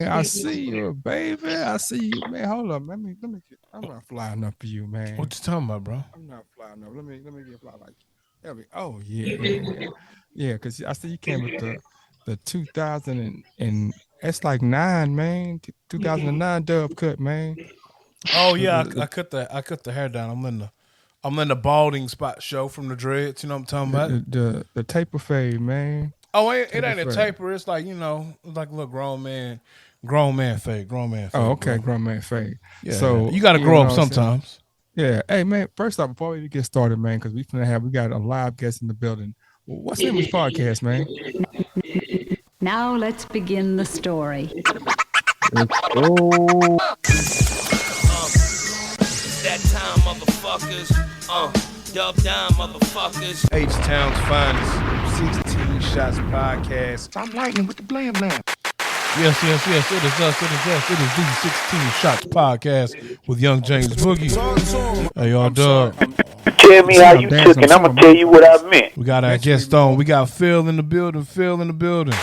I see you, baby. I see you, man. Hold up. Let me get. I'm not fly enough for you, What man. you talking about, bro? I'm not fly enough. Let me get fly like you. There we. Oh yeah. Because I see you came with the 2000 and it's like nine, man. 2009 dub cut, man. Oh The, yeah, the, I cut the hair down. I'm in the balding spot show from the dreads. You know what I'm talking about? the taper fade, man. Oh, it Taper ain't a fade. taper. It's like it's like a little grown man Oh, fade, okay, bro. grown man fade. Yeah. So You got to you grow know up what I'm saying. sometimes. Yeah. Hey man, first off, before we get started, man, because we got a live guest in the building. What's the name of this podcast, man? Now let's begin the story. Let's go. That time, motherfuckers. Dub down, motherfuckers. H Town's finest 16 Shots podcast. Stop lightning with the blam blam. Yes. It is us. It is the 16 Shots podcast with Young James Boogie. Hey, y'all, I'm sorry. dub. Tell You me see, how I'm you dancing. took I'm it. I'm showing gonna my tell you what motherfucking. I meant. We got our Eventually, guest on. We got Phil in the building. Phil in the building.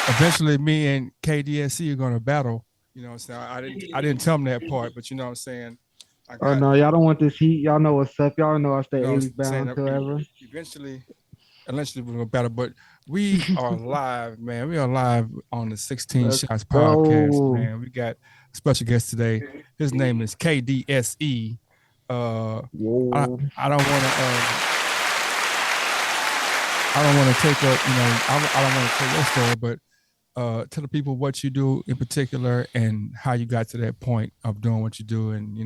eventually, me and Kdse are gonna battle. You know what I'm saying? I didn't tell him that part, but you know what I'm saying. I Oh got no, y'all don't want this heat. Y'all know what's up. Y'all know I you stay know what A-Leaf I'm saying. bound till ever. Eventually we're gonna battle, but we are live, man. We are live on the 16 Let's Shots podcast, go. man. We got a special guest today. His name is Kdse. Uh, I Whoa. I don't want to I don't want to take up, I don't want to tell your story, but tell the people what you do in particular and how you got to that point of doing what you do, and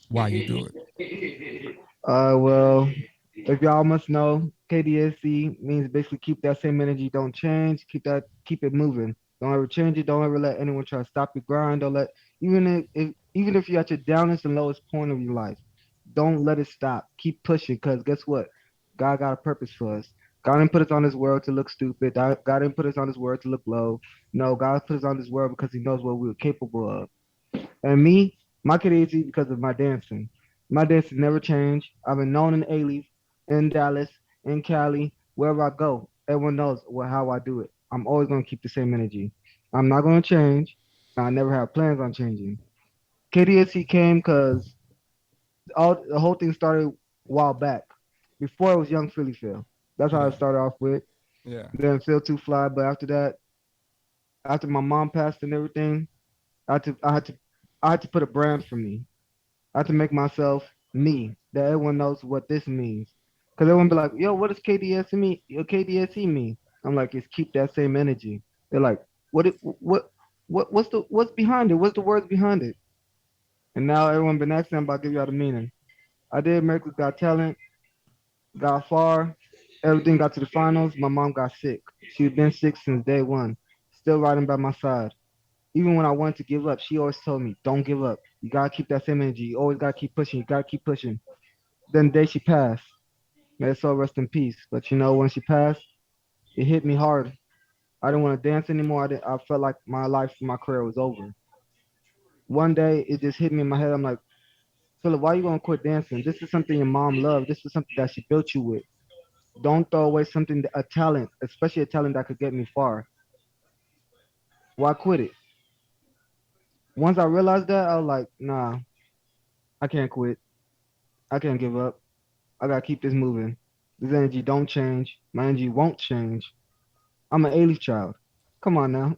why you do it. Well, if y'all must know, KDSC means basically keep that same energy, don't change, keep it moving. Don't ever change it. Don't ever let anyone try to stop your grind. Don't let even if you're at your downest and lowest point of your life, don't let it stop. Keep pushing, cause guess what? God got a purpose for us. God didn't put us on this world to look stupid. God didn't put us on this world to look low. No, God put us on this world because He knows what we are capable of. And me, my kid is because of my dancing. My dancing never changed. I've been known in A-Leaf, in Dallas, in Cali, wherever I go. Everyone knows how I do it. I'm always going to keep the same energy. I'm not going to change. I never have plans on changing. KDSC came because all the whole thing started a while back. Before it was Young Philly Phil. That's how I Yeah, started off with. yeah, Then Phil Too Fly. But after that, after my mom passed and everything, I had to put a brand for me. I have to make myself me, that everyone knows what this means. Because everyone be like, yo, what does KDS mean? KDSE mean? I'm like, it's keep that same energy. They're like, what's behind it? What's the words behind it? And now everyone been asking about give y'all the meaning. I did America's Got Talent, got far, everything got to the finals. My mom got sick. She's been sick since day one, still riding by my side. Even when I wanted to give up, she always told me, don't give up. You gotta keep that same energy. You always gotta keep pushing. You gotta keep pushing. Then the day she passed, may her soul rest in peace. But you know, when she passed, it hit me hard. I didn't want to dance anymore. I felt like my life, my career was over. One day, it just hit me in my head. I'm like, Philip, why you gonna quit dancing? This is something your mom loved. This is something that she built you with. Don't throw away something, a talent, especially a talent that could get me far. Why quit it? Once I realized that, I was like, nah, I can't quit. I can't give up. I gotta keep this moving. This energy don't change. My energy won't change. I'm an A-Leaf child. Come on now.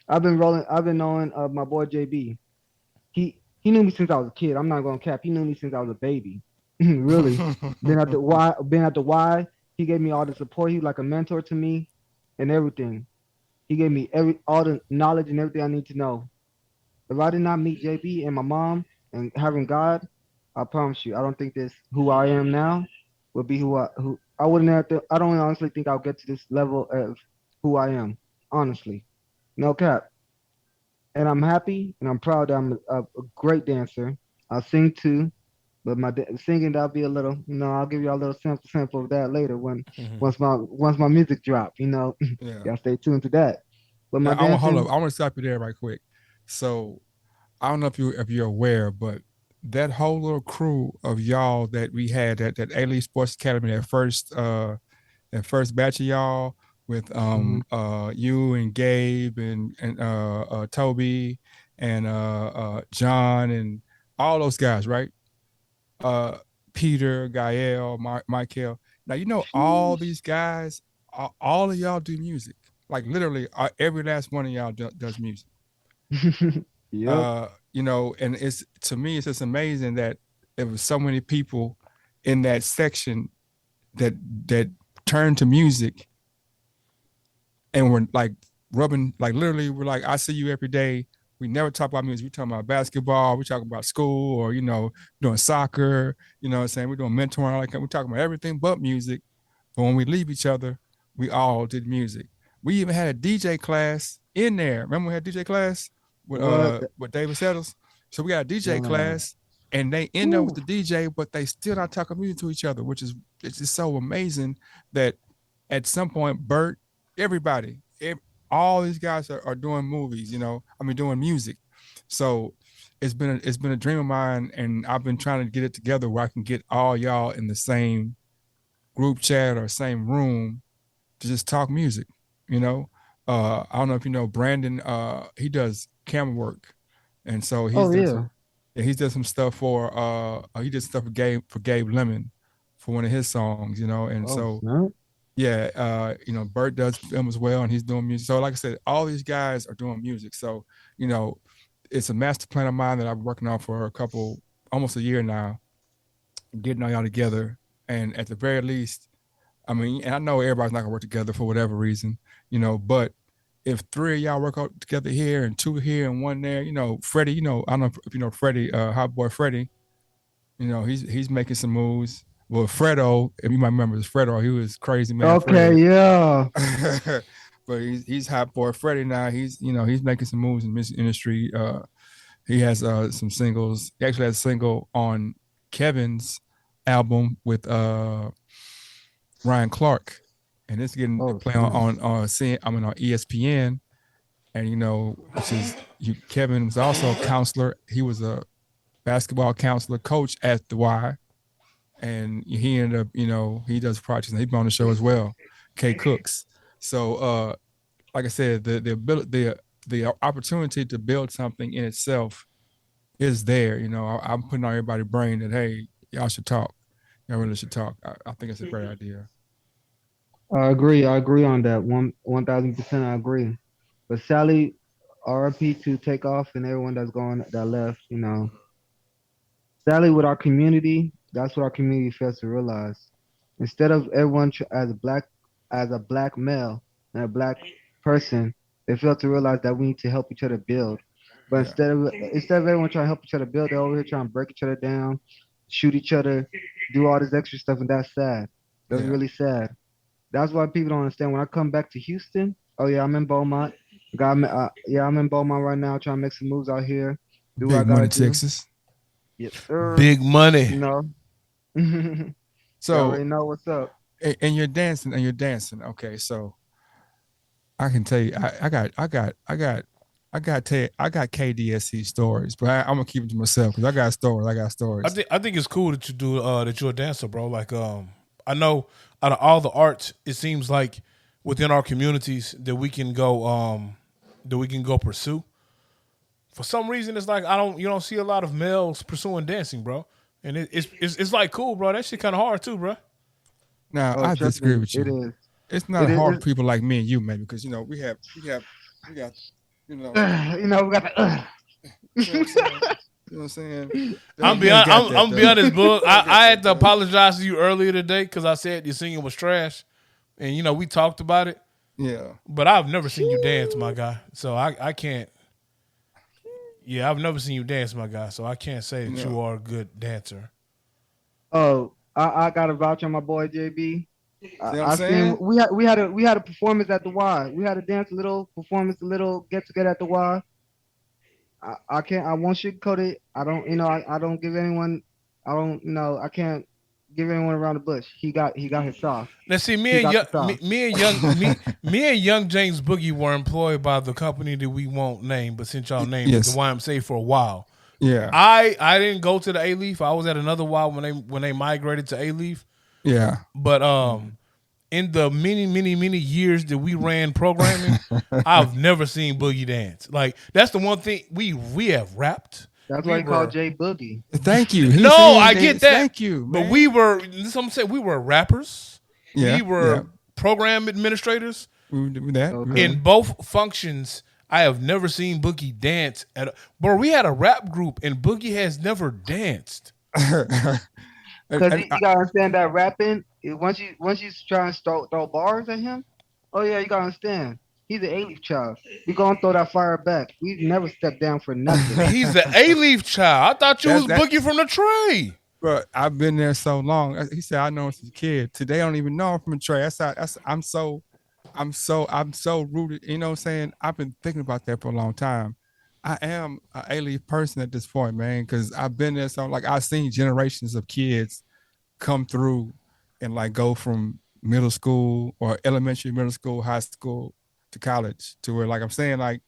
I've been rolling. I've been knowing my boy JB. He knew me since I was a kid. I'm not gonna cap. He knew me since I was a baby. Really. Been at the Y. He gave me all the support. He was like a mentor to me, and everything. He gave me all the knowledge and everything I need to know. If I did not meet JB and my mom and having God, I promise you, I don't think this who I am now would be who I wouldn't have to. I don't honestly think I'll get to this level of who I am. Honestly, no cap. And I'm happy and I'm proud that I'm a great dancer. I sing too, but singing that'll be a little. I'll give you a little sample of that later when once my music drop. yeah. Y'all stay tuned to that. But my Now I want hold up. dancing, I want to stop you there right quick. So I don't know if you're aware, but that whole little crew of y'all that we had at that A Sports Academy, that first batch of y'all, with you and Gabe and Toby and John and all those guys, right? Uh, Peter, Gael, Michael. Now you know all these guys, all of y'all do music. Like literally, every last one of y'all does music. Yep. You know, and it's to me, it's just amazing that there was so many people in that section that that turned to music and we're like rubbing, like literally, we're like, I see you every day. We never talk about music. We talk about basketball. We talk about school, or doing soccer. You know what I'm saying? We're doing mentoring. Like we talk about everything but music. But when we leave each other, we all did music. We even had a DJ class in there. Remember we had DJ class What? with David Settles? So we got a DJ Yeah. class, and they end up with the DJ, but they still not talking music to each other, which is it's just so amazing that at some point, Bert, everybody, all these guys are doing movies. Doing music. So it's been a dream of mine, and I've been trying to get it together where I can get all y'all in the same group chat or same room to just talk music. You know, I don't know if you know Brandon. He does camera work, and so Oh yeah. he's done some stuff for he did stuff for Gabe Lemon for one of his songs. And Oh so snap. yeah, Bert does film as well, and he's doing music. So like I said, all these guys are doing music. So you know, it's a master plan of mine that I've been working on for almost a year now, getting all y'all together, and at the very least, I mean, and I know everybody's not gonna work together for whatever reason, but if three of y'all work out together here and two here and one there, Freddie, I don't know if you know Freddie, Hot Boy Freddie, he's making some moves. Well, Fredo, if you might remember, it's Fredo. He was crazy man Okay, Fred. yeah. But he's Hot Boy Freddie now. He's making some moves in the music industry. He has some singles. He actually has a single on Kevin's album with Ryan Clark, and it's getting Oh play snap. on ESPN, and Kevin was also a counselor. He was a basketball counselor coach at the Y, and he ended up he does projects, and he's been on the show as well. K Cooks. So like I said, the ability, the opportunity to build something in itself is there. I'm putting on everybody's brain that hey, y'all should talk. Y'all really should talk. I think it's a great idea. I agree. I agree on that. 1,000%. I agree. But Sally, RIP to take off and everyone that left. Sadly, with our community, that's what our community fails to realize. Instead of everyone as a black male and a black person, they fail to realize that we need to help each other build. But Yeah. instead of everyone trying to help each other build, they're over here trying to break each other down, shoot each other, do all this extra stuff, and that's sad. That's Yeah. really sad. That's why people don't understand. When I come back to Houston, oh yeah, I'm in Beaumont. Yeah, I'm in Beaumont right now, trying to make some moves out here. Do what I Big gotta money, do. Texas. Yes, sir. Big money. You know. You So already know what's up. and you're dancing. Okay, so I can tell you, I got KDSC stories, but I'm gonna keep it to myself because I got stories. I got I stories. think it's cool that you do that you're a dancer, bro. Like I know out of all the arts, it seems like within our communities that we can go pursue. For some reason, it's like you don't see a lot of males pursuing dancing, bro. And it's like cool, bro. That shit kind of hard too, bro. Now Oh, I trust disagree me, with it you. is. It's It not is. hard for people like me and you, maybe, because we got you know We got the. you know what I'm saying. You know what I'm saying? I'm You ain't got that, I'm though. be honest, bro. You ain't got I had that, to though. apologize to you earlier today because I said your singing was trash, and we talked about it. Yeah. But I've never seen you dance, my guy. So I can't. Yeah, I've never seen you dance, my guy. So I can't say that you No. are a good dancer. Oh, I got a vouch on my boy JB. See what I'm I seen saying? we had a performance at the Y. We had a dance, a little performance, a little get together at the Y. I won't sugarcoat it. I don't I don't give anyone I can't give anyone around the bush. He got his sauce. Let's see, He got the sauce. me and young James Boogie were employed by the company that we won't name, but since y'all named it, the Yes. YMCA for a while. Yeah. I didn't go to the A Leaf. I was at another Y when they migrated to A Leaf. Yeah. But in the many years that we ran programming, I've never seen Boogie dance. Like that's the one thing we have rapped. That's We why he called were Jay Boogie. Thank you. He no, saying I get dance. that, Thank you, but man. this is what I'm saying. We were rappers. Yeah, We yeah. were program administrators. We would do that. Okay. In both functions, I have never seen Boogie dance bro, we had a rap group and Boogie has never danced. Because you gotta understand that rapping, once you try and throw bars at him, oh yeah, you gotta understand. He's an A-Leaf child. We gonna throw that fire back. We've never stepped down for nothing. He's the A-Leaf child. I thought you That's was that. Boogie from the Tray. Bro, I've been there so long. He said, "I know since a kid." Today, I don't even know I'm from a Trey. That's how. That's I'm so rooted. You know what I'm saying? I've been thinking about that for a long time. I am an A-Leaf person at this point, man, because I've been there. So like I've seen generations of kids come through and like go from middle school or elementary, middle school, high school to college to where like I'm saying like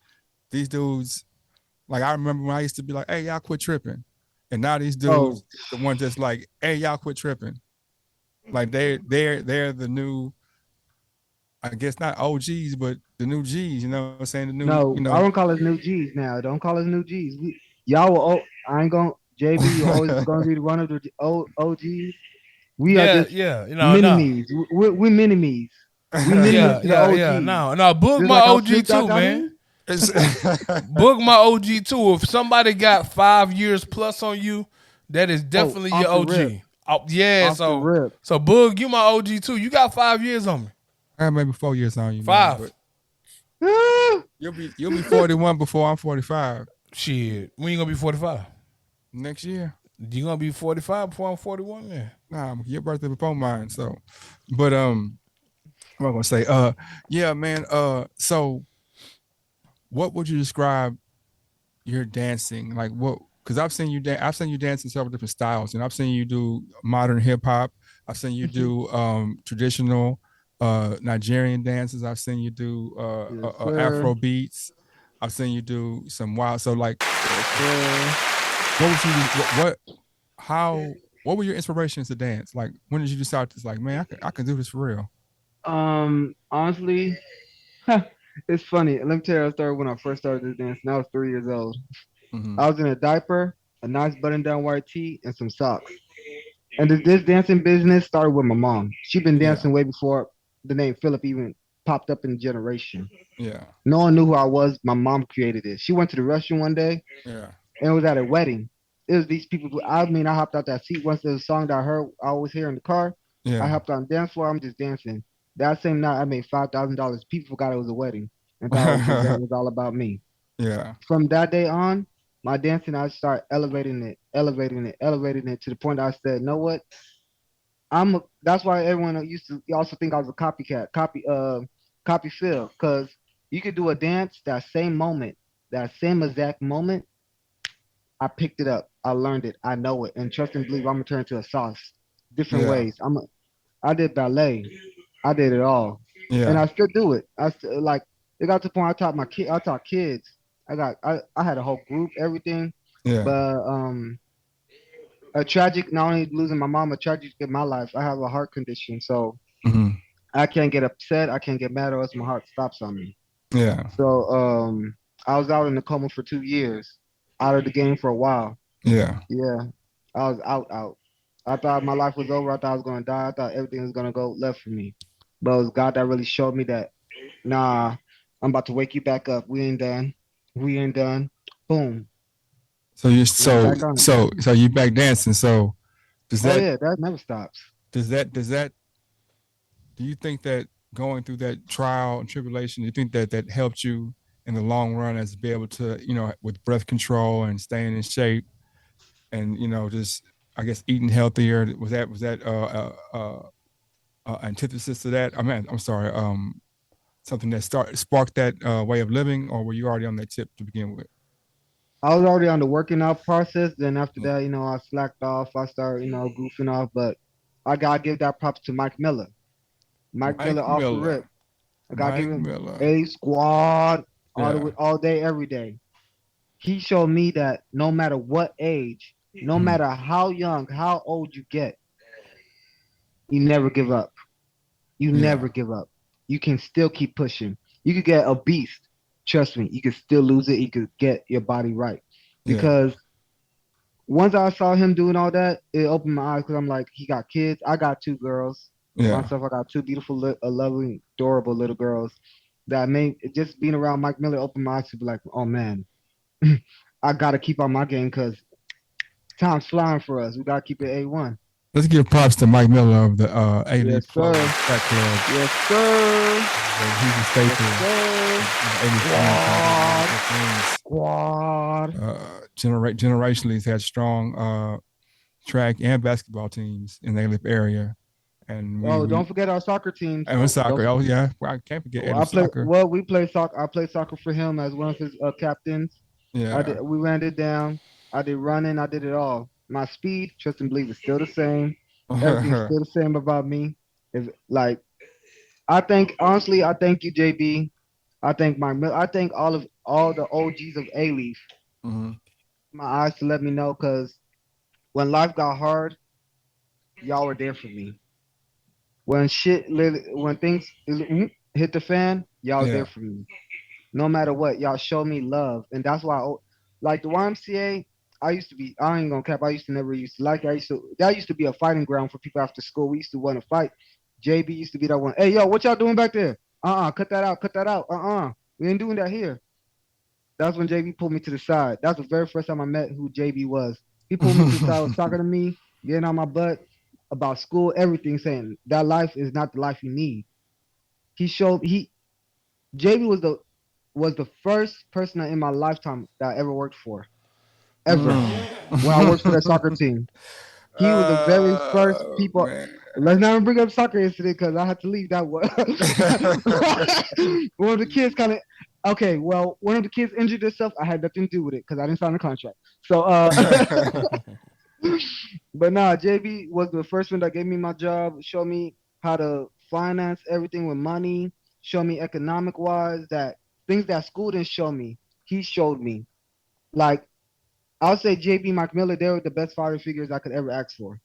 these dudes. Like I remember when I used to be like, "Hey, y'all quit tripping," and now these Oh, dudes, the ones that's like, "Hey, y'all quit tripping." Like they're the new, I guess not OGs, but the new G's. You know what I'm saying? The new, no, I don't call us new G's now. Don't call us new G's. Y'all will. I ain't gonna. JB, you always gonna be one of the OGs. We are Yeah, just you know, mini no. me's. We're mini me's. We mini me's to the Yeah. OGs. No, Boog Just my like how OG Snoop Dogg too, got man. in. It's Book my OG too. If somebody got 5 years plus on you, that is definitely off your the rip. OG. Oh, yeah, Off the rip. so Boog, you my OG too. You got 5 years on me. I maybe 4 years on you, man, 5. but Ah, you'll be 41 before I'm 45 Shit, we ain't gonna be 45. next year. You gonna be 45 before I'm 41, man. Nah, your birthday before mine. So, but what am I gonna say? Yeah, man. So what would you describe your dancing like? What? Because I've seen you dance. I've seen you dance in several different styles, and I've seen you do modern hip hop. I've seen you do traditional Nigerian dances. I've seen you do yes, sir. Afro beats. I've seen you do some wild. So like, Yes, sir. what would you? What? How? What were your inspirations to dance? Like, when did you decide to like, man, I can do this for real? Honestly, it's funny. Let me tell you a story when I first started this dance. And I was 3 years old. Mm-hmm. I was in a diaper, a nice button-down white tee, and some socks. And this dancing business started with my mom. She'd been Yeah, dancing way before the name Philip even popped up in the generation. yeah, No one knew who I was. My mom created it. She went to the restroom one day, yeah, and it was at a wedding. It was these people. I mean, I hopped out that seat once there's a song that I always hear in the car. I yeah. hopped on the dance floor. I'm just dancing. That same night, I made $5,000. People forgot it was a wedding and thought it was all about me. Yeah. From that day on, my dancing, I started elevating it to the point I said, "Know what? That's why everyone used to also think I was a copycat, copy Phil, because you could do a dance that same moment, that same exact moment. I picked it up, I learned it, I know it, and trust and believe I'm gonna turn it to a sauce, different Yeah. ways. I did ballet, I did it all, and Yeah. I still do it. I still like it got to the point I taught kids. I had a whole group, everything, Yeah. but a tragic, not only losing my mom, a tragic in my life. I have a heart condition, so Hmm. I can't get upset, I can't get mad, or else my heart stops on me. Yeah. So I was out in the coma for 2 years, out of the game for a while. Yeah. Yeah, I was out. I thought my life was over. I thought I was gonna die. I thought everything was gonna go left for me. But it was God that really showed me that, nah, I'm about to wake you back up. We ain't done. We ain't done. Boom. So you And I'm so back on it. so you back dancing. So does Oh that yeah, that never stops. does that do you think that going through that trial and tribulation, do you think that that helped you in the long run as to be able to, with breath control and staying in shape and just I guess eating healthier? Was that antithesis to that? I mean, I'm sorry, something that sparked that way of living, or were you already on that tip to begin with? I was already on the working out process. Then after Yeah. that, I slacked off. I started, goofing off. But I gotta give that props to Mike Miller. Mike Miller Mike off the rip. Miller. I gotta give Mike him Miller. a squad Yeah. all day, every day. He showed me that no matter what age, no matter how young, how old you get, you never give up. You Yeah. never give up. You can still keep pushing. You could get a beast. Trust me, you could still lose it. You could get your body right. Yeah. Because once I saw him doing all that, it opened my eyes because I'm like, he got kids. I got two girls. Yeah. Myself, I got two beautiful, lovely, adorable little girls that made just being around Mike Miller opened my eyes to be like, oh man, I gotta keep on my game because time's flying for us. We gotta keep it A1. Let's give props to Mike Miller of the A-Leaf Yes, Pro sir. Fat Club. Yes, sir. He's a Yes, staple. sir. A-Leaf Squad. generationally, he's had strong track and basketball teams in the A-Leaf area, and Oh, we don't forget our soccer teams. and Don't soccer. forget. Oh yeah, well, I can't forget Well, A-Leaf soccer. we played soccer. I played soccer for him as one of his captains. I Yeah. did. We ran it down. I did running. I did it all. My speed, trust and believe, is still the same. Everything's still the same about me. If like, I think honestly, I thank you, JB. I thank I thank all the OGs of A Leaf. Mhm. My eyes to let me know because when life got hard, y'all were there for me. When things hit the fan, y'all was there Yeah. for me. No matter what, y'all show me love, and that's why, like the YMCA, I used to be. I ain't gonna cap. I used to never used to like. It. That used to be a fighting ground for people after school. We used to want to fight. JB used to be that one. Hey, yo, what y'all doing back there? Cut that out. Cut that out. We ain't doing that here. That's when JB pulled me to the side. That's the very first time I met who JB was. He pulled me to the side, was talking to me, getting on my butt about school, everything, saying that life is not the life you need. He showed he JB was the first person in my lifetime that I ever worked for. Ever. When I worked for that soccer team. He was the very first people. Man. Let's not even bring up soccer incident because I had to leave that one. One of the kids kind of okay. Well, one of the kids injured himself. I had nothing to do with it because I didn't sign a contract. So, but nah, JB was the first one that gave me my job, showed me how to finance everything with money, show me economic wise that things that school didn't show me. He showed me. Like I'll say JB Mike Miller, they were the best father figures I could ever ask for.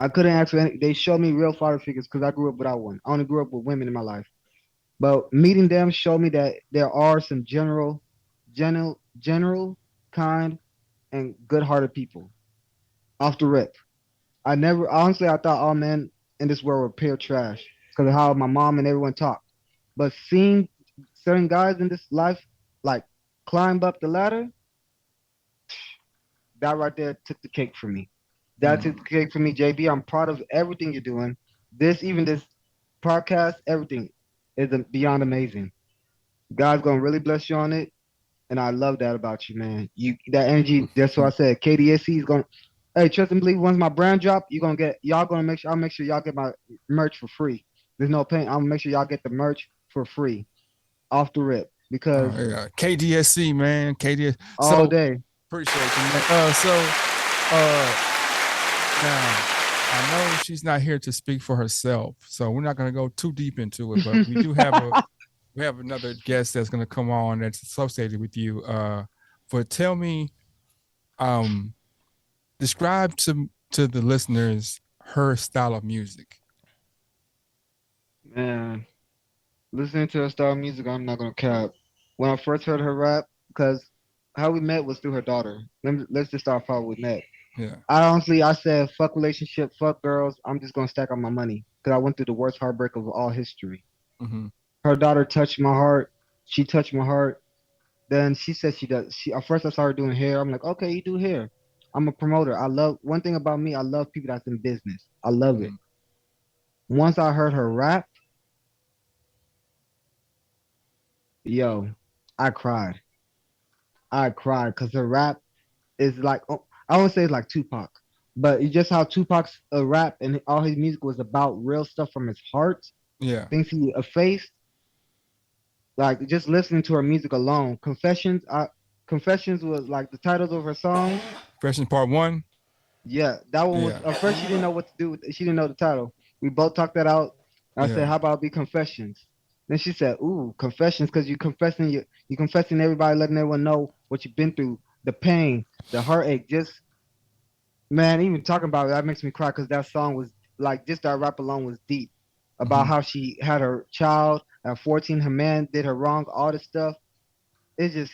I couldn't ask for any. They showed me real father figures because I grew up without one. I only grew up with women in my life. But meeting them showed me that there are some general, kind, and good-hearted people. Off the rip, I never honestly I thought all men in this world were pure trash because of how my mom and everyone talked. But seeing certain guys in this life like climb up the ladder, that right there took the cake for me. That took the cake for me, JB. I'm proud of everything you're doing. This podcast, everything is beyond amazing. God's gonna really bless you on it, and I love that about you, man. You that energy. That's what I said. KDSC is gonna. Hey, trust and believe. Once my brand drop, you gonna get. Y'all gonna make sure. I'll make sure y'all get my merch for free. There's no paying. I'm gonna make sure y'all get the merch for free, off the rip, because Yeah. KDSC, man. KDS. all So day. appreciate you, man. Now I know she's not here to speak for herself, so we're not going to go too deep into it. But we have another guest that's going to come on that's associated with you. But tell me, um, describe to the listeners her style of music. Man, listening to her style of music, I'm not gonna cap. When I first heard her rap, because how we met was through her daughter. Let's just start how we met. Yeah. I said, fuck relationship, fuck girls. I'm just gonna stack up my money because I went through the worst heartbreak of all history. Mm-hmm. Her daughter touched my heart. She touched my heart. Then she said she does. She at first I saw her doing hair. I'm like, okay, you do hair. I'm a promoter. I love one thing about me. I love people that's in business. I love it. Mm-hmm. Once I heard her rap, yo, I cried. I cried because her rap is like I won't say it's like Tupac, but it's just how Tupac's rap and all his music was about real stuff from his heart, Yeah. things he effaced. Like just listening to her music alone, Confessions was like the titles of her songs. Question part one. Yeah, that one was Yeah. at first she didn't know what to do. She didn't know the title. We both talked that out. I said, Yeah. "How about it be Confessions?" Then she said, "Ooh, Confessions, because you confessing everybody, letting everyone know what you've been through, the pain, the heartache. Just man, even talking about it, that makes me cry because that song was like just that rap alone was deep. about how she had her child at 14. Her man did her wrong, all this stuff. It's just,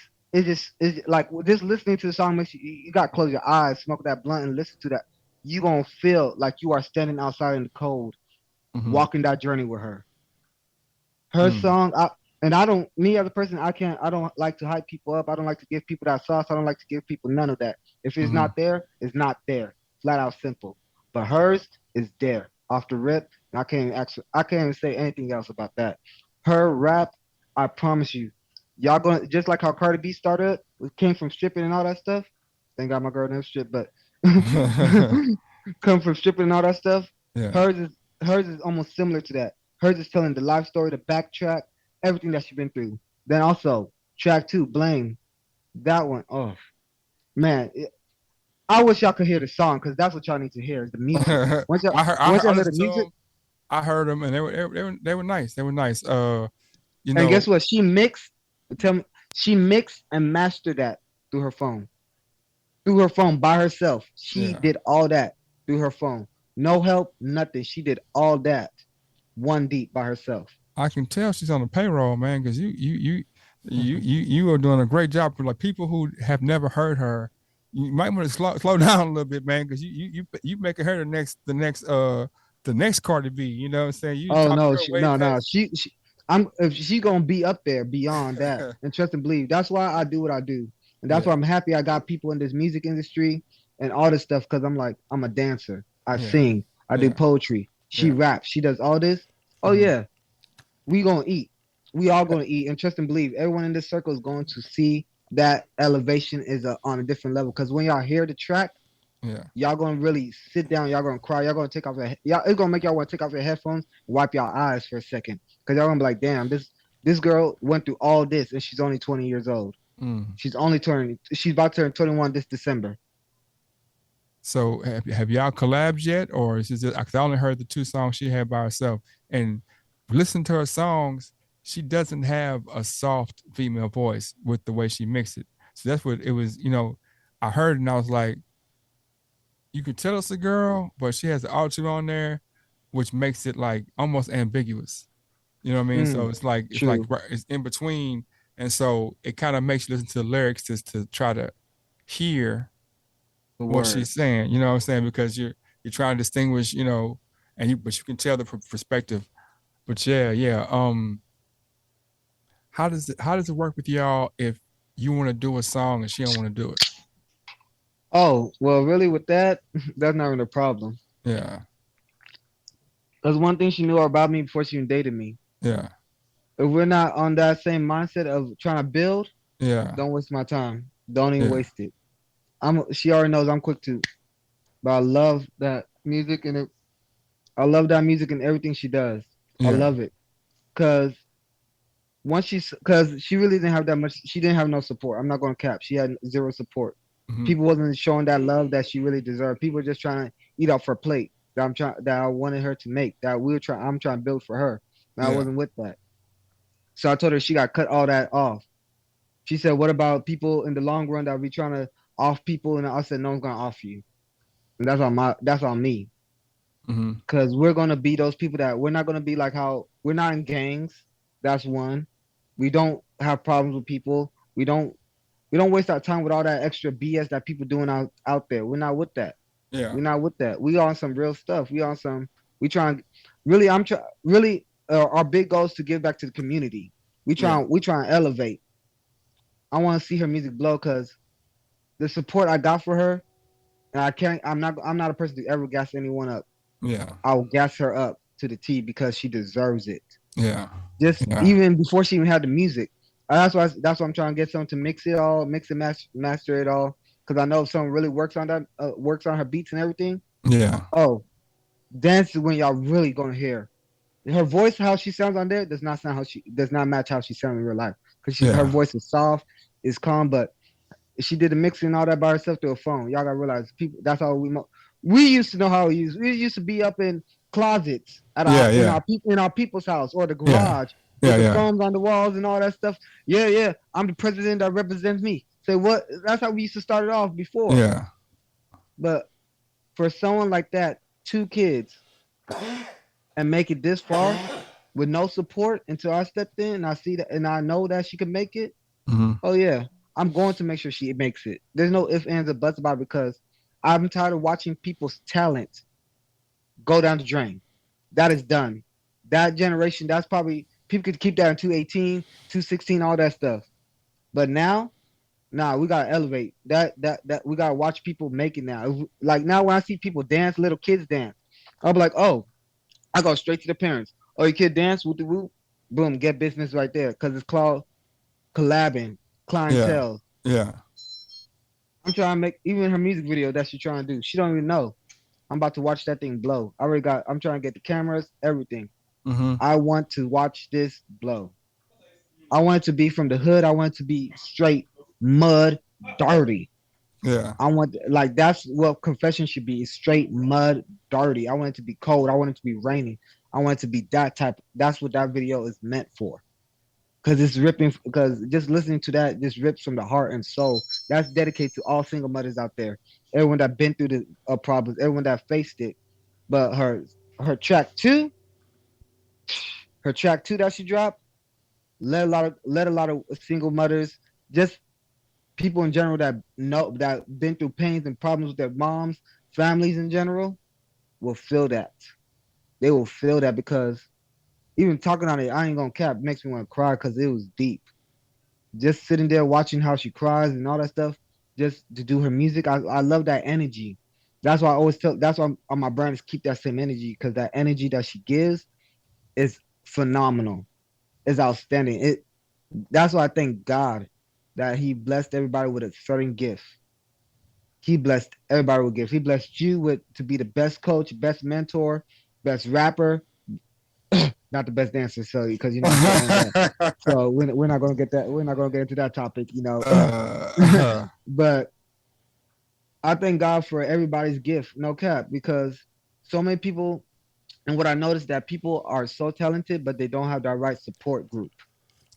it's like just listening to the song makes you got to close your eyes, smoke that blunt, and listen to that. You gonna feel like you are standing outside in the cold, Mm-hmm. walking that journey with her. Her Mm. song, and I don't, me as a person, I don't like to hype people up. I don't like to give people that sauce. I don't like to give people none of that. If it's Mm-hmm. not there, it's not there. Flat out simple. But hers is there off the rip. And I can't even say anything else about that. Her rap, I promise you, y'all gonna just like how Cardi B started, it came from stripping and all that stuff. Thank God my girl never strip, but come from stripping and all that stuff. Yeah. Hers is hers is almost similar to that. Hers is telling the life story, the backtrack, everything that she's been through. Then also track two, blame. That one, oh man, I wish y'all could hear the song because that's what y'all need to hear is the music. I Once y'all hear the listened to music, them. I heard them, and they were nice. They were nice. You and know, guess what? She mixed. Tell me, she mixed and mastered that through her phone. Through her phone by herself. She yeah. did all that through her phone. No help, nothing. She did all that one deep by herself. I can tell she's on the payroll, man, because you are doing a great job for like people who have never heard her. You might want to slow down a little bit, man, because you making her the next Cardi B. You know what I'm saying? You Oh talking no, her way no. past. She I'm if she gonna be up there beyond that. And trust and believe. That's why I do what I do. And that's why Yeah, I'm happy I got people in this music industry and all this stuff because I'm like, I'm a dancer. I yeah, sing, I do yeah, poetry. She yeah. raps, she does all this. Oh Hmm. yeah, we gonna eat. We all gonna eat. And trust and believe, everyone in this circle is going to see that elevation is on a different level. Because when y'all hear the track, Yeah, y'all gonna really sit down. Y'all gonna cry. Y'all gonna take off y'all. It's gonna make y'all want to take off your headphones and wipe your eyes for a second, cause y'all gonna be like, damn, this girl went through all this and she's only 20 years old. mm. She's about to turn 21 this December. So have y'all collabed yet, or is it just? Cause I only heard the two songs she had by herself, and listen to her songs. She doesn't have a soft female voice with the way she mixed it. So that's what it was. I heard it and I was like, you could tell it's a girl, but she has the auto on there, which makes it like almost ambiguous. You know what I mean? So Mm, it's like true. it's in between, and so it kind of makes you listen to the lyrics just to try to hear The what she's words. saying. You know what I'm saying? Because you're trying to distinguish, but you can tell the perspective. But yeah, yeah. How does it work with y'all if you want to do a song and she don't want to do it? Oh well, really with that, that's not even a problem. Yeah, Cause one thing she knew about me before she even dated me. yeah, If we're not on that same mindset of trying to build, yeah, don't waste my time. Don't even yeah, waste it. She already knows I'm quick to, but I love that music and I love that music and everything she does. I yeah. love it because because she really didn't have that much. She didn't have no support. I'm not going to cap. She had zero support. Hmm. People wasn't showing that love that she really deserved. People were just trying to eat off her plate that I wanted her to make. I'm trying to build for her. And I Yeah, wasn't with that. So I told her she got to cut all that off. She said, "What about people in the long run that be trying to off people?" And I said, "No one's gonna off you." And that's on me. hmm, Because we're gonna be those people that we're not gonna be like how we're not in gangs. That's one. We don't have problems with people. We don't waste our time with all that extra BS that people doing out there. We're not with that. yeah, We're not with that. We on some real stuff. We trying really I'm trying really our big goal is to give back to the community. yeah, We trying to elevate. I want to see her music blow because the support I got for her, and I'm not a person to ever gas anyone up. yeah, I'll gas her up to the T because she deserves it. yeah, Just yeah, even before she even had the music. That's why I'm trying to get someone to mix it all, mix and master it all. Because I know if someone really works on her beats and everything. yeah, Oh, dance is when y'all really gonna hear her voice. How she sounds on there does not match how she sounds in real life. Because her yeah, voice is soft, is calm, but she did the mixing and all that by herself through a phone. Y'all gotta realize people. That's all we used to know how to use. We used to be up in closets at yeah, yeah, in our people's house or the yeah, garage with yeah, the yeah, phones on the walls and all that stuff. Yeah, yeah. I'm the president that represents me. Say what? That's how we used to start it off before. yeah. But for someone like that, two kids, and make it this far with no support until I stepped in and I see that and I know that she can make it. Mhm. Oh yeah, I'm going to make sure she makes it. There's no ifs, ands, or buts about it because I'm tired of watching people's talent go down the drain. That is done. That generation, that's probably people could keep that in 218, 216, all that stuff. But now, nah, we gotta elevate that we gotta watch people make it now. Like now when I see people dance, little kids dance, I'll be like, oh, I go straight to the parents. Oh, your kid dance with the whoop, boom, get business right there. Cause it's called collabing, Yeah. clientele. Yeah. I'm trying to make even her music video that she's trying to do. She don't even know. I'm about to watch that thing blow. I'm trying to get the cameras, everything. Mhm. I want to watch this blow. I want it to be from the hood. I want it to be straight mud, dirty. Yeah. I want like that's what confession should be. Is straight mud, dirty. I want it to be cold. I want it to be raining. I want it to be that type. That's what that video is meant for. Cause it's ripping. Because just listening to that just rips from the heart and soul. That's dedicated to all single mothers out there. Everyone that been through the problems. Everyone that faced it. But her track two, her track two that she dropped, let a lot of single mothers, just people in general that know that been through pains and problems with their moms, families in general, will feel that. They will feel that because even talking on it, I ain't gonna cap, makes me want to cry because it was deep. Just sitting there watching how she cries and all that stuff, just to do her music, I love that energy. That's why I always tell. That's why on my brand is keep that same energy because that energy that she gives is phenomenal. Is outstanding. That's why I thank God that He blessed everybody with a certain gift. He blessed everybody with gifts. He blessed you with to be the best coach, best mentor, best rapper, not the best dancer. So because you know I'm still on that. So we're not gonna get that. We're not gonna get into that topic. uh, But I thank God for everybody's gift. No cap, because so many people. And what I noticed that people are so talented, but they don't have that right support group.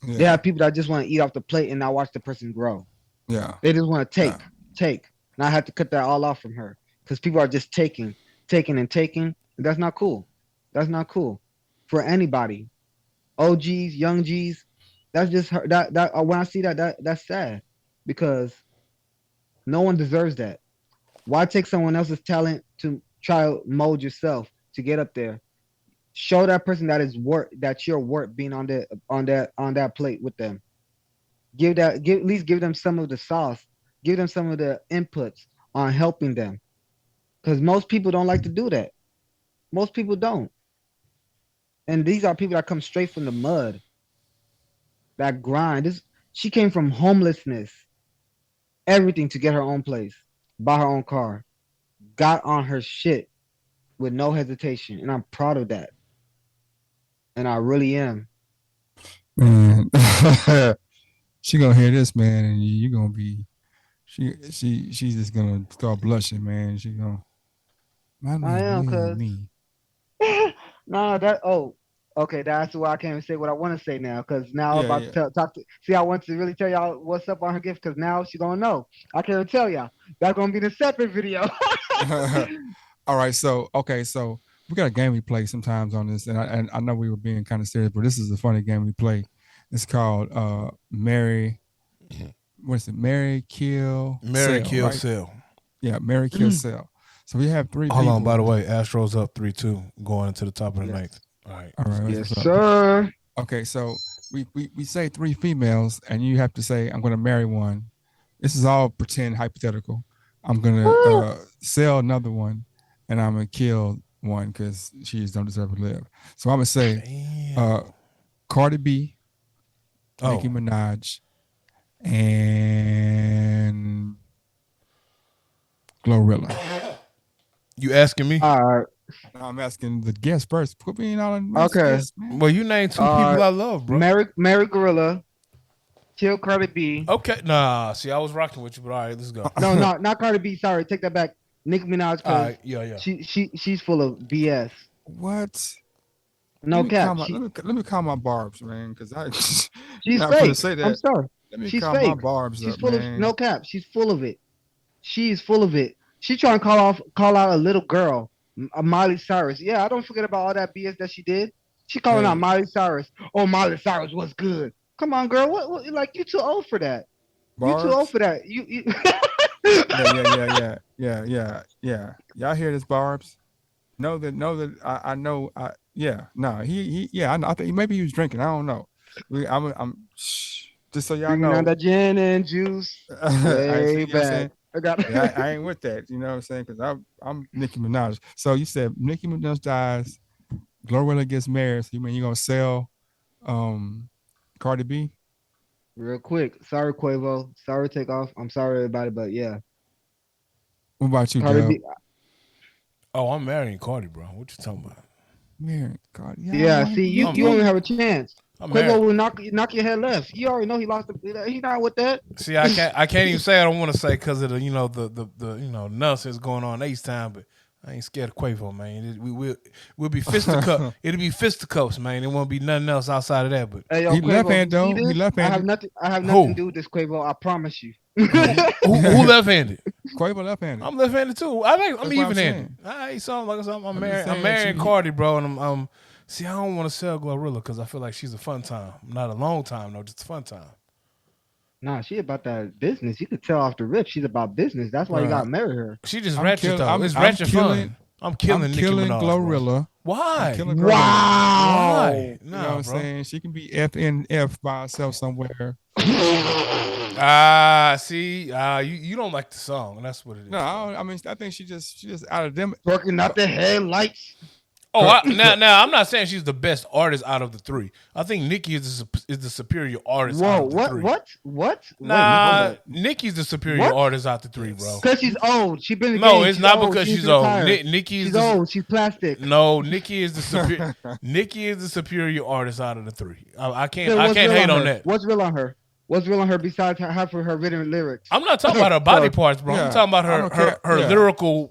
They yeah. have people that just want to eat off the plate and not watch the person grow. Yeah. They just want to Yeah. take. And I had to cut that all off from her because people are just taking and taking. And that's not cool. That's not cool for anybody. OGs, young G's. That's just her. That when I see that's sad because no one deserves that. Why take someone else's talent to try to mold yourself to get up there? Show that person that is worth that you're worth being on that plate with them. Give at least give them some of the sauce. Give them some of the inputs on helping them. Because most people don't like to do that. Most people don't. And these are people that come straight from the mud, that grind. This she came from homelessness, everything to get her own place, buy her own car, got on her shit with no hesitation. And I'm proud of that. And I really am. Man. She gonna hear this, man, and you gonna be she's just gonna start blushing, man. She gonna my I am name cuz me. no, that okay, that's why I can't even say what I want to say now, because now I'm Yeah, about to yeah. talk to see. I want to really tell y'all what's up on her gift, because now she's gonna know. I can't even tell y'all. That's gonna be the separate video. All right, so okay, so we got a game we play sometimes on this, and I know we were being kind of serious, but this is a funny game we play. It's called Mary. What's it? Mary Kill Mary Sell, kill right? sell. Yeah, Mary Kill Sell. So we have three Hold on. people. By the way, Astros up 3-2 going into the top of the Yes, ninth. All right. All right, yes, what's up? sir. Okay, so we say three females, and you have to say I'm going to marry one. This is all pretend hypothetical. I'm going to sell another one, and I'm going to kill one because she just don't deserve to live. So I'm going to say Damn. Cardi B, Nicki Oh, Minaj, and Glorilla. you asking me? All right. Now I'm asking the guest first. Put me in all the Okay. guests, man. Well, you named two All people right. I love, bro. Mary Gorilla, kill Cardi B. Okay. Nah, see, I was rocking with you, but all right, let's go. No, not Cardi B. Sorry, take that back. Nicki Minaj, All because right. Yeah. she's full of BS. What? No cap. Let me call my barbs, man, because you're She's not gonna fake. say I'm that. sorry. Let me She's call my fake. barbs She's up, full of no man. cap. She's full of it. She's full of it. She trying to call out a little girl Miley Cyrus. Yeah, I don't forget about all that BS that she did. She calling out Hey, Miley Cyrus. Oh, Miley Cyrus was good. Come on, girl. What? Like you too old for that. You too old Barb's. for that. You. Yeah. Y'all hear this, Barb's? Know that I know. Yeah, no, yeah, I think maybe he was drinking. I don't know. Shh, just so y'all Bringing on know. the gin and juice I see. way You know what I'm back. saying? I got. Yeah, I ain't with that. You know what I'm saying? Because I'm Nicki Minaj. So you said Nicki Minaj dies, Glorilla gets married. So you mean you gonna sell um Cardi B? Real quick. Sorry, Quavo. Sorry, Takeoff. I'm sorry, everybody, but yeah, What about you, Cardi Dub? B. Oh, I'm marrying Cardi, bro. What you talking about? Married Cardi. Yeah, Yeah, why see, you you I'm only did? have a chance. I'm Quavo married. will knock your head left. You already know he lost. He not with that. See, I can't even say I don't want to say because of the the nonsense going on H time, but I ain't scared of Quavo, man. We'll be fisticuff. It'll be fisticuffs, man. It won't be nothing else outside of that. But Hey, yo, He left Quavo, handed you see though. He this? left I have handed. nothing. I have nothing to who do with this, Quavo. I promise you. who left handed? Quavo left handed. I'm left handed too. I'm That's what I'm even handed. saying. All right, so like I said, I'm I'm just marrying. I'm saying marrying Cardi, bro, and I'm. See, I don't want to sell Glorilla because I feel like she's a fun time, not a long time though, just a fun time. Nah, she about that business. You could tell off the rip. She's about business. That's why you Bruh, got to marry her. She just I'm ratchet killing. though. It's I'm ratchet killing. fun. I'm I'm killing Nicki killing Minaj, bro. Glorilla. I'm Why? killing Glorilla. Wow. Why? You know what Nah, I'm bro. saying? She can be FNF by herself somewhere. See, you don't like the song, and that's what it No, is, bro. I mean, I think she just out of them. Working out the headlights. Oh, Her, now I'm not saying she's the best artist out of the three. I think Nicki is the superior artist out Whoa, of the what? three. What? What? Wait, hold Nah, up. Nicki's the superior What? artist out the three, bro. yes. Because she's old. She been in the No, game. it's She's not old. because She needs she's to old. retire. Nicki is She's the old. She's plastic. no. Nicki is the Nicki is the superior artist out of the three. I can't Then I what's can't real hate on on her? that. What's real on her? What's real on her besides half of her written lyrics? I'm not talking about her body So, parts, bro. I'm Yeah, talking about I don't care. her Yeah, lyrical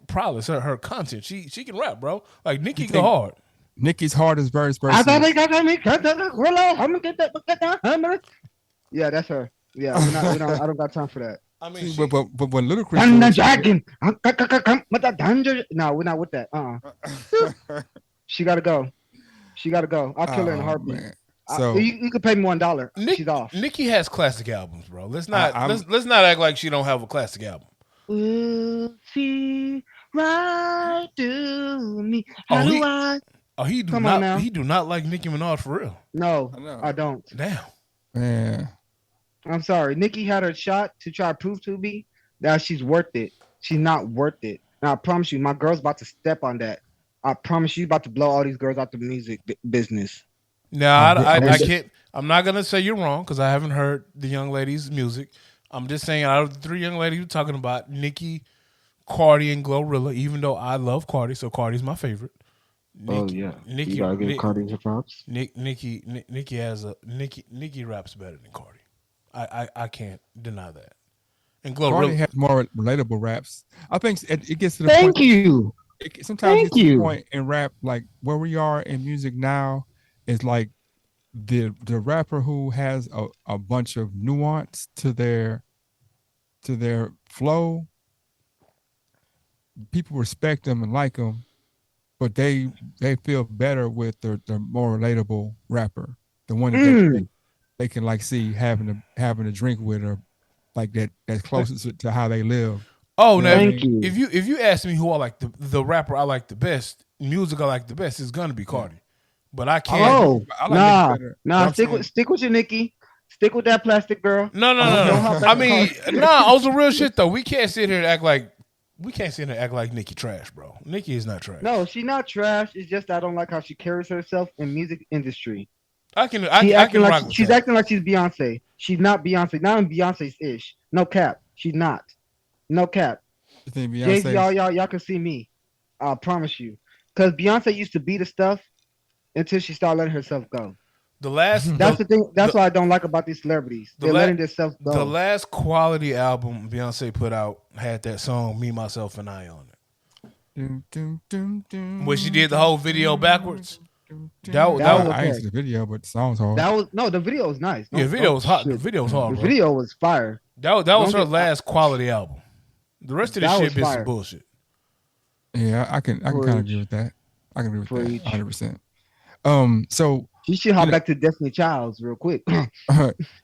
prowess, her content. She can rap, bro. Like you Nicki go think hard. Nicki's hardest verse I thought they versus? got me. I'm gonna get that hammer. Yeah, that's her. Yeah, we not. I don't got time for that. I mean, See, she but when Ludacris do Thunder it, dragon. With the thunder. No, we're not with that. She gotta go. She gotta go. I'll kill her in a oh heartbeat. man. So You could pay me $1. She's off. Nicki has classic albums, bro. Let's not I'm let's not act like she don't have a classic album. Will see right through me. How Oh, do I? Come on now. he do not like Nicki Minaj for real. No, I know, I don't. Damn. man. I'm sorry. Nikki had her shot to try to prove to me that she's worth it. She's not worth it. Now I promise you, my girl's about to step on that. I promise you, about to blow all these girls out the music business. Now I I wish can't. I'm not gonna say you're wrong because I haven't heard the young lady's music. I'm just saying out of the three young ladies you're talking about, Nicki, Cardi, and Glorilla. Even though I love Cardi, so Cardi's my favorite. Nicki Cardi her props. Nicki raps better than Cardi. I can't deny that. And Cardi Glorilla. has more relatable raps. I think it gets to the Thank point. you. Sometimes it Thank gets to the you. point in rap, like where we are in music now, is like the rapper who has a bunch of nuance to their flow. People respect them and like them, but they feel better with the more relatable rapper, the one that they can like see having a drink with, or like that's closest to how they live. Oh, You know now what I Thank mean? you. if you ask me who I like the rapper I like the best, music I like the best, it's gonna be Cardi. But I I can't. like Oh, I like Nicki nah, better. But I'm stick saying, with your Nikki. Stick with that plastic girl. No. Don't hop back I to mean, Cardi. on some real shit though. We can't sit here and act like Nicki trash, bro. Nicki is not trash. No, she's not trash. It's just I don't like how she carries herself in music industry. I can rock with She's that. acting like she's Beyonce. She's not Beyonce. Not in Beyonce's ish. No cap. She's not. No cap. you think Jay Z, Beyonce's y'all can see me. I promise you. Because Beyonce used to be the stuff until she started letting herself go. The last That's the thing. That's the- what I don't like about these celebrities. the They're la- letting themselves go. the last quality album Beyonce put out had that song "Me, Myself, and I" on it. When she did the whole video backwards. That was I ain't okay. see the video, but the song's hard. The video was nice. Yeah, video was hot. The shit. video was hard, The bro. video was fire. That was Don't her get- last quality album. The rest of this That shit was been some fire. bullshit. Yeah, I can kind of agree Preach, with that. I can agree with that preach. 100%. So She should you hop know, back to Destiny Childs real quick.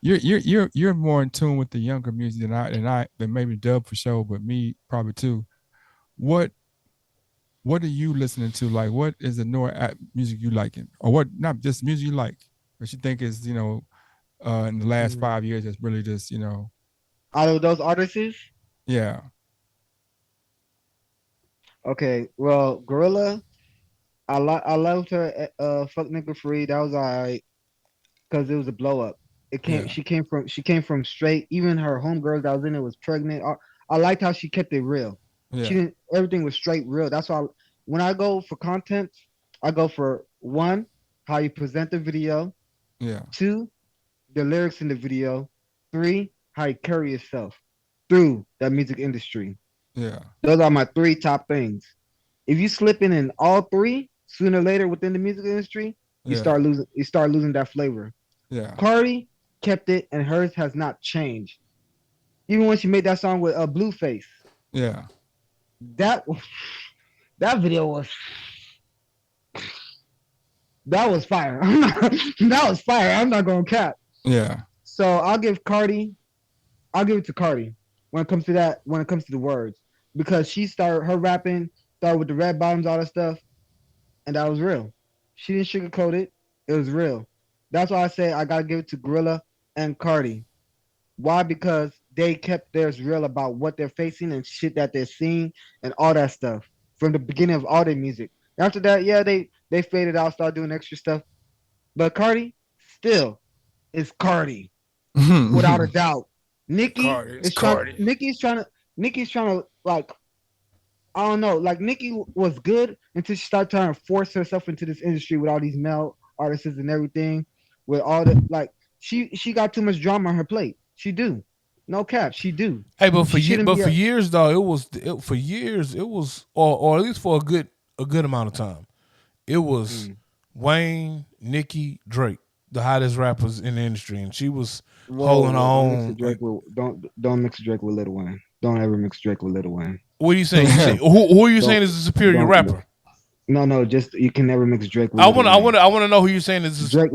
you're more in tune with the younger music than maybe Dub for sure, but me probably too. What what are you listening to? Like, what is the newer music you liking, or what? Not just music you like, but you think is in the last Mm. 5 years that's really just Out of those artists, yeah, okay. Well, Gorilla, I loved her. Fuck nigga free. That was alright because it was a blow up. It came. yeah, She came from straight. Even her homegirl that was in it was pregnant. I liked how she kept it real. She yeah, didn't. Everything was straight real. That's why when I go for content, I go for one, how you present the video. yeah, Two, the lyrics in the video. Three, how you carry yourself through that music industry. yeah, Those are my three top things. If you slip in all three, sooner or later within the music industry, you yeah, start losing. You start losing that flavor. yeah, Cardi kept it, and hers has not changed. Even when she made that song with Blueface, yeah, that that video was that was fire. That was fire. I'm not going to cap. yeah, So I'll give Cardi. I'll give it to Cardi when it comes to that. When it comes to the words, because she started her rapping, started with the red bottoms, all that stuff, and that was real. She didn't sugarcoat it. It was real. That's why I say I gotta give it to Gorilla and Cardi. Why? Because they kept theirs real about what they're facing and shit that they're seeing and all that stuff from the beginning of all their music. After that, yeah, they faded out, started doing extra stuff. But Cardi still is Cardi without a doubt. Nicki Cardi, it's is trying. Cardi. Nicki's trying to like I don't know. Like Nicki was good until she started trying to force herself into this industry with all these male artists and everything. With all the like, she got too much drama on her plate. She do, no cap. She do. Hey, but She shouldn't be. for years though, for years it was, or at least for a good amount of time, it was Mm. Wayne, Nicki, Drake, the hottest rappers in the industry, and she was Whoa, holding her whoa! Don't mix the own. Drake with don't mix Drake with Lil Wayne. Don't ever mix Drake with Lil Wayne. What are you saying? You say who are you saying Don't is the superior don't. rapper? No. Just you can never mix Drake with Lil Wayne. I want to know who you're saying is. Drake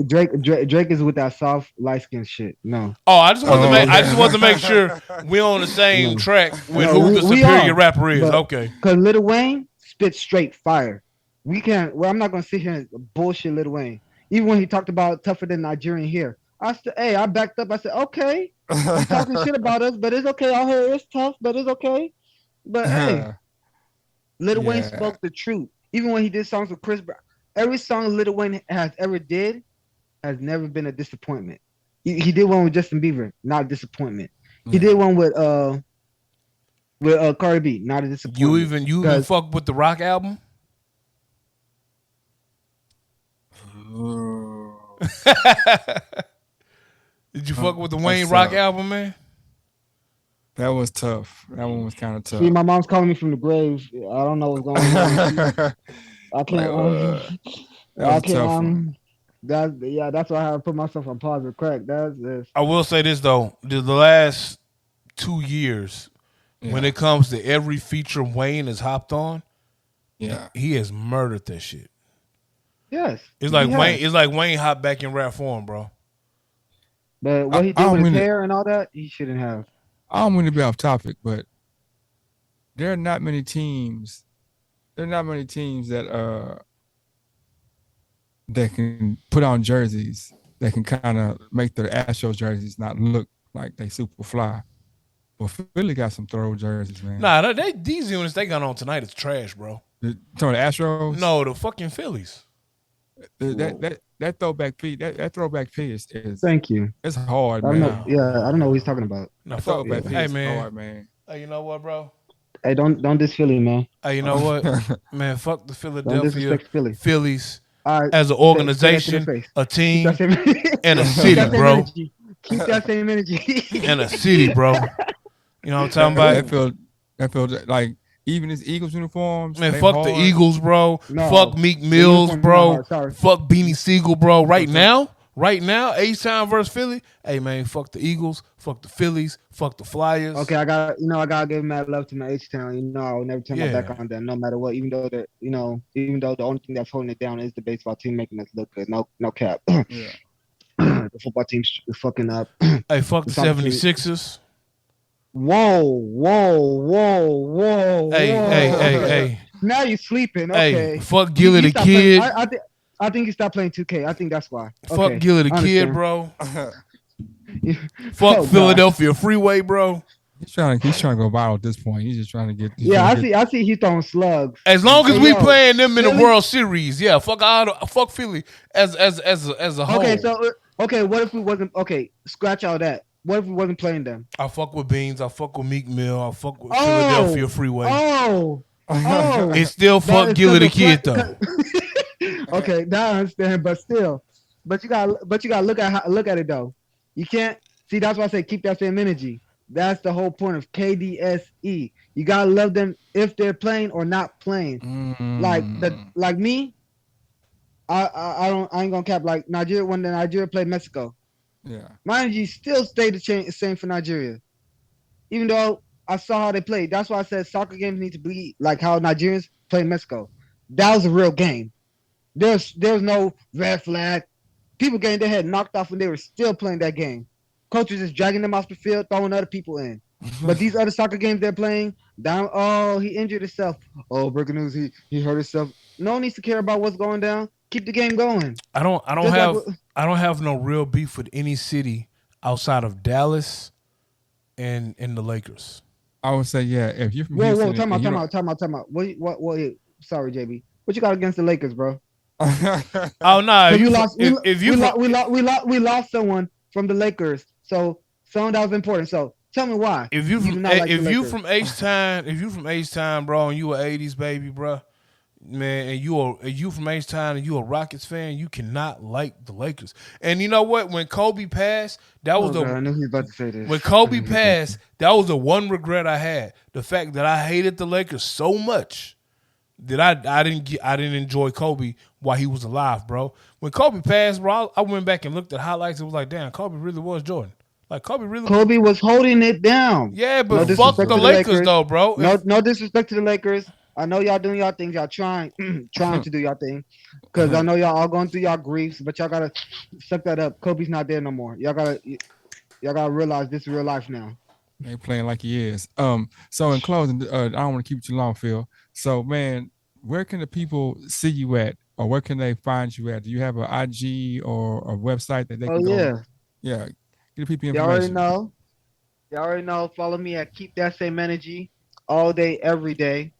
is with that soft light skin shit. No, Oh, I just want to Oh, make I okay. just want to make sure we're on the same no, track with no. who the We superior are, rapper is. but Okay. because Lil Wayne spits straight fire. We can't. Well, I'm not gonna sit here and bullshit Lil Wayne. Even when he talked about tougher than Nigerian here, I said, "Hey, I backed up." I said, "Okay, you talking shit about us, but it's okay. Out here it's tough, but it's okay." But hey, Lil Wayne Yeah. spoke the truth. Even when he did songs with Chris Brown, every song Lil Wayne has ever did has never been a disappointment. He did one with Justin Bieber, not a disappointment. He Yeah. did one with Cardi B, not a disappointment. You even Because fuck with the Rock album? Ooh. Did you fuck with the Wayne That's Rock tough. album, man? That was tough. That one was kind of see, tough. my mom's calling me from the grave. I don't know what's going on. I Like, can't. that was I a can't. tough one. That's why I have to put myself on pause with crack. That's this. I will say this though: the last 2 years, when Yeah. it comes to every feature Wayne has hopped on, Yeah. he has murdered that shit. Yes, It's he like has. Wayne hopped back in rap form, bro. But what he I did with don't his mean to, hair and all that, he shouldn't have. I don't mean to be off topic, but there are not many teams. There are not many teams that can put on jerseys that can kind of make the Astros jerseys not look like they super fly. But Philly got some throw jerseys, man. Nah, these units they got on tonight is trash, bro. The Astros. No, the fucking Phillies. That throwback P. That throwback P is Thank you. it's hard, I don't know. man. No, Yeah, I don't know what he's talking about. no, That fuck. throwback P Hey is man, hard, man. hey, you know what, bro? Hey, don't diss Philly, man. Hey, you know what, man? Fuck the Don't Philadelphia disrespect Philly. Phillies All right, as an say that to their organization, face. a Keep that team, same, and a keep city, that same bro. energy. Keep that same energy. And a city, bro. You know what I'm talking that about? felt like even his Eagles uniforms. Man, They fuck the hard. Eagles, bro. No, fuck Meek the Mills, uniforms are not bro. hard. Sorry. Fuck Beanie Siegel, bro. Right now, Right now, H-Town versus Philly. Hey man, fuck the Eagles, fuck the Phillies, fuck the Flyers. Okay, I gotta give mad love to my H Town. I will never turn my back Yeah, on them, no matter what. Even though the only thing that's holding it down is the baseball team making us look good. No, no cap. Yeah. The football team's fucking up. hey, fuck The the soccer team. 76ers. Whoa, whoa, whoa, whoa, Hey, hey, whoa. hey, Okay. hey, Now you're sleeping. hey, Okay. fuck Gilly You the stopped playing. Kid. I think you stopped playing 2K. I think that's why. Fuck Okay. Gilly the I Kid, understand. bro. Oh Fuck God. Philadelphia Freeway, bro. He's trying to go viral at this point. He's just trying to get. Yeah, I see he throwing slugs. As long as Hey we yo, playing them in the Philly. World Series, yeah. Fuck Philly as a whole. Okay, so what if we wasn't scratch all that. What if we wasn't playing them? I fuck with Beans. I fuck with Meek Mill. I fuck with Oh, Philadelphia Freeway. oh, oh. It's still That fuck is Gilly the 'cause Kid of though. okay, now I understand, but still, but you gotta look at it though. You can't see. That's why I say keep that same energy. That's the whole point of KDSE. You gotta love them if they're playing or not playing. Like me, I ain't gonna cap. Like Nigeria, when the Nigeria played Mexico, Yeah. my energy still stayed the same for Nigeria, even though I saw how they played. That's why I said soccer games need to be like how Nigerians play Mexico. That was a real game. There's no red flag. People getting their head knocked off when they were still playing that game. Coaches just dragging them off the field, throwing other people in. But these other soccer games they're playing, down. Oh, he injured himself. Oh, breaking news, he hurt himself. No one needs to care about what's going down. Keep the game going. I don't Just have like, I don't have no real beef with any city outside of Dallas and the Lakers. I would say, yeah, if you're from whoa, Houston, time and you out. What? Sorry, JB. What you got against the Lakers, bro? Oh no, Because we lost someone from the Lakers, so someone that was important. So tell me why. if you do from not like the if you Lakers. from H-Town, bro, and you a 80s baby, bro, man, and you from H-Town and you a Rockets fan, you cannot like the Lakers. And you know what? When Kobe passed, that was God, I knew he was about to say this. when Kobe passed, that was the one regret I had. The fact that I hated the Lakers so much that I didn't enjoy Kobe while he was alive, bro. When Kobe passed, bro, I went back and looked at highlights. It was like, damn, Kobe really was Jordan. Like Kobe was holding it down. Yeah, No but fuck disrespect the to the Lakers Lakers. though, bro. No disrespect to the Lakers. I know y'all doing y'all things. Y'all trying to do y'all thing. Because I know y'all all going through y'all griefs, but y'all gotta suck that up. Kobe's not there no more. Y'all gotta realize this is real life now. They playing like he is. So in closing, I don't want to keep you too long, Phil. So man, where can the people see you at, or where can they find you at? Do you have an IG or a website that they Oh can go? yeah. Yeah, give the people Y'all already information. know. Y'all already know. Follow me at Keep That Same Energy all day, every day.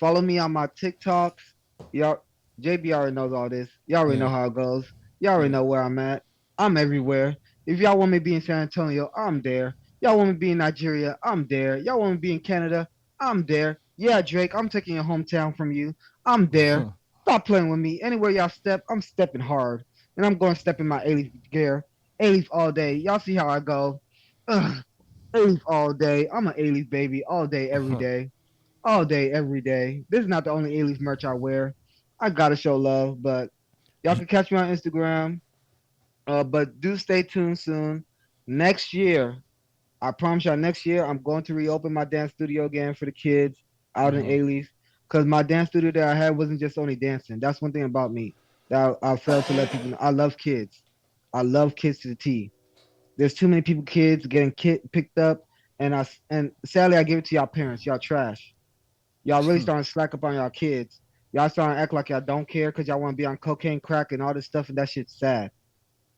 Follow me on my TikToks. Y'all, JB already knows all this. Y'all already know how it goes. Y'all already know where I'm at. I'm everywhere. If y'all want me to be in San Antonio, I'm there. Y'all want me to be in Nigeria, I'm there. Y'all want me to be in Canada, I'm there. Yeah, Drake, I'm taking your hometown from you. I'm there. Stop playing with me. Anywhere y'all step, I'm stepping hard. And I'm going to step in my A-Leaf gear. A-Leaf all day. Y'all see how I go. Ugh. A-Leaf all day. I'm an A-Leaf baby all day, every day. All day, every day. This is not the only A-Leaf merch I wear. I gotta show love, but y'all can catch me on Instagram. But do stay tuned soon. Next year, I promise y'all, next year I'm going to reopen my dance studio again for the kids out in A-Leaf. Because my dance studio that I had wasn't just only dancing. That's one thing about me that I failed to let people know. I love kids. I love kids to the T. There's too many kids getting picked up, and sadly I give it to y'all parents. Y'all trash. Y'all really starting to slack up on y'all kids. Y'all starting to act like y'all don't care because y'all want to be on cocaine, crack, and all this stuff, and that shit's sad.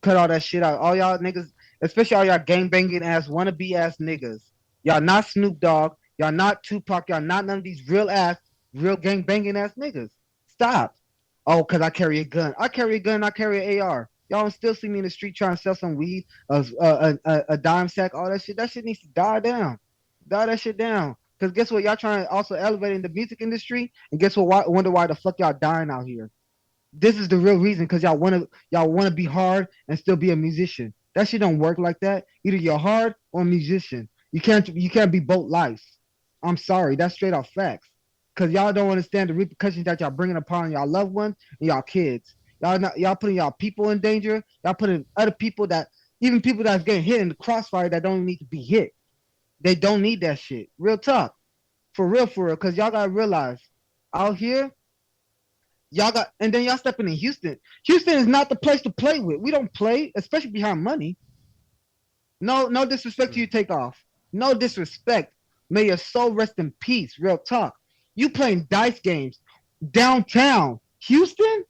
Cut all that shit out. All y'all niggas, especially all y'all gang banging ass, wannabe ass niggas. Y'all not Snoop Dogg. Y'all not Tupac. Y'all not none of these real gang banging ass niggas. Stop. Oh, because I carry a gun. I carry a gun. I carry an AR. Y'all still see me in the street trying to sell some weed, a dime sack, all that shit. That shit needs to die down. Die that shit down. Because guess what? Y'all trying to also elevate in the music industry. And guess what? Wonder why the fuck y'all dying out here. This is the real reason, because y'all wanna be hard and still be a musician. That shit don't work like that. Either you're hard or a musician. You can't be both lives. I'm sorry, that's straight off facts. Cause y'all don't understand the repercussions that y'all bringing upon y'all loved ones and y'all kids. Y'all putting y'all people in danger. Y'all putting other people that even people that's getting hit in the crossfire that don't need to be hit. They don't need that shit. Real talk. For real. Cause y'all gotta realize out here, y'all got and then y'all stepping in Houston. Houston is not the place to play with. We don't play, especially behind money. No disrespect to you, take off. No disrespect. May your soul rest in peace. Real talk. You playing dice games downtown Houston?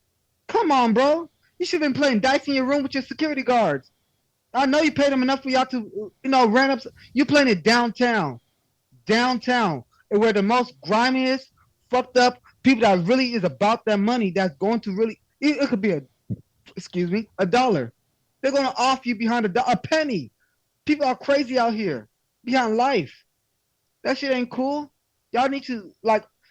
Come on, bro. You should have been playing dice in your room with your security guards. I know you paid them enough for y'all to, run up. You playing it downtown, and where the most grimiest, fucked up people that really is about that money. That's going to really. It could be a dollar. They're gonna off you behind a penny. People are crazy out here behind life. That shit ain't cool. Y'all need to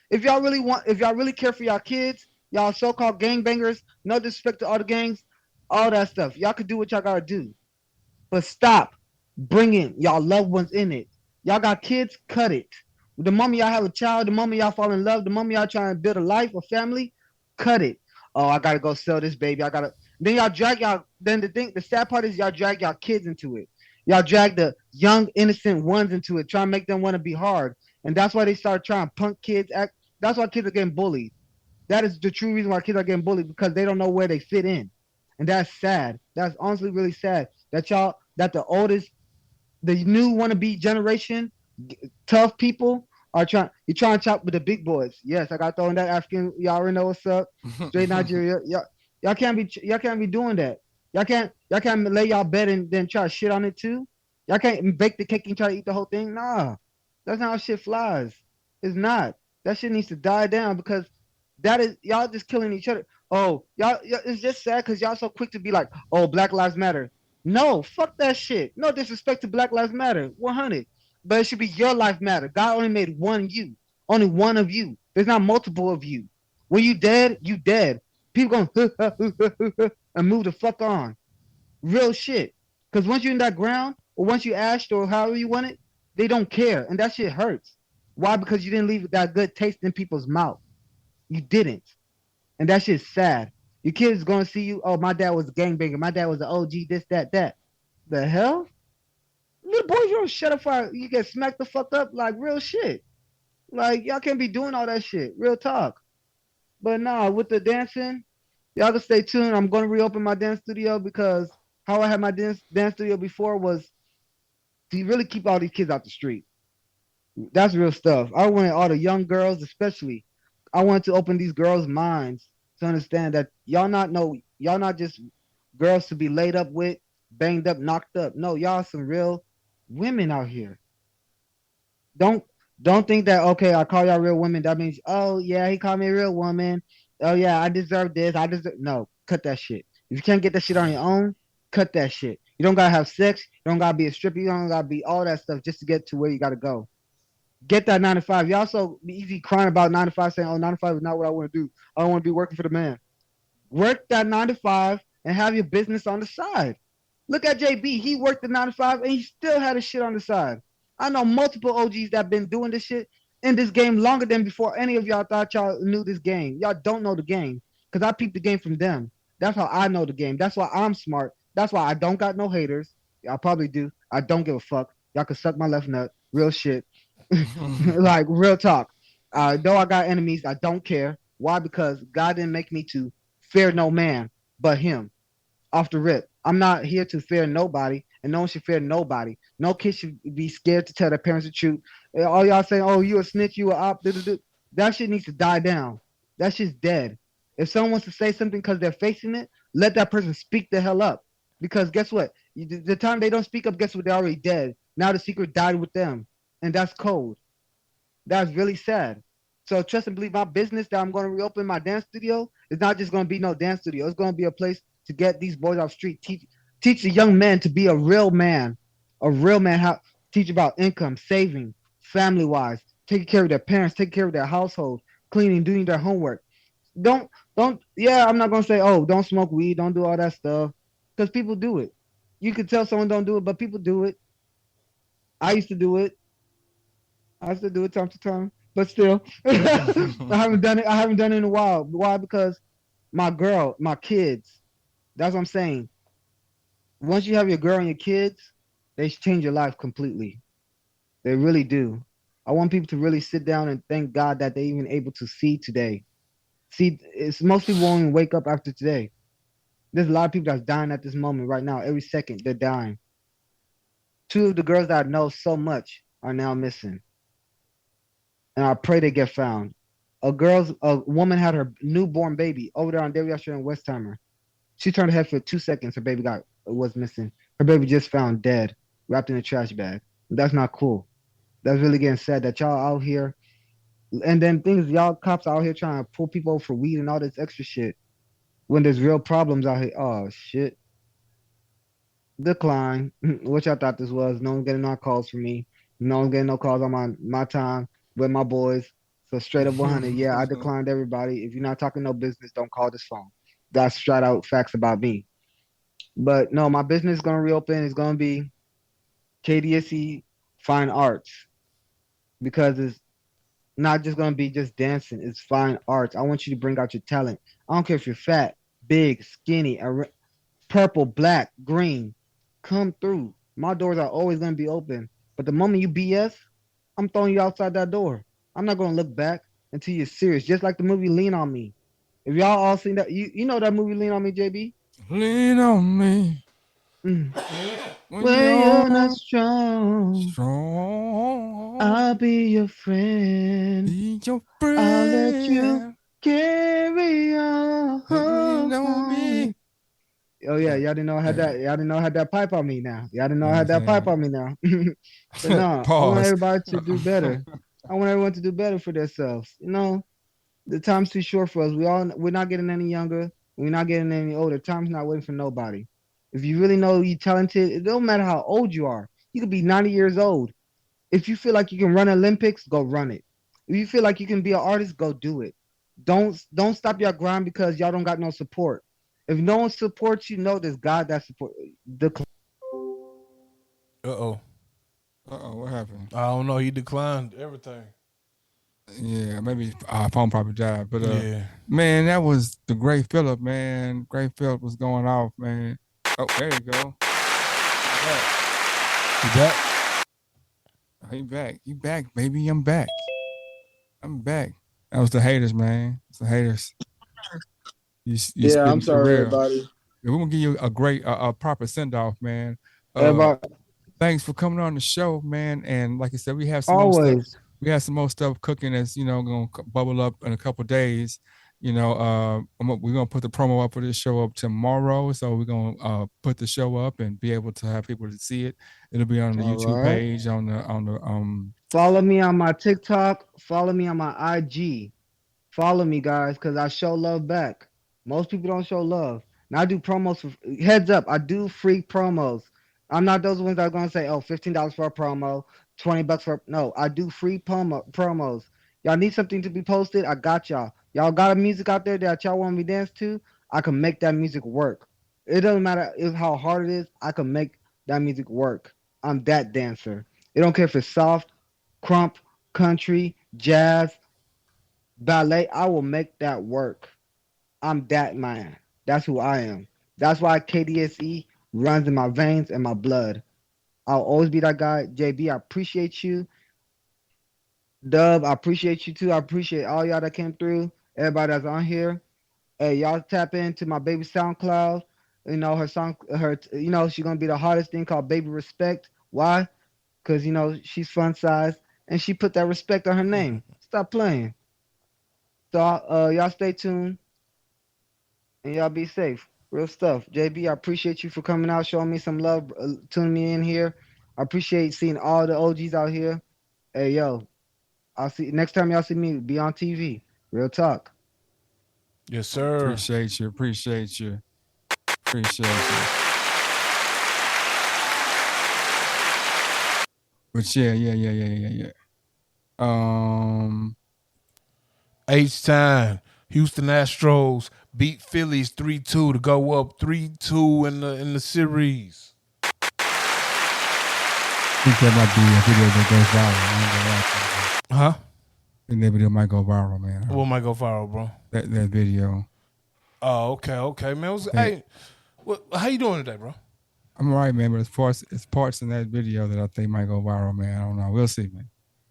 if y'all really care for y'all kids, y'all so-called gangbangers, no disrespect to all the gangs, all that stuff. Y'all could do what y'all gotta do, but stop bringing y'all loved ones in it. Y'all got kids, cut it. The moment y'all have a child, the moment y'all fall in love, the moment y'all trying to build a life, a family, cut it. Oh, I gotta go sell this baby. I gotta. Then y'all drag y'all. Then the sad part is y'all drag y'all kids into it. Y'all drag the young innocent ones into it, trying to make them want to be hard, and that's why they start trying to punk kids. That's why kids are getting bullied. That is the true reason why kids are getting bullied because they don't know where they fit in, and that's sad. That's honestly really sad that the oldest, the new wannabe generation, tough people are trying to chop with the big boys. Yes, I got throwing that African. Y'all already know what's up. Straight Nigeria. Y'all can't be doing that. Y'all can't lay y'all bed and then try to shit on it too. Y'all can't bake the cake and try to eat the whole thing. Nah, that's not how shit flies. It's not. That shit needs to die down because that is y'all just killing each other. Oh, y'all it's just sad because y'all so quick to be like, oh, Black Lives Matter. No, fuck that shit. No disrespect to Black Lives Matter. 100. But it should be your life matter. God only made one you. Only one of you. There's not multiple of you. When you dead, you dead. People going and move the fuck on. Real shit. Because once you're in that ground, or once you ashed or however you want it, they don't care. And that shit hurts. Why? Because you didn't leave that good taste in people's mouth. You didn't. And that shit's sad. Your kids going to see you, oh, my dad was a gangbanger. My dad was an OG, this, that. The hell? Little boys, you don't shut up for you get smacked the fuck up like real shit. Like y'all can't be doing all that shit. Real talk. But nah, with the dancing, y'all can stay tuned. I'm gonna reopen my dance studio because how I had my dance studio before was to really keep all these kids out the street. That's real stuff. I wanted all the young girls, especially. I wanted to open these girls' minds to understand that y'all not just girls to be laid up with, banged up, knocked up. No, y'all some real women out here. Don't don't think that okay, I call y'all real women. That means oh yeah, he called me a real woman. Oh yeah, I deserve this. I deserve no. Cut that shit. If you can't get that shit on your own, cut that shit. You don't gotta have sex. You don't gotta be a stripper. You don't gotta be all that stuff just to get to where you gotta go. Get that 9 to 5. Y'all so easy crying about 9 to 5, saying, "Oh, 9 to 5 is not what I want to do. I don't want to be working for the man." Work that 9 to 5 and have your business on the side. Look at JB. He worked the 9 to 5 and he still had his shit on the side. I know multiple OGs that been doing this shit in this game longer than before any of y'all thought y'all knew this game. Y'all don't know the game because I peeped the game from them. That's how I know the game. That's why I'm smart. That's why I don't got no haters. I probably do. I don't give a fuck. Y'all can suck my left nut. Real shit. Like real talk. Though I got enemies, I don't care. Why? Because God didn't make me to fear no man but him. Off the rip. I'm not here to fear nobody, and no one should fear nobody. No kid should be scared to tell their parents the truth. All y'all saying, "Oh, you a snitch, you a op," that shit needs to die down. That shit's dead. If someone wants to say something because they're facing it, let that person speak the hell up. Because guess what? The time they don't speak up, guess what? They're already dead. Now the secret died with them, and that's cold. That's really sad. So trust and believe my business that I'm going to reopen my dance studio is not just going to be no dance studio. It's going to be a place to get these boys off the street. Teach the young men to be a real man. How teach about income, saving, family wise, taking care of their parents, taking care of their household, cleaning, doing their homework. Don't. Yeah, I'm not going to say don't smoke weed, don't do all that stuff because people do it. You could tell someone don't do it, but people do it. I used to do it. I used to do it time to time, but still, I haven't done it. I haven't done it in a while. Why? Because my girl, my kids. That's what I'm saying. Once you have your girl and your kids, they change your life completely. They really do. I want people to really sit down and thank God that they even able to see today. See, it's most people won't even wake up after today. There's a lot of people that's dying at this moment right now. Every second they're dying. Two of the girls that I know so much are now missing, and I pray they get found. A woman had her newborn baby over there on Davy Street in Westheimer. She turned her head for 2 seconds. Her baby was missing. Her baby just found dead, wrapped in a trash bag. That's not cool. That's really getting sad that y'all out here, and then things y'all cops out here trying to pull people over for weed and all this extra shit when there's real problems out here. Oh shit. Decline. Which I thought this was. No one's getting no calls from me. No one's getting no calls on my time with my boys. So straight up 100. Yeah, I declined everybody. If you're not talking no business, don't call this phone. That's straight out facts about me. But no, my business is gonna reopen. It's gonna be Kdse Fine Arts because it's not just gonna be just dancing. It's fine arts. I want you to bring out your talent. I don't care if you're fat, big, skinny, purple, black, green. Come through. My doors are always gonna be open. But the moment you BS, I'm throwing you outside that door. I'm not gonna look back until you're serious. Just like the movie Lean on Me. If y'all all seen that, you know that movie Lean on Me, JB. Lean on me Mm. when When you're not you're strong, strong. I'll be your friend. Be your I'll let you friend. carry Lean on on. me. Oh yeah, Yeah, y'all didn't know I had yeah. that. Y'all didn't know I had that pipe on me now. Y'all didn't You know know I what had that pipe I'm on me now. But no, I want Pause. everybody to do better. I want everyone to do better for themselves. You know, the time's too short for us. We're not getting any younger. We're not getting any older. Time's not waiting for nobody. If you really know you're talented, it don't matter how old you are. You could be 90 years old. If you feel like you can run Olympics, go run it. If you feel like you can be an artist, go do it. Don't stop your grind because y'all don't got no support. If no one supports you, know there's God that support. The Uh-oh. What happened? I don't know. He declined everything. Yeah, maybe our phone probably died. But Yeah. man, that was the Great Phillip, man. Great Phillip was going off, man. Oh, there you go. You back? He back. You back, baby. I'm back. I'm back. That was the haters, man. It's the haters. You Yeah, I'm spitting for sorry, real. everybody. Yeah, we're gonna give you a great, a proper send off, man. Uh, Everybody, Thanks for coming on the show, man. And like I said, we have some more stuff. always. We have some more stuff cooking that's gonna bubble up in a couple days. We're gonna put the promo up for this show up tomorrow. So we're gonna put the show up and be able to have people to see it. It'll be on the All YouTube right. page on the. Follow me on my TikTok. Follow me on my IG. Follow me, guys, because I show love back. Most people don't show love. Now I do promos for heads up. I do free promos. I'm not those ones that are gonna say, "Oh, $15 for a promo, $20 for." No, I do free promos. Y'all need something to be posted? I got y'all. Y'all got a music out there that y'all want me to dance to? I can make that music work. It doesn't matter if how hard it is. I can make that music work. I'm that dancer. It don't care if it's soft, crump, country, jazz, ballet. I will make that work. I'm that man. That's who I am. That's why KDSE runs in my veins and my blood. I'll always be that guy. JB, I appreciate you. Dub, I appreciate you too. I appreciate all y'all that came through. Everybody that's on here. Hey, y'all tap into my baby SoundCloud. You know, her song, she's gonna be the hardest thing called Baby Respect. Why? Because she's fun size and she put that respect on her name. Stop playing. So y'all stay tuned and y'all be safe. Real stuff. JB, I appreciate you for coming out, showing me some love, tuning me in here. I appreciate seeing all the OGs out here. Hey, yo, I'll see next time y'all see me, be on TV. Real talk. Yes, sir. Appreciate you. Appreciate you. Appreciate you. But yeah. Um, H-time. Houston Astros beat Phillies 3-2 to go up 3-2 in the series. I think that might be a video that goes viral. I Huh? think that video might go viral, man. What might go viral, bro? That video. Oh, okay, man. Hey, how you doing today, bro? I'm all right, man. But it's parts in that video that I think might go viral, man. I don't know. We'll see, man.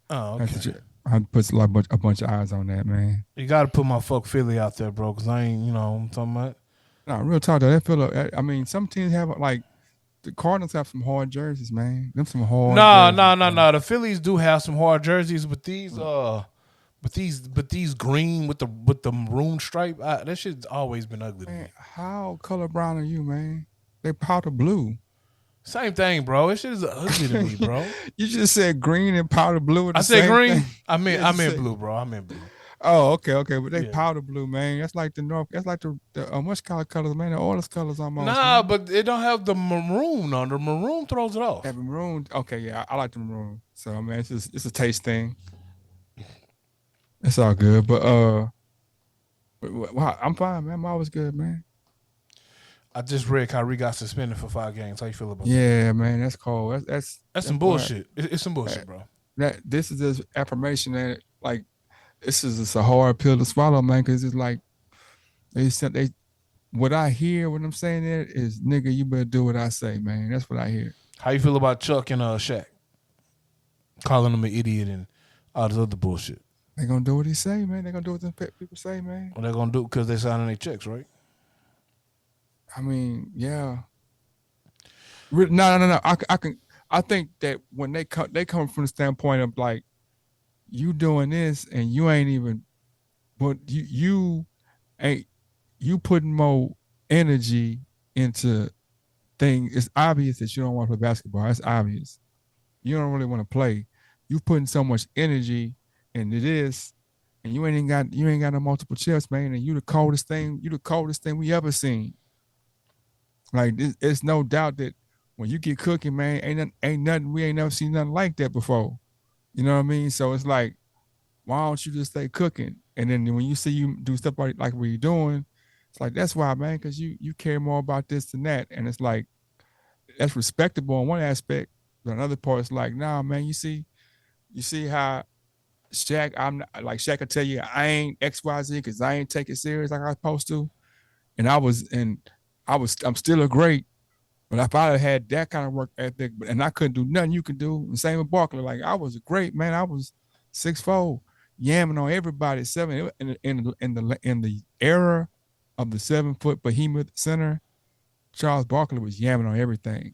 Oh, I have okay. I put a bunch of eyes on that, man. You got to put my fuck Philly out there, bro, because I ain't, what I'm talking about. No, real talk though. That feel. I mean, some teams have like the Cardinals have some hard jerseys, man. Them some hard No, jerseys. no, no, no. The Phillies do have some hard jerseys, but these green with the maroon stripe, that shit's always been ugly to me. Man, how colorblind are you, man? They powder blue. Same thing, bro. It shit is ugly to me, bro. You just said green and powder blue. I said green. Thing. I meant said, blue, bro. I meant blue. Oh, okay. But they powder blue, man. That's like the North. That's like the what's colors, man? The Oilers colors almost. Nah, man. but it don't have the maroon on. The maroon throws it off. Have maroon. Okay, yeah, I like the maroon. So man, it's a taste thing. It's all good, but I'm fine, man. I'm always good, man. I just read Kyrie got suspended for 5 games. How you feel about that? Yeah, man, that's cold. That's some bullshit. It's some bullshit, bro. This is this affirmation that like this is just a hard pill to swallow, man. Because it's like they what I hear when I'm saying that is nigga, you better do what I say, man. That's what I hear. How you feel about Chuck and Shaq calling him an idiot and all this other bullshit? They gonna do what he say, man. They gonna do what them people say, man. Well, they're gonna do because they signing their checks, right? I mean, yeah. No. I think that when they come from the standpoint of like, you doing this and you ain't even, but you ain't you putting more energy into things. It's obvious that you don't want to play basketball. It's obvious. You don't really want to play. You putting so much energy into this, and you ain't got no multiple chips, man. And you the coldest thing we ever seen. Like it's no doubt that when you get cooking, man, ain't nothing. We ain't never seen nothing like that before. You know what I mean? So it's like, why don't you just stay cooking? And then when you see you do stuff like what you're doing, it's like that's why, man, because you care more about this than that. And it's like that's respectable in one aspect, but another part is like, nah, man, you see how Shaq, Shaq will tell you I ain't XYZ because I ain't take it serious like I was supposed to. I'm still a great, but if I had that kind of work ethic, and I couldn't do nothing you could do, the same with Barkley. Like I was a great man. I was 6'4", yamming on everybody. In the era of the 7-foot behemoth center, Charles Barkley was yamming on everything.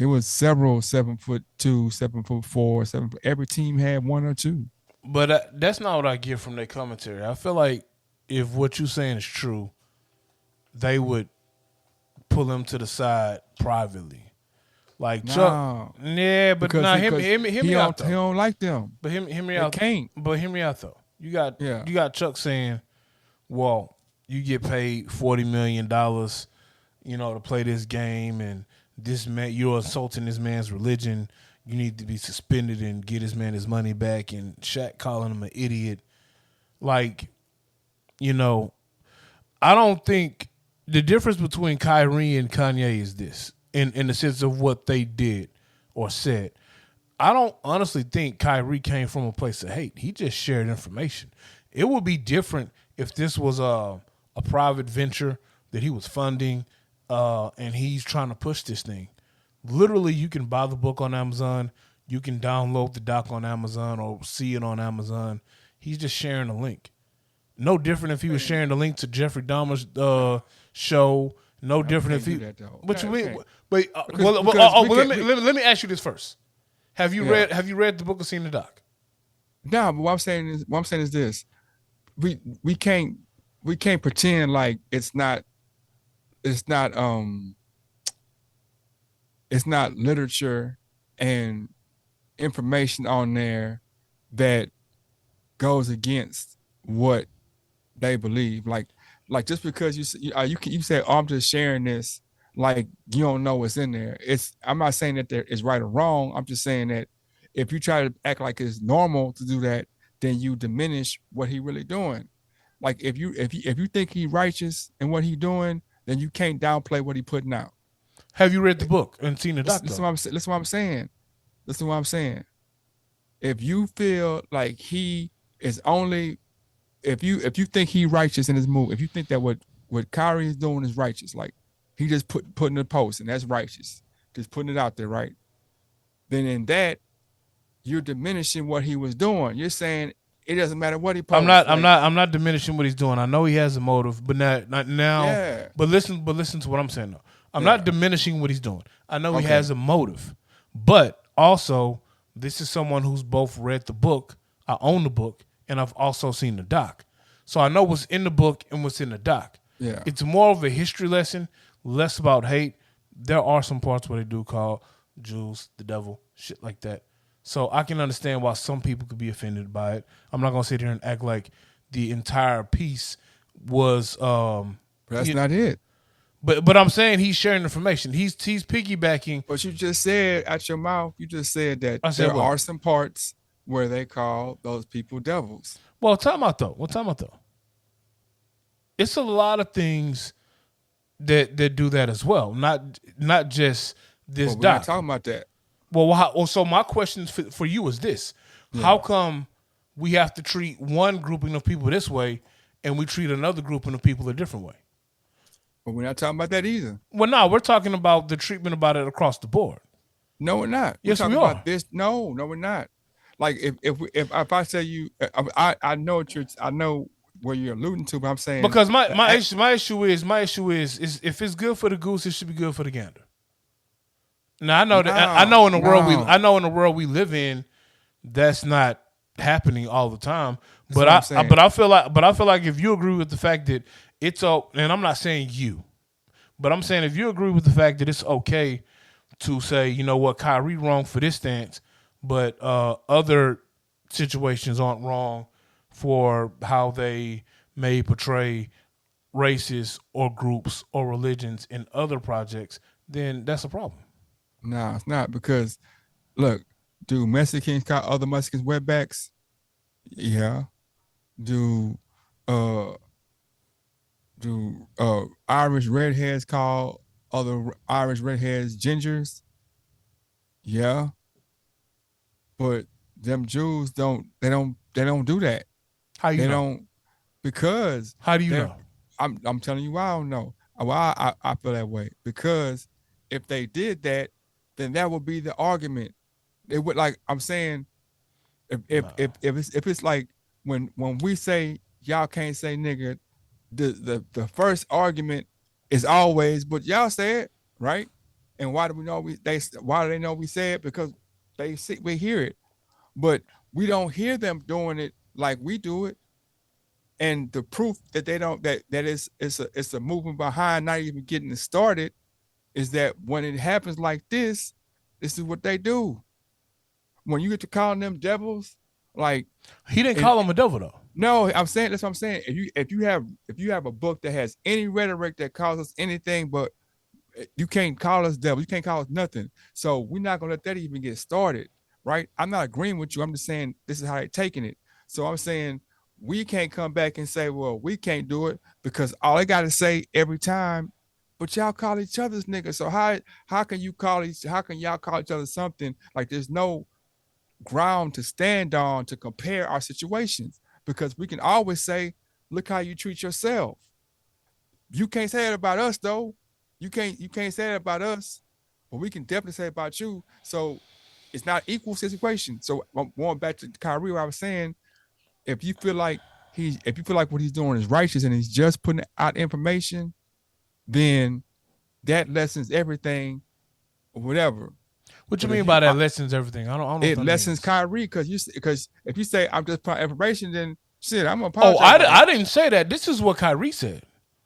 It was several 7'2", 7'4", every team had one or two. But that's not what I get from their commentary. I feel like if what you're saying is true, they would pull him to the side privately. Like Chuck, yeah, but hear me out though. He don't like them. But hear me out. Can't. But hear me out though. You got Chuck saying, "Well, you get paid $40 million, to play this game, and this man, you're assaulting this man's religion. You need to be suspended and get this man his money back." And Shaq calling him an idiot. Like, I don't think the difference between Kyrie and Kanye is this, in the sense of what they did or said. I don't honestly think Kyrie came from a place of hate. He just shared information. It would be different if this was a private venture that he was funding, and he's trying to push this thing. Literally, you can buy the book on Amazon. You can download the doc on Amazon or see it on Amazon. He's just sharing a link. No different if he was sharing the link to Jeffrey Dahmer's show. No different if he. What you mean? But let me ask you this first. Have you read the book or seen the doc? No, but what I'm saying is this: we can't pretend like it's not literature and information on there that goes against what they believe. Like just because you say, "Oh, I'm just sharing this," like you don't know what's in there. I'm not saying that there is right or wrong. I'm just saying that if you try to act like it's normal to do that, then you diminish what he really doing. Like if you think he righteous in what he doing, then you can't downplay what he putting out. Have you read the book and seen the doc? Listen what I'm saying. If you feel like he is only if you think he righteous in his move, if you think that what Kyrie is doing is righteous, like he just putting a post and that's righteous, just putting it out there, right? Then in that you're diminishing what he was doing. You're saying it doesn't matter what he I'm posts. not. Like, I'm not diminishing what he's doing. I know he has a motive, but not now. yeah, But listen to what I'm saying. Though I'm Yeah. not diminishing what he's doing. I know he Okay. has a motive, but also this is someone who's both read the book. I own the book, and I've also seen the doc, so I know what's in the book and what's in the doc. Yeah. It's more of a history lesson, less about hate. There are some parts where they do call Jews the devil, shit like that. So I can understand why some people could be offended by it. I'm not gonna sit here and act like the entire piece was. But that's not it. But I'm saying he's sharing information. He's piggybacking. But you just said out your mouth, you just said that I said there what? are some parts where they call those people devils. Well, time out though. It's a lot of things that do that as well. Not just this But we're not doc. talking about that. Well, so my question for you is this: How come we have to treat one grouping of people this way, and we treat another grouping of people a different way? But we're not talking about that either. Well, no, we're talking about the treatment about it across the board. No, we're not. Yes, we're talking we are. about this. No, we're not. Like if I tell you, I know I know where you're alluding to, but I'm saying Because my issue is if it's good for the goose, it should be good for the gander. Now I know that I know in the world we live in, that's not happening all the time. But I feel like if you agree with the fact that it's and I'm not saying you, but I'm saying if you agree with the fact that it's okay to say, you know what, Kyrie wrong for this stance, but other situations aren't wrong for how they may portray races or groups or religions in other projects, then that's a problem. No, it's not, because look, do Mexicans call other Mexicans wetbacks? Yeah. Do Irish redheads call other Irish redheads gingers? Yeah. But them Jews don't do that. How you They know? don't, because How do you they're- know? I'm telling you why I don't know. Why I feel that way. Because if they did that, then that would be the argument. It would, like I'm saying, if it's like when we say y'all can't say nigga, the first argument is always, but y'all say it, right? And why do we know why do they know we say it? Because we hear it. But we don't hear them doing it like we do it. And the proof that they don't that it's a movement behind not even getting it started is that when it happens like this is what they do. When you get to calling them devils, like He didn't call him a devil though. no, I'm saying that's what I'm saying. If you have a book that has any rhetoric that calls us anything, but you can't call us devil, you can't call us nothing. So we're not gonna let that even get started, right? I'm not agreeing with you. I'm just saying this is how they're taking it. So I'm saying we can't come back and say, well, we can't do it because all they got to say every time, but y'all call each other's niggas. So how can y'all call each other something like there's no ground to stand on to compare our situations? Because we can always say, look how you treat yourself. You can't say it about us though. You can't say it about us, but we can definitely say it about you. So it's not equal situation. So I'm going back to Kyrie, where I was saying, if you feel like what he's doing is righteous and he's just putting out information, then that lessens everything or whatever. What you But mean if by that lessens everything? I don't know. It what that lessens means. Kyrie because if you say I'm just putting information, then shit, I'm gonna Oh, apologize. I didn't say that. This is what Kyrie said.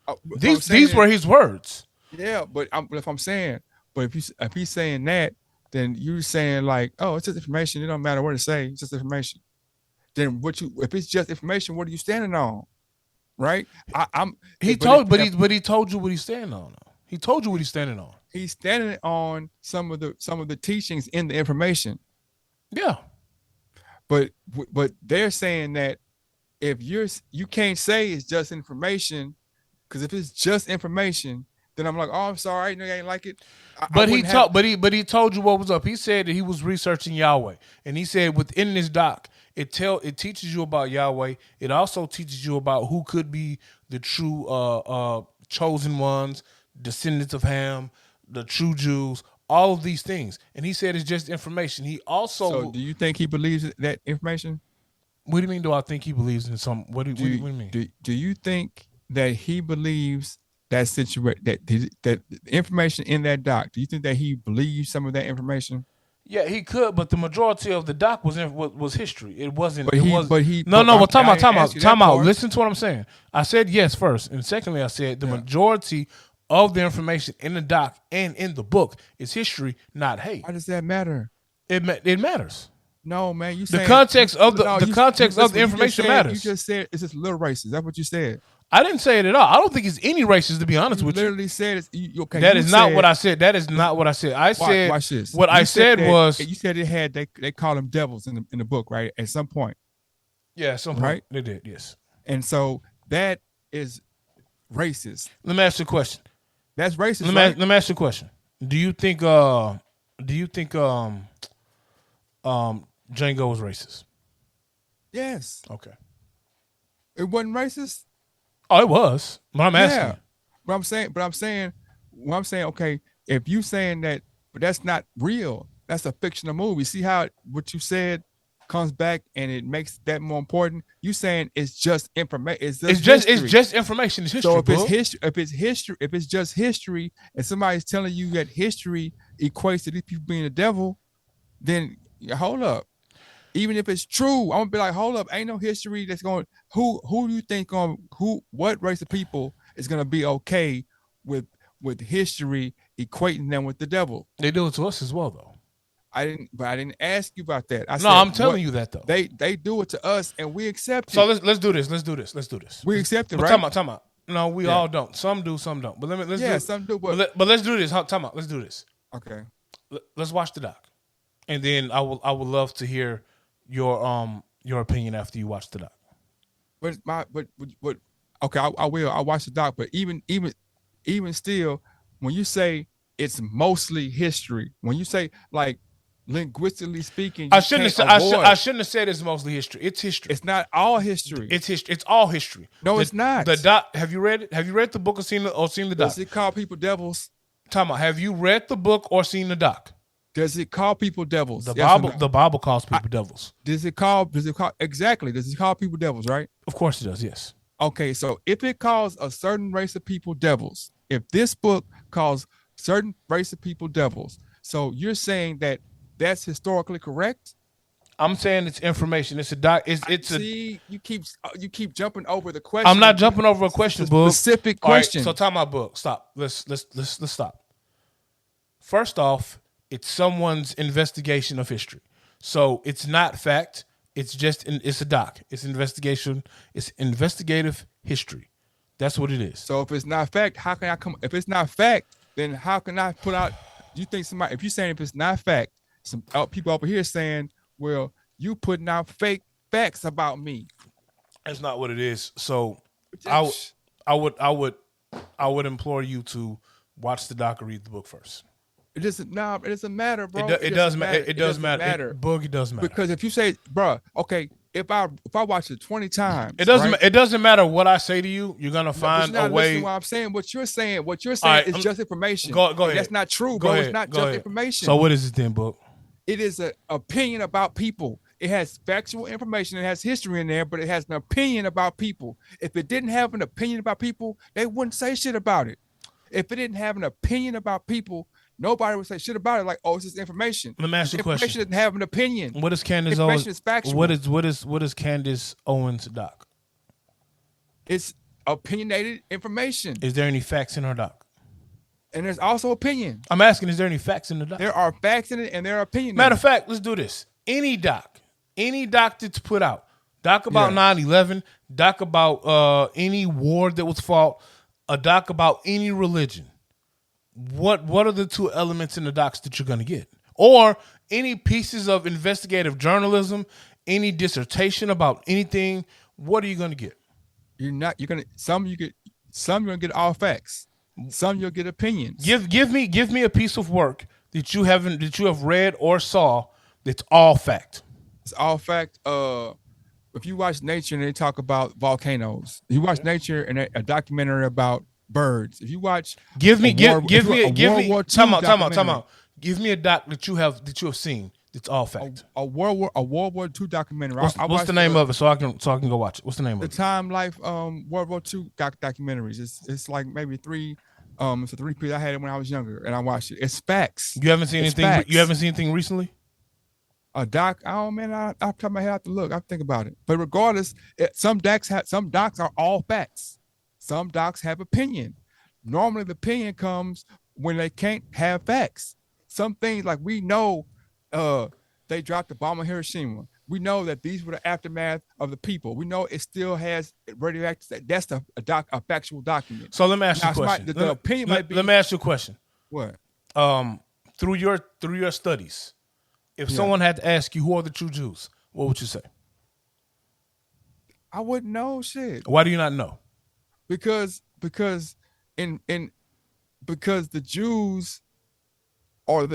But I'm These saying- were his words. Yeah, but if I'm saying, but if he's saying that, then you're saying like, oh, it's just information. It don't matter what to say. It's just information. Then if it's just information, what are you standing on? Right? He told you what he's standing on. He told you what he's standing on. He's standing on some of the teachings in the information. Yeah. But they're saying that if you can't say it's just information, because if it's just information, then I'm like, oh, I'm sorry, I know you ain't like it. But he told you what was up. He said that he was researching Yahweh, and he said within this doc It teaches you about Yahweh. It also teaches you about who could be the true chosen ones, descendants of Ham, the true Jews, all of these things. And he said it's just information. He also. So do you think he believes that information? What do you mean? Do I think he believes in some? What do you mean? Do you think that he believes that situation that the information in that doc? Do you think that he believes some of that information? Yeah, he could, but the majority of the doc was history. It wasn't. But Time out. Part. Listen to what I'm saying. I said yes first, and secondly, I said the majority of the information in the doc and in the book is history, not hate. Why does that matter? It matters. No, man. You the context of the information matters. You just said it's just little racist. That's what you said. I didn't say it at all. I don't think it's any racist, to be honest with you. Literally said it's okay. That is not what I said. That is not what I said. I said watch this. What I said was you said it had they call them devils in the book, right? At some point. Yeah, at some point. Right? They did, yes. And so that is racist. Let me ask you a question. That's racist. Let me ask you a question. Do you think Django was racist? Yes. Okay. It wasn't racist. Oh, it was. But I'm asking. Yeah. But I'm saying, okay, if you saying that, but that's not real. That's a fictional movie. See how what you said comes back and it makes that more important. You saying it's just information. It's just information. It's history. So if it's just history, and somebody's telling you that history equates to these people being the devil, then hold up. Even if it's true, I'm gonna be like, hold up, ain't no history that's going. Who do you think what race of people is gonna be okay with history equating them with the devil? They do it to us as well, though. I didn't ask you about that. I'm telling you that though. They do it to us and we accept it. So let's do this. We accept it, but right? Time out. No, we all don't. Some do, some don't. But some do. But let's do this. Time out. Let's do this. Okay. Let's watch the doc, and then I would love to hear your opinion after you watch the doc. Okay, I will. I'll watch the doc. But even still, when you say it's mostly history, when you say like linguistically speaking, I shouldn't have said it's mostly history. It's history. It's not all history. It's history. It's all history. No, it's not. The doc. Have you read it? Have you read the book or seen the doc? Does it call people devils? Time out. Have you read the book or seen the doc? Does it call people devils? The Bible calls people devils. Does it call exactly? Does it call people devils, right? Of course it does, yes. Okay, so if it calls a certain race of people devils, if this book calls certain race of people devils, so you're saying that that's historically correct? I'm saying it's information. It's a doc. See, you keep jumping over the question. I'm not jumping over a question, Boog. Specific question. All right, so time out, Boog. Stop. Let's stop. First off, it's someone's investigation of history. So it's not fact. It's a doc. It's investigation. It's investigative history. That's what it is. So if it's not fact, how can I come? If it's not fact, then how can I put out? You think somebody? If you're saying if it's not fact, some people over here saying, well, you putting out fake facts about me. That's not what it is. So I would implore you to watch the doc or read the book first. It doesn't matter, bro. It does matter. It does matter. Boog, it does matter. Because if you say, bro, okay, if I watch it 20 times, it doesn't matter what I say to you. You're gonna find a way. What I'm saying, what you're saying right, is just information. Go ahead. That's not true, bro. It's not just information. So what is it then, Boog? It is an opinion about people. It has factual information. It has history in there, but it has an opinion about people. If it didn't have an opinion about people, they wouldn't say shit about it. If it didn't have an opinion about people, nobody would say shit about it. Like, oh, it's just information. Let me ask you a question. Information doesn't have an opinion. What is Candace Owens? Is factual. What is Candace Owens' doc? It's opinionated information. Is there any facts in her doc? And there's also opinion. I'm asking, is there any facts in the doc? There are facts in it and there are opinions. Matter of fact, let's do this. Any doc that's put out, doc about 9/11, doc about any war that was fought, a doc about any religion. What are the two elements in the docs that you're going to get? Or any pieces of investigative journalism, any dissertation about anything, what are you going to get? Some you're going to get all facts. Some you'll get opinions. Give me a piece of work that you have read or saw that's all fact. It's all fact. If you watch Nature and they talk about volcanoes, you watch Nature and a documentary about birds. If you watch Give me World War II time out. Give me a doc that you have seen. It's all fact. a World War II documentary. What's the name of it so I can go watch it? What's the name of it? The Time Life World War II documentaries. It's like maybe three. It's a 3-piece. I had it when I was younger, and I watched it. It's facts. You haven't seen anything. Facts. You haven't seen anything recently. A doc. Oh man, I top of my head, I have to look. I think about it. But regardless, some docs are all facts. Some docs have opinion. Normally, the opinion comes when they can't have facts. Some things like we know, they dropped the bomb on Hiroshima. We know that these were the aftermath of the people. We know it still has radioactive. That's a factual document. So let me ask you a question. The opinion might be. Let me ask you a question. What? Through your studies, if someone had to ask you who are the true Jews, what would you say? I wouldn't know shit. Why do you not know? Because because the Jews are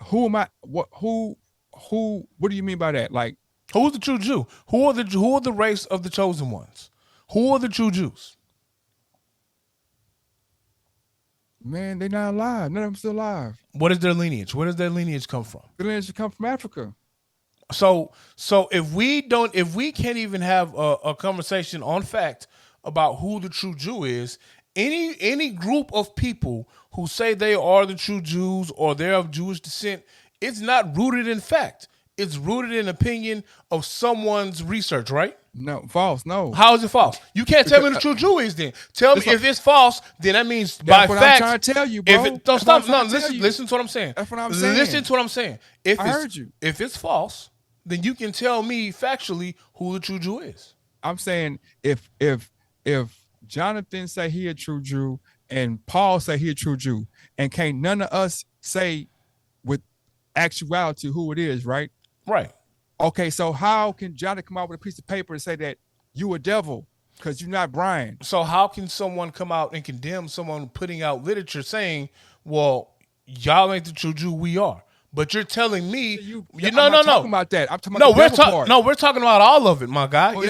who am I? What do you mean by that? Like, who's the true Jew? Who are the race of the chosen ones? Who are the true Jews? Man, they're not alive. None of them still alive. What is their lineage? Where does their lineage come from? Their lineage come from Africa. So if we can't even have a conversation on fact about who the true Jew is, any group of people who say they are the true Jews or they're of Jewish descent, it's not rooted in fact. It's rooted in opinion of someone's research, right? No, false. No. How is it false? You can't tell me the true Jew is then. Tell me if it's false, then that means by fact. I'm trying to tell you, bro. Don't stop. No, listen to what I'm saying. That's what I'm saying. Listen to what I'm saying. I heard you. If it's false, then you can tell me factually who the true Jew is. I'm saying if Jonathan say he a true Jew and Paul say he a true Jew, and can't none of us say with actuality who it is, right? Right. Okay, so how can Jonathan come out with a piece of paper and say that you a devil because you're not Brian? So how can someone come out and condemn someone putting out literature saying, well, y'all ain't the true Jew, we are? But you're telling me I'm not talking about that. I'm talking about we're talking about all of it, my guy. Well,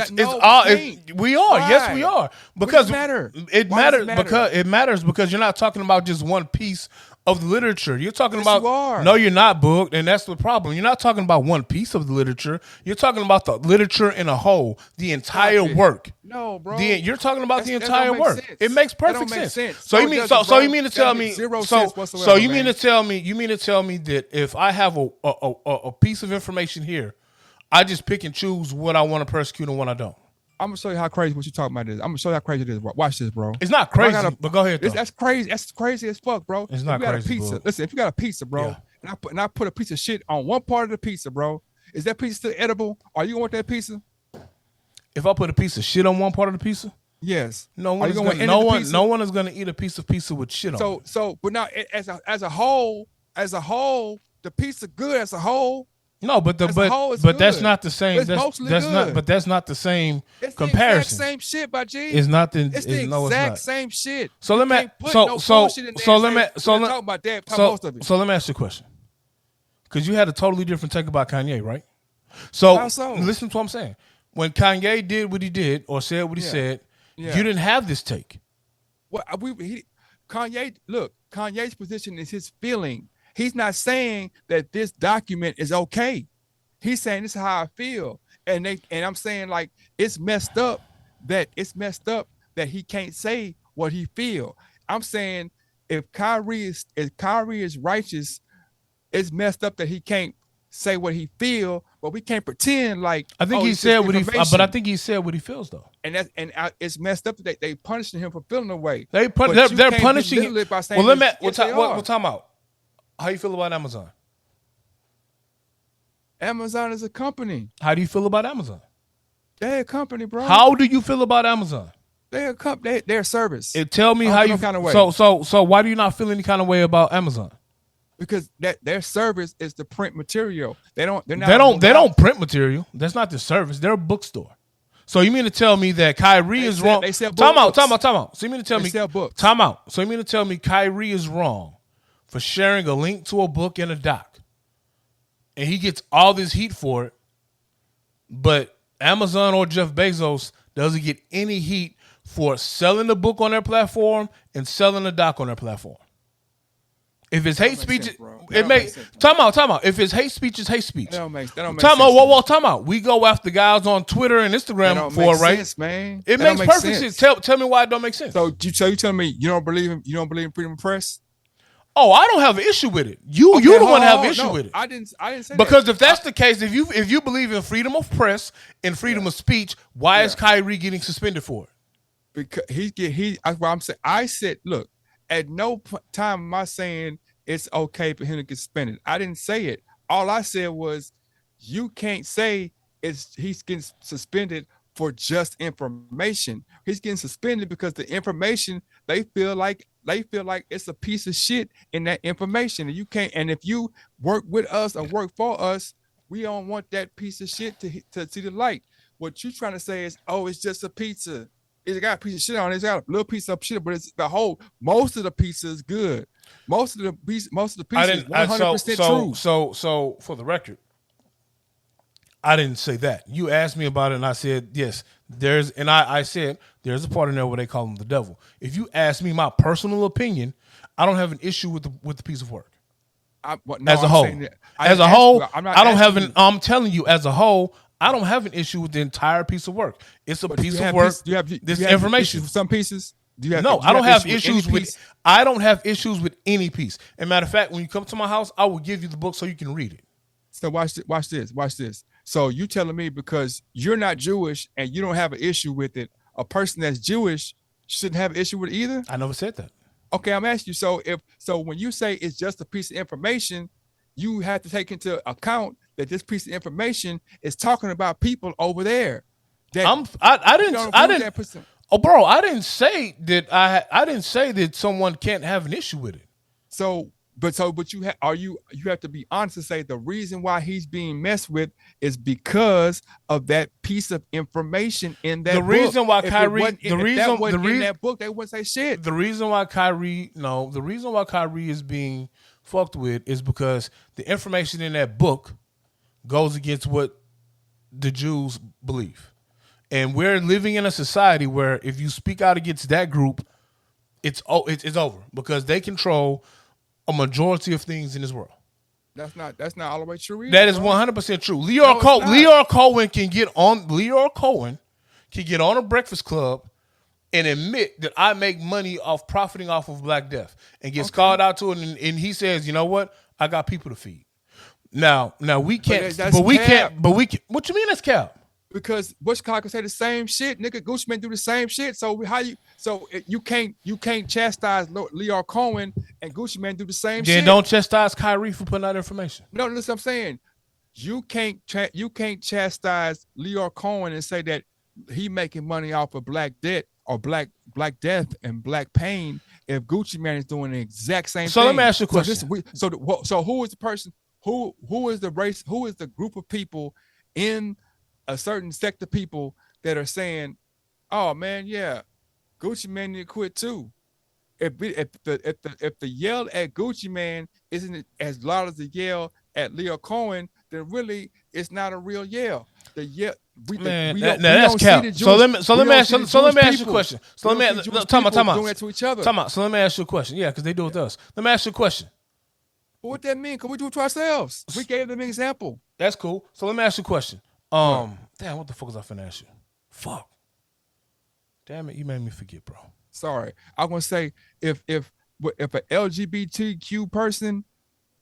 we are. Why? Yes, we are. Because it matter? It matters because you're not talking about just one piece of the literature. You're talking Yes, about you are. No, you're not, Boog, and that's the problem. You're not talking about one piece of the literature. You're talking about the literature in a whole, the entire work. No, bro. You're talking about the That entire don't make work. sense. It makes That don't perfect make sense. sense. So No, you it mean doesn't, so bro. you mean to That tell makes me zero so sense whatsoever, so you mean man. to tell me that if I have a piece of information here, I just pick and choose what I want to persecute and what I don't. I'm gonna show you how crazy what you're talking about is. I'm gonna show you how crazy it is. Watch this, bro. It's not crazy, but go ahead. That's crazy. That's crazy as fuck, bro. It's not if you got crazy, a pizza, bro. listen. If you got a pizza, bro, Yeah. and I put a piece of shit on one part of the pizza, bro, is that pizza still edible? Are you gonna want that pizza? If I put a piece of shit on one part of the pizza, Yes. no Are one you is gonna gonna, end no the one pizza? no one is gonna eat a piece of pizza with shit on it. But now as a whole, the pizza good as a whole. No, but as a whole, it's but that's good. not the same. It's mostly good. But that's not the same It's comparison. the exact same shit, by G. It's not the. It's the no, exact it's not. same shit. So You let me can't put no bullshit in there so and let me say, so we're let talking about that. Talk so most of it. so let me ask you a question. Because you had a totally different take about Kanye, right? So, How so? listen to what I'm saying. When Kanye did what he did or said what he said, Yeah. you didn't have this take. Kanye's position is his feeling. He's not saying that this document is okay. He's saying this is how I feel. And I'm saying like it's messed up that he can't say what he feel. I'm saying if Kyrie is righteous, it's messed up that he can't say what he feel, but we can't pretend like I think he it's said just what he, information. but I think he said what he feels though. And it's messed up that they punishing him for feeling away. They're punishing him. By saying Well, let me. yes, What time out? How you feel about Amazon? Amazon is a company. How do you feel about Amazon? They're a company, bro. How do you feel about Amazon? They're a company. They're a service. Tell me how you kind of way. So why do you not feel any kind of way about Amazon? Because their service is the print material. They don't print material. That's not the service. They're a bookstore. So you mean to tell me that Kyrie is wrong? They sell Time out. books. So you mean to tell They me sell books. Time out. So you mean to tell me Kyrie is wrong for sharing a link to a book and a doc, and he gets all this heat for it, But Amazon or Jeff Bezos doesn't get any heat for selling the book on their platform and selling the doc on their platform. If it's hate speech, it makes time out. If it's hate speech, it's hate speech. That don't make sense. Time out. We go after guys on Twitter and Instagram for it, right? Sense, man. It makes perfect sense. Tell me why it don't make sense. So you telling me you don't believe in freedom of press? Oh, I don't have an issue with it. You the one have an issue with it. I didn't say because that. If that's the case, if you believe in freedom of press and freedom of speech, why is Kyrie getting suspended for it? Because that's what I'm saying. I said, look, at no time am I saying it's okay for him to get suspended. I didn't say it. All I said was you can't say he's getting suspended for just information. He's getting suspended because the information they feel like it's a piece of shit in that information. And you can't. And if you work with us or work for us, we don't want that piece of shit to see the light. What you're trying to say is, oh, it's just a pizza. It's got a piece of shit on it. It's got a little piece of shit, but it's the whole. Most of the pizza is good. Most of the pizza is 100% true. So for the record, I didn't say that. You asked me about it, and I said yes. I said there's a part in there where they call him the devil. If you ask me my personal opinion, I don't have an issue with the piece of work. As a whole, I'm telling you, as a whole, I don't have an issue with the entire piece of work. It's a piece of work. This information. Some pieces. I don't have issues with. I don't have issues with any piece. As a matter of fact, when you come to my house, I will give you the book so you can read it. So watch this. So you telling me because you're not Jewish and you don't have an issue with it, a person that's Jewish shouldn't have an issue with it either? I never said that. Okay, I'm asking you. So when you say it's just a piece of information, you have to take into account that this piece of information is talking about people over there. I didn't. Oh, bro, I didn't say that. I didn't say that someone can't have an issue with it. But you have to be honest and say the reason why he's being messed with is because of that piece of information in that book. The reason why Kyrie in that book, they wouldn't say shit. The reason why Kyrie is being fucked with is because the information in that book goes against what the Jews believe. And we're living in a society where if you speak out against that group, it's over because they control a majority of things in this world. That's not all the way true either. That is 100% true. Leor Cohen can get on a Breakfast Club and admit that I make money off profiting off of Black Death and gets called out to it, and he says, you know what? I got people to feed. Now we can't. What you mean that's cap? Because Bush Clark can say the same shit, nigga. Gucci Mane do the same shit. So you can't chastise Leor Cohen and Gucci Mane do the same shit. Then don't chastise Kyrie for putting out information. No, listen, I'm saying you can't chastise Leor Cohen and say that he making money off of Black Debt or Black Death and Black Pain if Gucci Mane is doing the exact same thing. So let me ask you a question. So who is the person? Who is the race? Who is the group of people in a certain sect of people that are saying, "Oh man, yeah, Gucci Mane need to quit too." If the yell at Gucci Mane isn't as loud as the yell at Leor Cohen, then really it's not a real yell. The yell. That's cap. So let me ask you a question. So let me time out. Doing that to each other. Time out. So let me ask you a question. Yeah, because they do it with us. Let me ask you a question. Well, what that mean? Because we do it to ourselves. We gave them an example. That's cool. So let me ask you a question. Damn, what the fuck was I finna ask you? Fuck. Damn it, you made me forget, bro. Sorry. I want to say if an LGBTQ person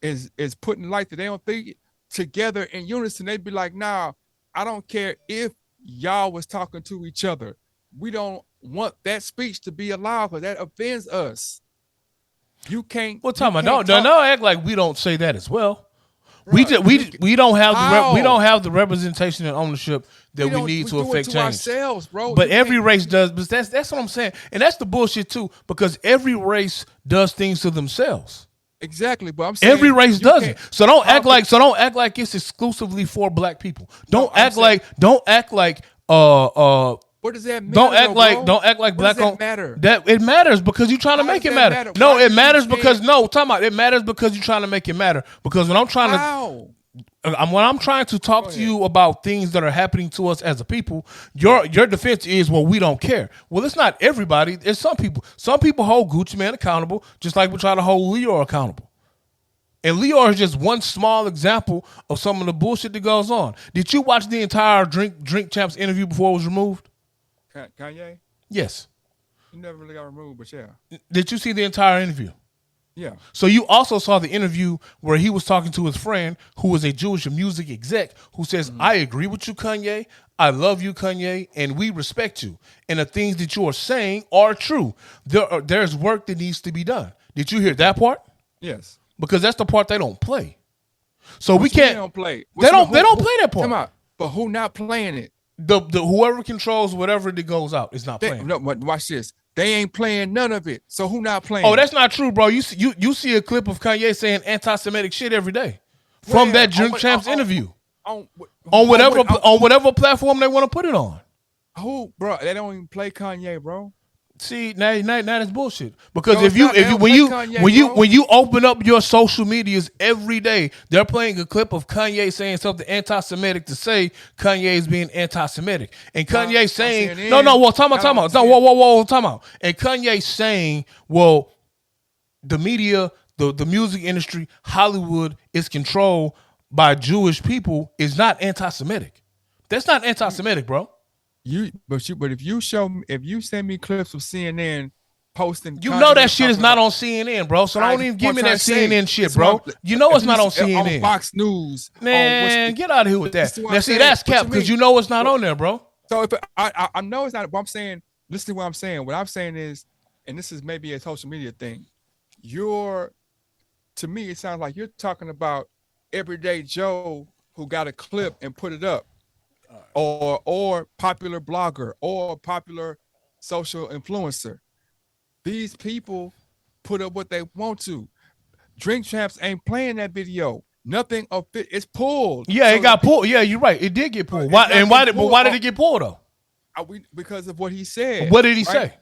is putting light that they don't think together in unison, they'd be like, nah, I don't care if y'all was talking to each other. We don't want that speech to be allowed because that offends us. You can't. Well, Tom, don't act like we don't say that as well. We don't have the representation and ownership that we need to affect change. Ourselves, bro. But every race does. But that's what I'm saying, and that's the bullshit too. Because every race does things to themselves. Exactly, but I'm saying every race does it. So don't act like it's exclusively for Black people. Don't act like. What does that matter? Don't act like Black. Does that matter? That it matters because you're trying to make it matter. No, it matters because time out. It matters because you're trying to make it matter. Because when I'm trying to, When I'm trying to talk to you about things that are happening to us as a people, your defense is, well, we don't care. Well, it's not everybody. It's some people. Some people hold Gucci Man accountable, just like we try to hold Leo accountable. And Leo is just one small example of some of the bullshit that goes on. Did you watch the entire Drink Champs interview before it was removed? Kanye? Yes. He never really got removed, but yeah. Did you see the entire interview? Yeah. So you also saw the interview where he was talking to his friend who was a Jewish music exec who says, I agree with you, Kanye. I love you, Kanye, and we respect you. And the things that you are saying are true. There's work that needs to be done. Did you hear that part? Yes. Because that's the part they don't play. So we They can't. don't play. They don't play that part. Come on. But who not playing it? The whoever controls whatever that goes out is not playing. No, but watch this. They ain't playing none of it. So who not playing? Oh, that's not true, bro. You see a clip of Kanye saying anti-Semitic shit every day from that Drink Champs interview on whatever platform they want to put it on. Who, bro? They don't even play Kanye, bro. See, now that's bullshit. Because No, when you open up your social medias every day, they're playing a clip of Kanye saying something anti-Semitic to say Kanye is being anti-Semitic, and Kanye saying time out. And Kanye saying, well, the media, the music industry, Hollywood is controlled by Jewish people is not anti-Semitic. That's not anti-Semitic, bro. But if you send me clips of CNN posting, you know that shit is not on CNN, bro. So don't even give me that CNN shit, bro. You know it's not on CNN. On Fox News, man, get out of here with that. Now see, that's cap because you know it's not on there, bro. So if I know it's not, but I'm saying, listen to what I'm saying. What I'm saying is, and this is maybe a social media thing. To me, it sounds like you're talking about everyday Joe who got a clip and put it up. Or popular blogger or popular social influencer. These people put up what they want to. Drink Champs ain't playing that video. Nothing of it. It's pulled. Yeah, it got pulled. Yeah, you're right. It did get pulled. Why did it get pulled though? Because of what he said. What did he say?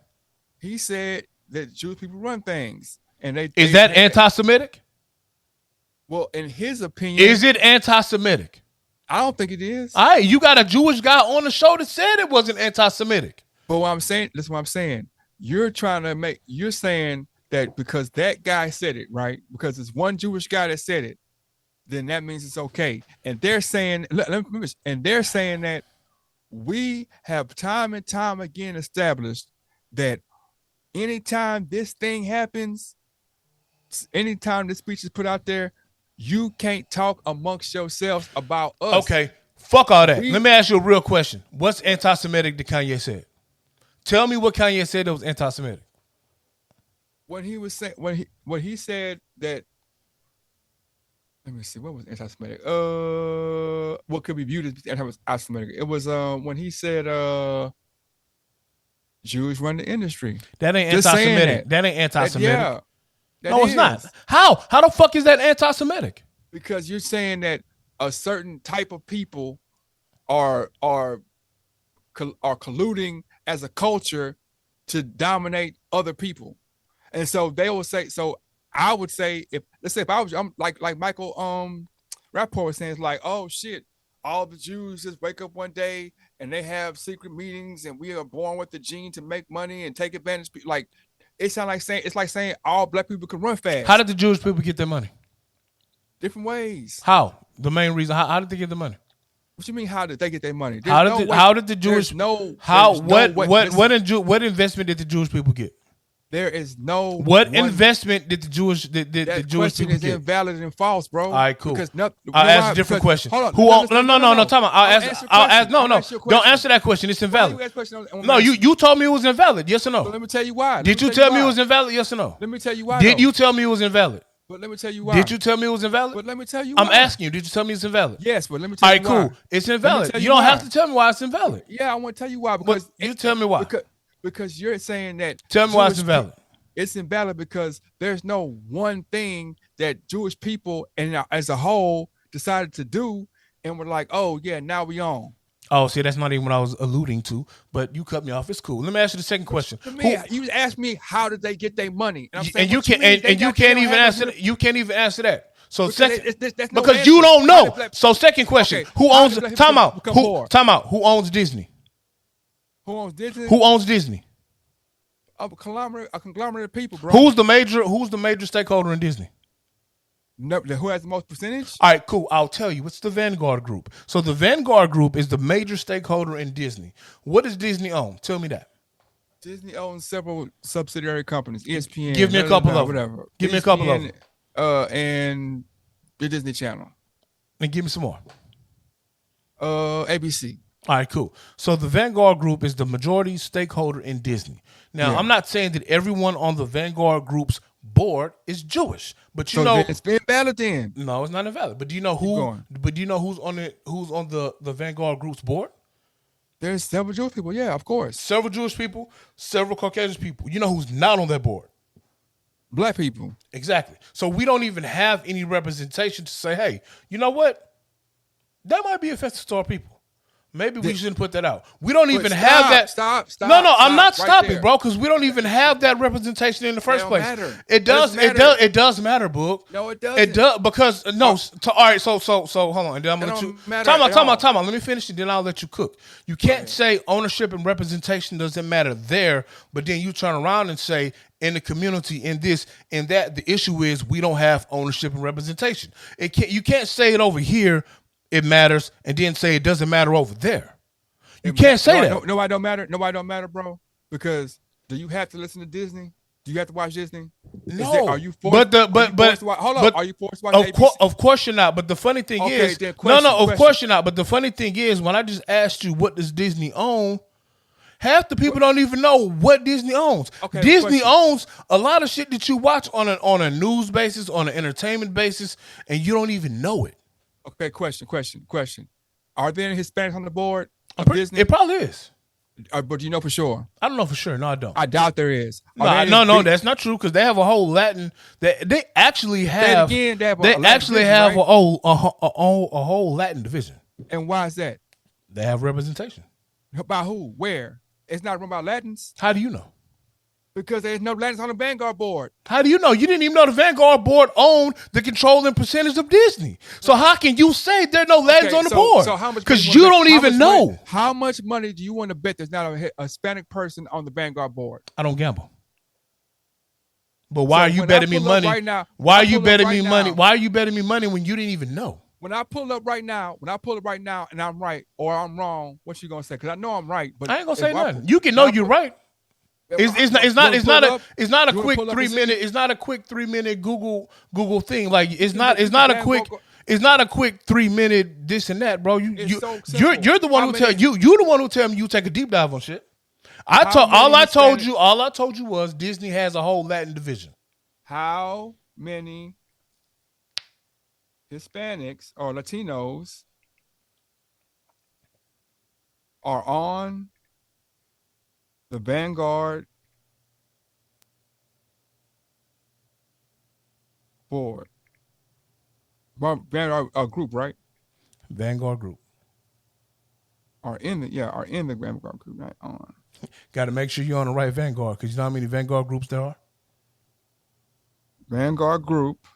He said that Jewish people run things, and is that anti-Semitic? Well, in his opinion, is it anti-Semitic? I don't think it is. All right, you got a Jewish guy on the show that said it wasn't anti-Semitic. But what I'm saying, that's what I'm saying. You're saying that because that guy said it, right? Because it's one Jewish guy that said it, then that means it's okay. And they're saying, that we have time and time again established that anytime this thing happens, anytime this speech is put out there, you can't talk amongst yourselves about us. Okay, fuck all that. Let me ask you a real question. What's anti-Semitic that Kanye said? Tell me what Kanye said that was anti-Semitic. When he was saying, when he said that, let me see, what was anti-Semitic? What could be viewed as anti-Semitic? It was when he said Jews run the industry. That ain't anti-Semitic. That ain't anti-Semitic. Yeah. No, it's not. How the fuck is that anti-Semitic? Because you're saying that a certain type of people are colluding as a culture to dominate other people, and so they will say. So I would say, I'm like Michael Rapport was saying, it's like, oh shit, all the Jews just wake up one day and they have secret meetings, and we are born with the gene to make money and take advantage. Like. It's like saying all black people can run fast. How did the Jewish people get their money? Different ways. How? The main reason. How did they get the money? What you mean? How did they get their money? How did the Jewish? What investment did the Jewish people get? There is no. What investment did the Jewish Jewish people is get? invalid and false, bro. All right, cool. Because I'll ask a different question. Hold on. No. Time out. I'll ask. No. Don't answer that question. It's invalid. No, you told me it was invalid. Yes or no? So let me tell you why. Did you tell me it was invalid? Yes or no? Let me tell you why. Did you tell me it was invalid? But let me tell you why. Did you tell me it was invalid? But let me tell you why. I'm asking you. Did you tell me it's invalid? Yes, but let me tell you why. All right, cool. It's invalid. You don't have to tell me why it's invalid. Yeah, I want to tell you why. Because you tell me why. Because you're saying that. Tell me why it's invalid. It's invalid because there's no one thing that Jewish people and as a whole decided to do, and we're like, oh yeah, now we on. Oh, see, that's not even what I was alluding to, but you cut me off. It's cool. Let me ask you the second question. You asked me how did they get their money, and you can't even answer that. You can't even answer that. So Because second, that's no because answer. you don't How know. did black- So second question: Okay, Who how owns? did black Time people out. become Who? poor? Time out. Who owns Disney? Who owns Disney? Who owns Disney? A conglomerate of people, bro. Who's the major stakeholder in Disney? No, who has the most percentage? All right, cool. I'll tell you. It's the Vanguard Group. So the Vanguard Group is the major stakeholder in Disney. What does Disney own? Tell me that. Disney owns several subsidiary companies. ESPN. Give me a couple of them. whatever. Give me a couple of ESPN, them. And the Disney Channel. And give me some more. ABC. All right, cool. So the Vanguard Group is the majority stakeholder in Disney. Now, Yeah. I'm not saying that everyone on the Vanguard Group's board is Jewish, but you So know, it's been valid then. no, it's not invalid. But do you know who? going. But do you know who's on the Vanguard Group's board? There's several Jewish people. Yeah, of course. Several Jewish people, several Caucasian people. You know who's not on that board? Black people. Exactly. So we don't even have any representation to say, hey, you know what? That might be offensive to our people. Maybe we shouldn't put that out. We don't even have that. Stop. No, I'm not right stopping, there. bro, because we don't even have that representation in the first don't place. matter. It does. Doesn't matter. It does matter, Book. No, it doesn't. It does because no. All right. So hold on, and then I'm gonna let you. don't matter Time at out. all. Let me finish it. Then I'll let you cook. You can't say ownership and representation doesn't matter there, but then you turn around and say in the community, in this, in that, the issue is we don't have ownership and representation. You can't say it over here. It matters, and then say it doesn't matter over there. You can't say that. No, I don't matter. No, I don't matter, bro. Because do you have to listen to Disney? Do you have to watch Disney? No. Are you forced? Hold on. Are you forced to watch ABC? Of course you're not. But the funny thing Okay, is, then of question. course you're not. But the funny thing is, when I just asked you what does Disney own, half the people don't even know what Disney owns. Okay, Disney question. owns a lot of shit that you watch on a news basis, on an entertainment basis, and you don't even know it. Okay, question. Are there any Hispanics on the board of Disney? It probably is. But do you know for sure? I don't know for sure. No, I don't. I doubt there is. Are there No, any big- that's not true because they have a whole Latin. They actually have. again, they have a they Latin actually division, have right? a whole Latin division. And why is that? They have representation. By who? Where? It's not run by Latins How do you know? because there's no Latins on the Vanguard board. How do you know? You didn't even know the Vanguard board owned the controlling percentage of Disney. So how can you say there are no Latins Okay, on the so- board? so how much Because money you wanna don't bet- how even much know. money- How much money do you want to bet there's not a Hispanic person on the Vanguard board? I don't gamble. But why are you when I betting me pull up money? right now- Why are when I you pull up betting right me now- money? Why are you betting me money when you didn't even know? When I pull up right now, and I'm right or I'm wrong, what you gonna say? Because I know I'm right, but I ain't gonna if say I nothing. pull- You can know if I you're pull- right. if It's I- not you wanna pull up? You wanna quick pull up 3 and see? minute. It's not a quick 3 minute Google thing. Like it's You not. can- It's you not can a quick. Google- It's not a quick 3 minute this and that, bro. It's so You're simple. the one How who tell many- you. You the one who tell me you take a deep dive on shit. How All I many told Hispanic- you. All I told you was Disney has a whole Latin division. How many Hispanics or Latinos are on the Vanguard board? Vanguard group, right? Vanguard Group. Are in the Vanguard group, not on. Got to make sure you're on the right Vanguard because you know how many Vanguard groups there are. Vanguard group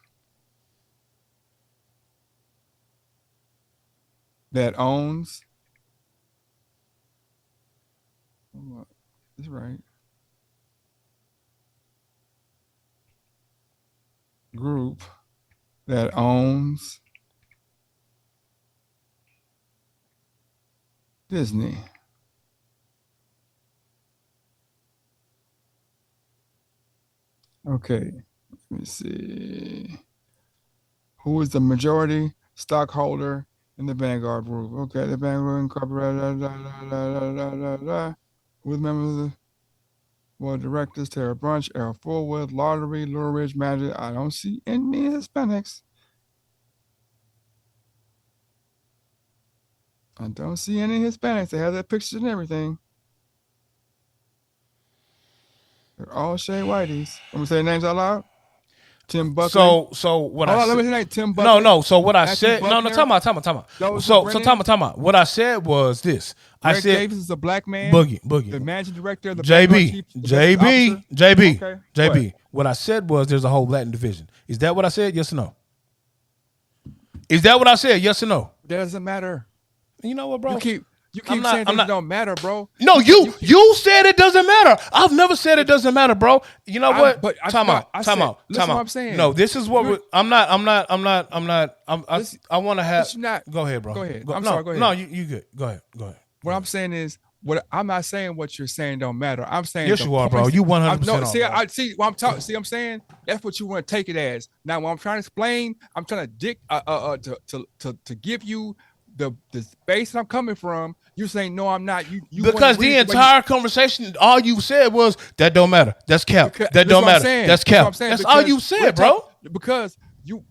that owns. That's right. Group that owns Disney. Okay, let me see. Who is the majority stockholder in the Vanguard Group? Okay, the Vanguard Incorporated. With members of the board of directors, Tara Brunch, Errol Forwood, Lottery, Little Ridge Magic. I don't see any Hispanics. I don't see any Hispanics. They have their pictures and everything. They're all Shay Whiteys. I'm gonna say their names out loud. Tim Buckley. So what Hold I on, let me said, say Tim Buckley. no. So what I Matthew said, no. Buckner, Time out. Joseph So Brennan. time out. What I said was this. I Greg said Davis is a black man. Boogie. The managing director of the Vanguard JB, Chief Investment Officer. Okay, JB. What I said was there's a whole Latin division. Is that what I said? Yes or no? Is that what I said? Yes or no? That doesn't matter. You know what, bro? You keep I'm saying not. things don't matter, bro. No, you said it doesn't matter. I've never said it doesn't matter, bro. You know what? Time out. Listen what I'm saying. No, this is what I want to have. Go ahead, bro. Go ahead. I'm sorry. Go ahead. No, you good. Go ahead. What I'm saying is, I'm not saying what you're saying don't matter. I'm saying yes, you are, bro. You 100%. No, see, I see. What I'm talking. See, I'm saying that's what you want to take it as. Now, what I'm trying to explain, I'm trying to give you the space I'm coming from. You saying no, I'm not. You because the entire conversation, all you said was that don't matter. That's cap. That don't matter. That's cap. That's all you said, bro. Because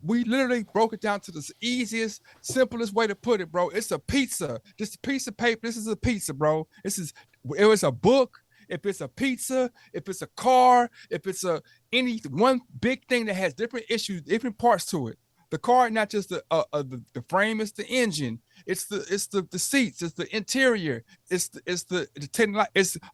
we literally broke it down to the easiest, simplest way to put it, bro. It's a pizza. Just a piece of paper. This is a pizza, bro. It was a book. If it's a pizza, if it's a car, if it's any one big thing that has different issues, different parts to it. The car, not just the frame, it's the engine. It's the seats. It's the interior. It's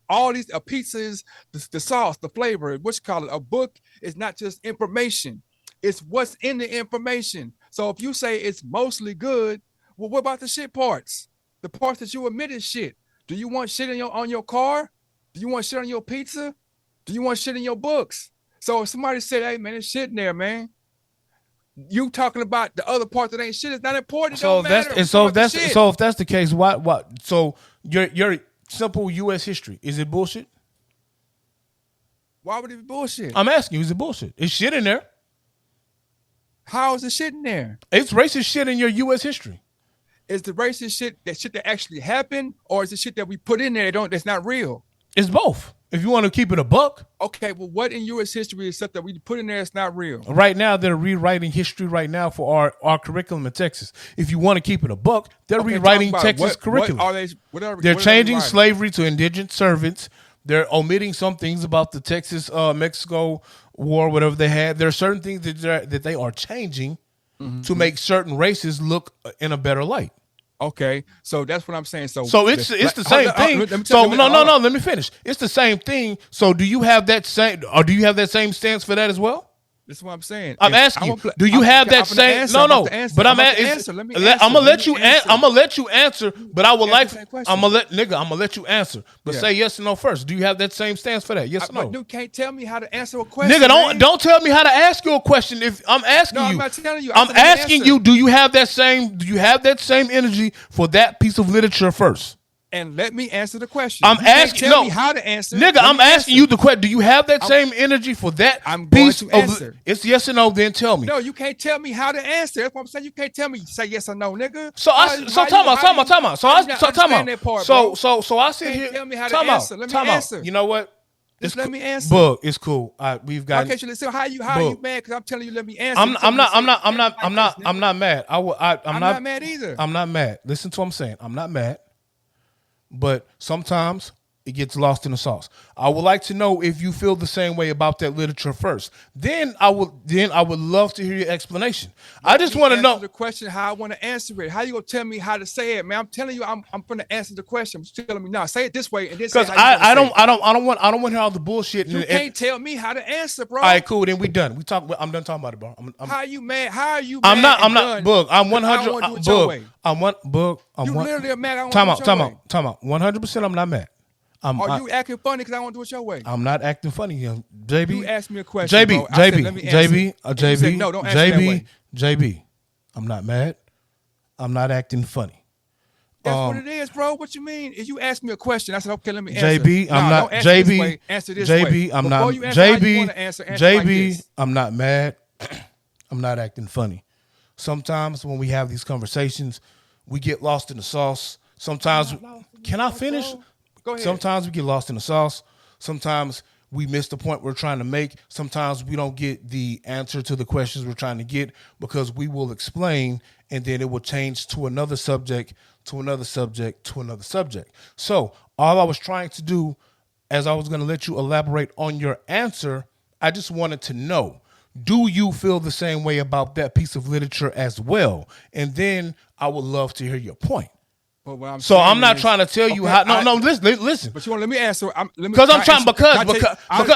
all these. A pizza is the sauce, the flavor. What you call it? A book is not just information. It's what's in the information. So if you say it's mostly good, well, what about the shit parts? The parts that you admit is shit. Do you want shit on your car? Do you want shit on your pizza? Do you want shit in your books? So if somebody said, "Hey man, there's shit in there, man," you talking about the other part that ain't shit is not important. So if that's the case, what? So your simple U.S. history, is it bullshit? Why would it be bullshit? I'm asking you, is it bullshit? Is shit in there? How is the shit in there? It's racist shit in your U.S. history. Is the racist shit that actually happened, or is the shit that we put in there that's not real? It's both. If you want to keep it a buck. Okay, well, what in U.S. history is stuff that we put in there that's not real? Right now, they're rewriting history right now for our curriculum in Texas. If you want to keep it a buck, they're rewriting Texas curriculum. They're changing slavery to indigent servants. They're omitting some things about the Texas-Mexico war, whatever they had. There are certain things that they are changing to make certain races look in a better light. Okay, so that's what I'm saying. So it's the same thing. Let me finish. It's the same thing. So do you have that same stance for that as well? This is what I'm saying. I'm asking you. Do you have that same? No. But I'm gonna let you answer. I'm gonna let you answer. But I would like. I'm gonna let you answer. But say yes or no first. Do you have that same stance for that? Yes or no? You can't tell me how to answer a question. Nigga, don't tell me how to ask you a question. If I'm asking you, I'm not telling you. I'm asking you. Do you have that same? Do you have that same energy for that piece of literature first? And let me answer the question. I'm asking. Tell me how to answer. Nigga, I'm asking you the question. Do you have that same energy for that? I'm going to answer. It's yes or no. Then tell me. No, you can't tell me how to answer. That's what I'm saying. You can't tell me say yes or no, nigga. So time out. So I sit here. Tell me how to answer. Let me answer. You know what? Just let me answer. Bug, it's cool. We've got. Okay, so how you mad? Because I'm telling you, let me answer. I'm not mad. I'm not mad either. I'm not mad. Listen to what I'm saying. I'm not mad. But sometimes it gets lost in the sauce. I would like to know if you feel the same way about that literature first. Then I would love to hear your explanation. I just want to know the question how I want to answer it. How you gonna tell me how to say it, man? I'm telling you, I'm gonna answer the question. You're telling me now, say it this way and this. Because I don't want to hear all the bullshit. You can't tell me how to answer, bro. All right, cool. Then we done. I'm done talking about it, bro. How are you mad? How are you? I'm not. Bug. I'm 100. Bug. I'm literally mad. I want time out. 100%. I'm not mad. Are you acting funny because I want to do it your way? I'm not acting funny, JB. You asked me a question, bro. JB. No, don't answer that way. JB. I'm not mad. I'm not acting funny. That's what it is, bro. What you mean? If you ask me a question, I said, okay, let me answer. JB, I'm not. JB, answer this way. JB, I'm not. JB, I'm not mad. I'm not acting funny. Sometimes when we have these conversations, we get lost in the sauce. Sometimes, can I finish? Go ahead. Sometimes we get lost in the sauce. Sometimes we miss the point we're trying to make. Sometimes we don't get the answer to the questions we're trying to get because we will explain and then it will change to another subject, to another subject, to another subject. So all I was trying to do, as I was going to let you elaborate on your answer, I just wanted to know, do you feel the same way about that piece of literature as well? And then I would love to hear your point. But what I'm So I'm saying not is, trying to tell you okay, how. No, listen. But you want to let me answer? Because I'm trying. Because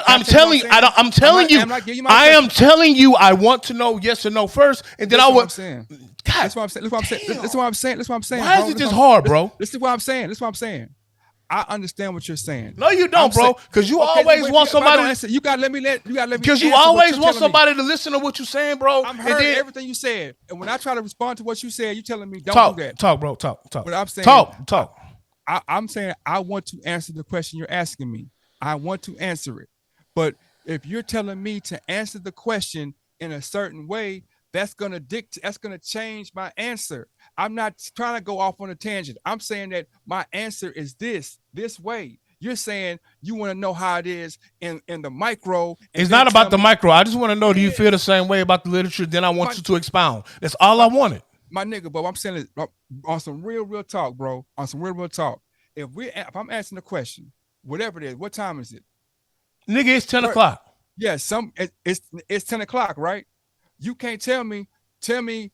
I'm telling. I'm telling you. I'm not giving you my I am question. telling you. I want to know yes or no first, and then That's I what will. I'm saying. God, That's what I'm saying. That's what I'm saying. That's what I'm saying. That's what I'm saying. why bro. is it this hard, bro? This is what I'm saying. That's what I'm saying. I understand what you're saying. No, you don't, bro. Because you okay, always wait, want if I don't somebody. answer, you gotta let me. You gotta let me. Because you answer what always you're want telling me. somebody to listen to what you're saying, bro. I'm and heard then, everything you said, and when I try to respond to what you said, you telling me don't do that. Talk, bro. Talk. But I'm saying Talk. I'm saying I want to answer the question you're asking me. I want to answer it. But if you're telling me to answer the question in a certain way, that's gonna change my answer. I'm not trying to go off on a tangent. I'm saying that my answer is this way. You're saying you want to know how it is in the micro. It's not about the micro. I just want to know, do you feel the same way about the literature? Then I want you to expound. That's all I wanted. My nigga, but I'm saying it on some real talk, bro. On some real talk. If I'm asking the question, whatever it is, what time is it? Nigga, it's 10 o'clock. Yeah, it's 10 o'clock, right? You can't tell me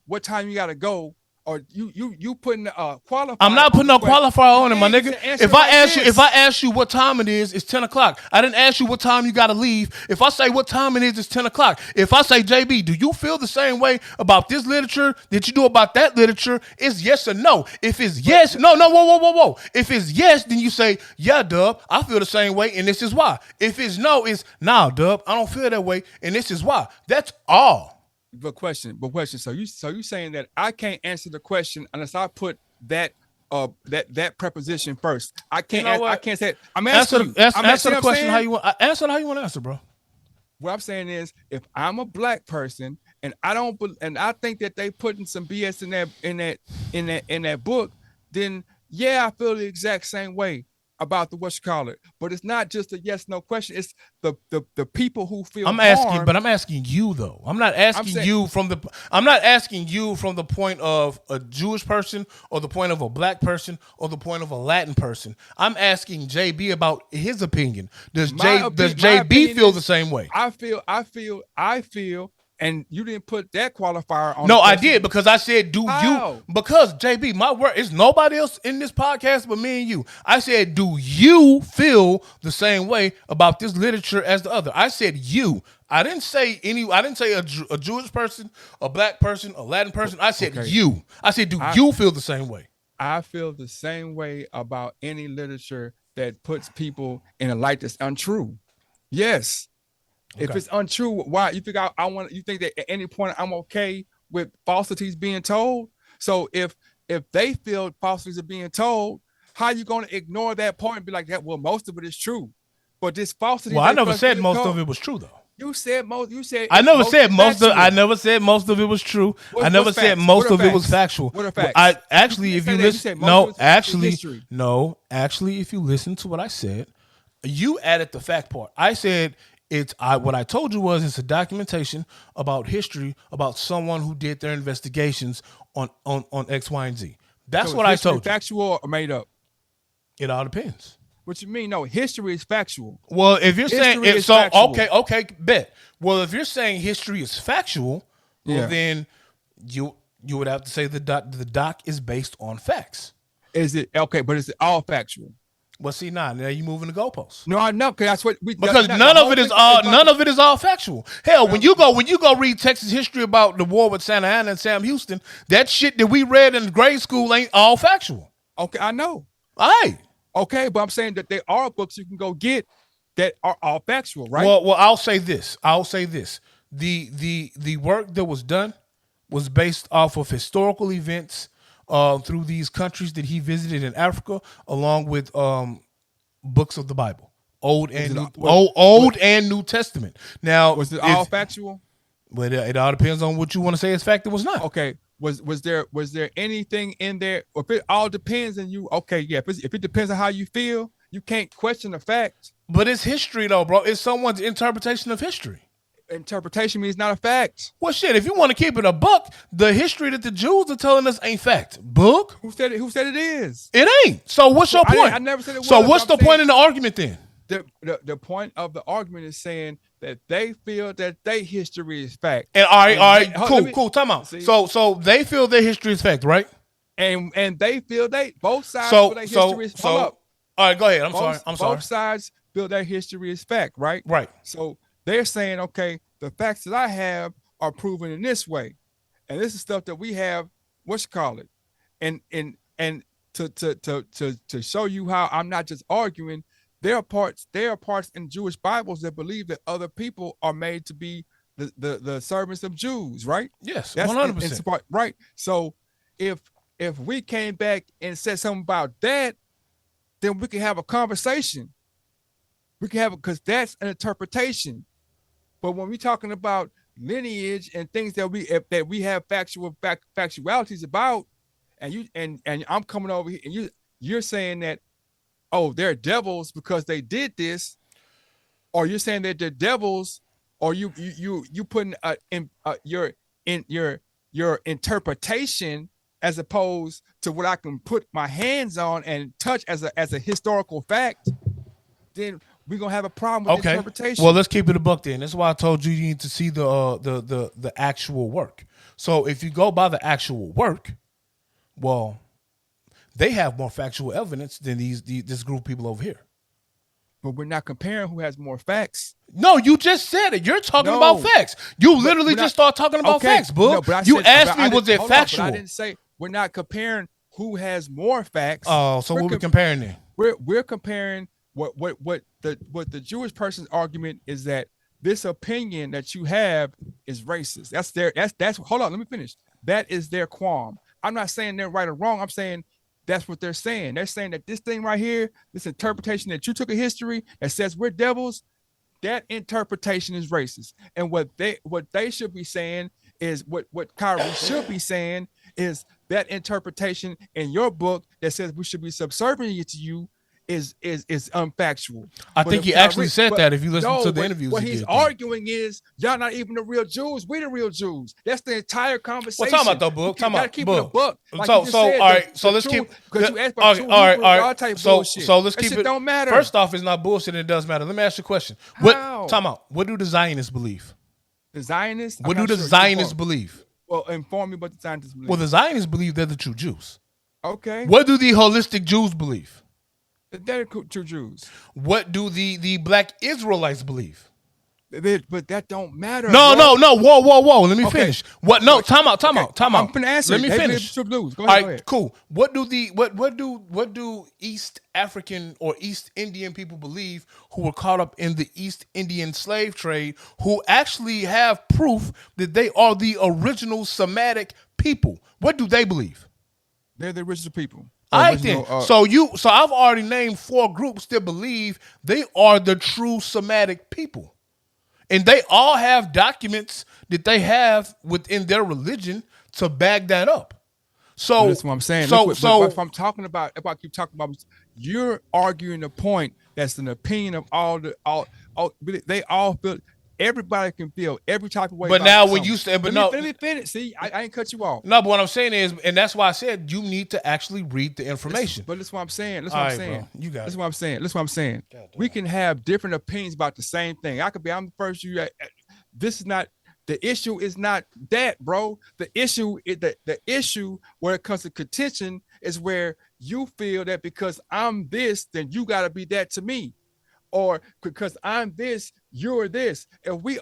what time you gotta go, or you putting a qualifier. I'm not putting no qualifier on it, my nigga. If I ask you what time it is, it's 10 o'clock. I didn't ask you what time you gotta leave. If I say what time it is, it's 10 o'clock. If I say, JB, do you feel the same way about this literature that you do about that literature? It's yes or no. If it's yes, no, whoa. If it's yes, then you say, yeah, Dub, I feel the same way, and this is why. If it's no, it's nah, Dub, I don't feel that way, and this is why. That's all. But question. So you saying that I can't answer the question unless I put that preposition first. I can't. I can't say. I'm asking. Answer the question how you want. Answer how you want to answer, bro. What I'm saying is, if I'm a black person and I think that they putting some BS in that book, then yeah, I feel the exact same way about the but it's not just a yes no question. It's the people who feel I'm asking you though. I'm not asking you from the point of a Jewish person or the point of a black person or the point of a Latin person. I'm asking JB about his opinion. Does JB feel the same way? I feel. And you didn't put that qualifier on. No, I did, because I said, do you? Because, JB, my word, it's nobody else in this podcast but me and you. I said, do you feel the same way about this literature as the other? I said you. I didn't say a Jewish person, a black person, a Latin person. I said you. I said, you feel the same way? I feel the same way about any literature that puts people in a light that's untrue. Yes. Okay. If it's untrue, why you think you think that at any point I'm okay with falsities being told? So if they feel falsities are being told, how are you going to ignore that part and be like that? Well, most of it is true, but this falsity. Well, I never said most of it was true though. You said most. You said I never said most of. I never said most of it was true. I never said most of it was factual. What are facts? I actually, if you listen, actually, if you listen to what I said, you added the fact part. I said. What I told you was it's a documentation about history about someone who did their investigations on X, Y, and Z. That's what I told you. Factual or made up? It all depends. What you mean? No, history is factual. Well, if you're saying if so, factual. Okay, bet. Well, if you're saying history is factual, well then you would have to say the doc is based on facts. Is it okay? But is it all factual? Well, see, now you moving the goalposts. No, I know, because that's what none of it is all factual. Hell, when you go read Texas history about the war with Santa Ana and Sam Houston, that shit that we read in grade school ain't all factual. Okay, I know. All right. Okay, but I'm saying that there are books you can go get that are all factual, right? Well, I'll say this. The work that was done was based off of historical events. Through these countries that he visited in Africa, along with books of the Bible, Old and New Testament. Now, was it all factual? Well, it all depends on what you want to say is fact. It was not. Okay. Was there anything in there? If it all depends on you, okay, yeah. If it depends on how you feel, you can't question the fact. But it's history, though, bro. It's someone's interpretation of history. Interpretation means not a fact. Well, shit, if you want to keep it a buck, the history that the Jews are telling us ain't fact. Book? Who said it is? It ain't. So what's your point? I never said it was. So what's the point in the argument then? The point of the argument is saying that they feel that their history is fact. And all right, cool. Time out. So they feel their history is fact, right? and they feel both sides feel their history is hold up. All right, go ahead. I'm sorry. Both sides feel their history is fact, right? Right. So they're saying, okay, the facts that I have are proven in this way, and this is stuff that we have. What you call it? And to show you how I'm not just arguing. There are parts in Jewish Bibles that believe that other people are made to be the servants of Jews, right? Yes, that's 100%. Right. So if we came back and said something about that, then we can have a conversation. We can have it because that's an interpretation. But when we're talking about lineage and things that we have factualities about, and I'm coming over here and you're saying that, oh, they're devils because they did this, or you're saying that they're devils, or you putting your interpretation as opposed to what I can put my hands on and touch as a historical fact, then we're gonna have a problem with interpretation. Well, let's keep it a buck then. That's why I told you need to see the actual work. So if you go by the actual work, well, they have more factual evidence than this group of people over here. But we're not comparing who has more facts. No, you just said it. You're talking about facts. You literally just start talking about facts, boo. No, you asked me, was it factual? I didn't say we're not comparing who has more facts. Oh, so what we're comparing then? We're comparing what the Jewish person's argument is, that this opinion that you have is racist. That's hold on, let me finish. That is their qualm. I'm not saying they're right or wrong. I'm saying that's what they're saying. They're saying that this thing right here, this interpretation that you took of history that says we're devils, that interpretation is racist. And what they should be saying is what Kyrie should be saying is that interpretation in your book that says we should be subservient to you is unfactual. I think he actually said that if you listen to the interviews. What he's arguing is y'all not even the real Jews. We the real Jews. That's the entire conversation. Well, talking about the book. Talking about keep it a book. Like all right. So let's keep. Because you asked about all right. So let's keep it. Don't matter. First off, it's not bullshit. It does matter. Let me ask you a question. How? Time out. What do the Zionists believe? The Zionists. What do the Zionists believe? Well, inform me what the Zionists believe. Well, the Zionists believe they're the true Jews. Okay. What do the holistic Jews believe? They're true Jews. What do the black Israelites believe? But that don't matter. No. Whoa. Let me finish. What? No, time out. I'm gonna answer. Let me finish. Go ahead, all right, cool. What do East African or East Indian people believe who were caught up in the East Indian slave trade, who actually have proof that they are the original Semitic people? What do they believe? They're the original people. I think so. I've already named 4 groups that believe they are the true Semitic people, and they all have documents that they have within their religion to back that up. So that's what I'm saying. So if I'm talking about, if I keep talking about, you're arguing a point that's an opinion of all. They all feel. Everybody can feel every type of way. But now when you say, let me finish. See, I ain't cut you off. No, but what I'm saying is, and that's why I said you need to actually read the information. But that's what I'm saying. That's what I'm saying. Bro, you got that's what I'm saying. That's what I'm saying. We can have different opinions about the same thing. I'm the first. This is not the issue. Is not that, bro. The issue is the issue where it comes to contention is where you feel that because I'm this, then you got to be that to me. Or because I'm this, you're this. If we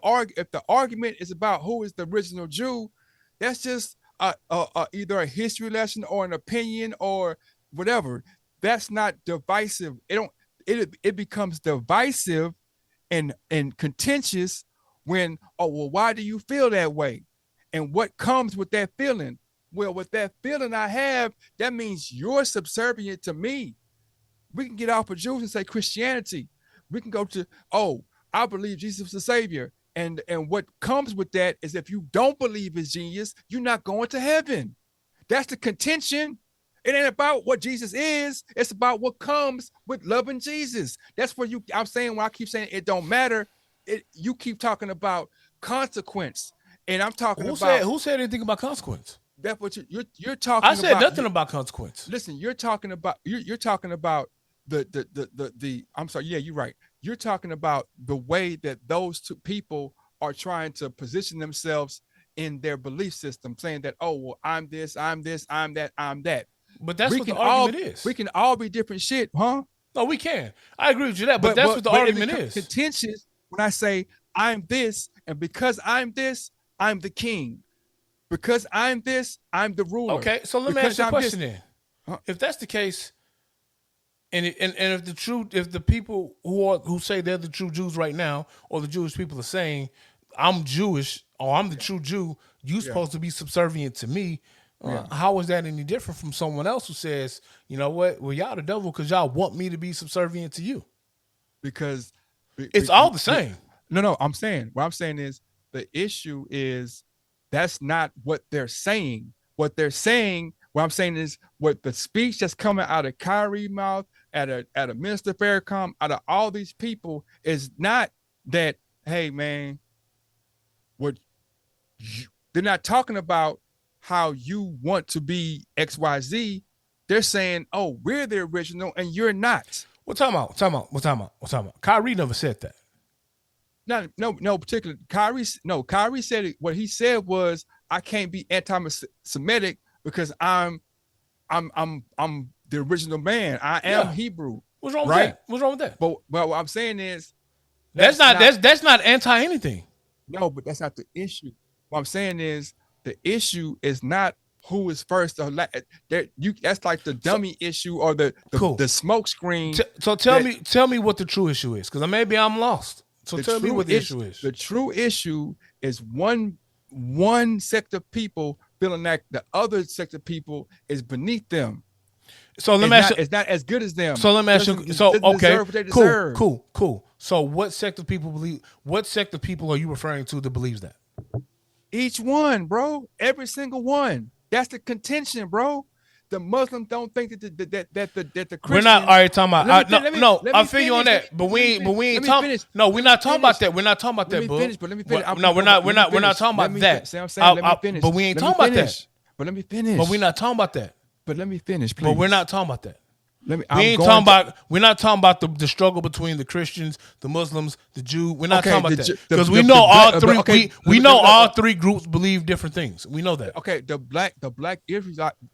argue, if the argument is about who is the original Jew, that's just either a history lesson or an opinion or whatever. That's not divisive. It becomes divisive and contentious when, why do you feel that way? And what comes with that feeling? Well, with that feeling I have, that means you're subservient to me. We can get off of Jews and say Christianity. We can go to, I believe Jesus is the Savior. And what comes with that is if you don't believe in Jesus, you're not going to heaven. That's the contention. It ain't about what Jesus is. It's about what comes with loving Jesus. That's what I'm saying when I keep saying it don't matter. You keep talking about consequence. And I'm talking who said anything about consequence? That's what you're talking about. I said nothing about consequence. Listen, you're talking about the I'm sorry, yeah, you're right. You're talking about the way that those two people are trying to position themselves in their belief system, saying that, oh, well, I'm this, I'm this, I'm that, I'm that. But that's We what the can all argument is. we can all be different shit, huh? No, we can. I agree with you that, but that's what the But it argument becomes is. contentious when I say I'm this, and because I'm this, I'm the king. Because I'm this, I'm the ruler. Okay, so let me Because ask you a I'm question this- then. Huh? If that's the case, and if the people who say they're the true Jews right now, or the Jewish people are saying, I'm Jewish or I'm the true Jew, you supposed to be subservient to me. How is that any different from someone else who says, you know what, well, y'all the devil because y'all want me to be subservient to you? Because It's all the same. No, I'm saying what I'm saying is the issue is that's not what they're saying. What they're saying, what I'm saying is what the speech that's coming out of Kyrie's mouth, at a Minister Farrakhan, out of all these people, is not that, hey man, they're not talking about how you want to be XYZ. They're saying, oh, we're the original and you're not. What time out? Kyrie never said that. No particular. Kyrie said it. What he said was, I can't be anti-Semitic because I'm the original man. I am Hebrew. What's wrong with right? that? What's wrong with that? But what I'm saying is that's not anti anything. No, but that's not the issue. What I'm saying is the issue is not who is first or last. That's like the dummy issue or the smoke screen. So tell me what the true issue is, because maybe I'm lost. So tell me what the issue is. The true issue is one sect of people feeling like the other sect of people is beneath them. So let me ask you, it's not as good as them. So let me ask you. So okay, cool. So what sect of people believe? What sect of people are you referring to that believes that? Each one, bro. Every single one. That's the contention, bro. The Muslims don't think that the Christians. We're not already talking about. I feel you on that, but we ain't talking. No, we're not talking about that. We're not talking about that, bro. Let me finish. No, we're not talking about that. Let me finish. But we ain't talking about that. But let me finish. But we're not talking about that. But let me finish, please. But we're not talking about that. We're not talking about the struggle between the Christians, the Muslims, the Jew. We're not talking about that, because we know all three. We know all three groups believe different things. We know that. Okay, the black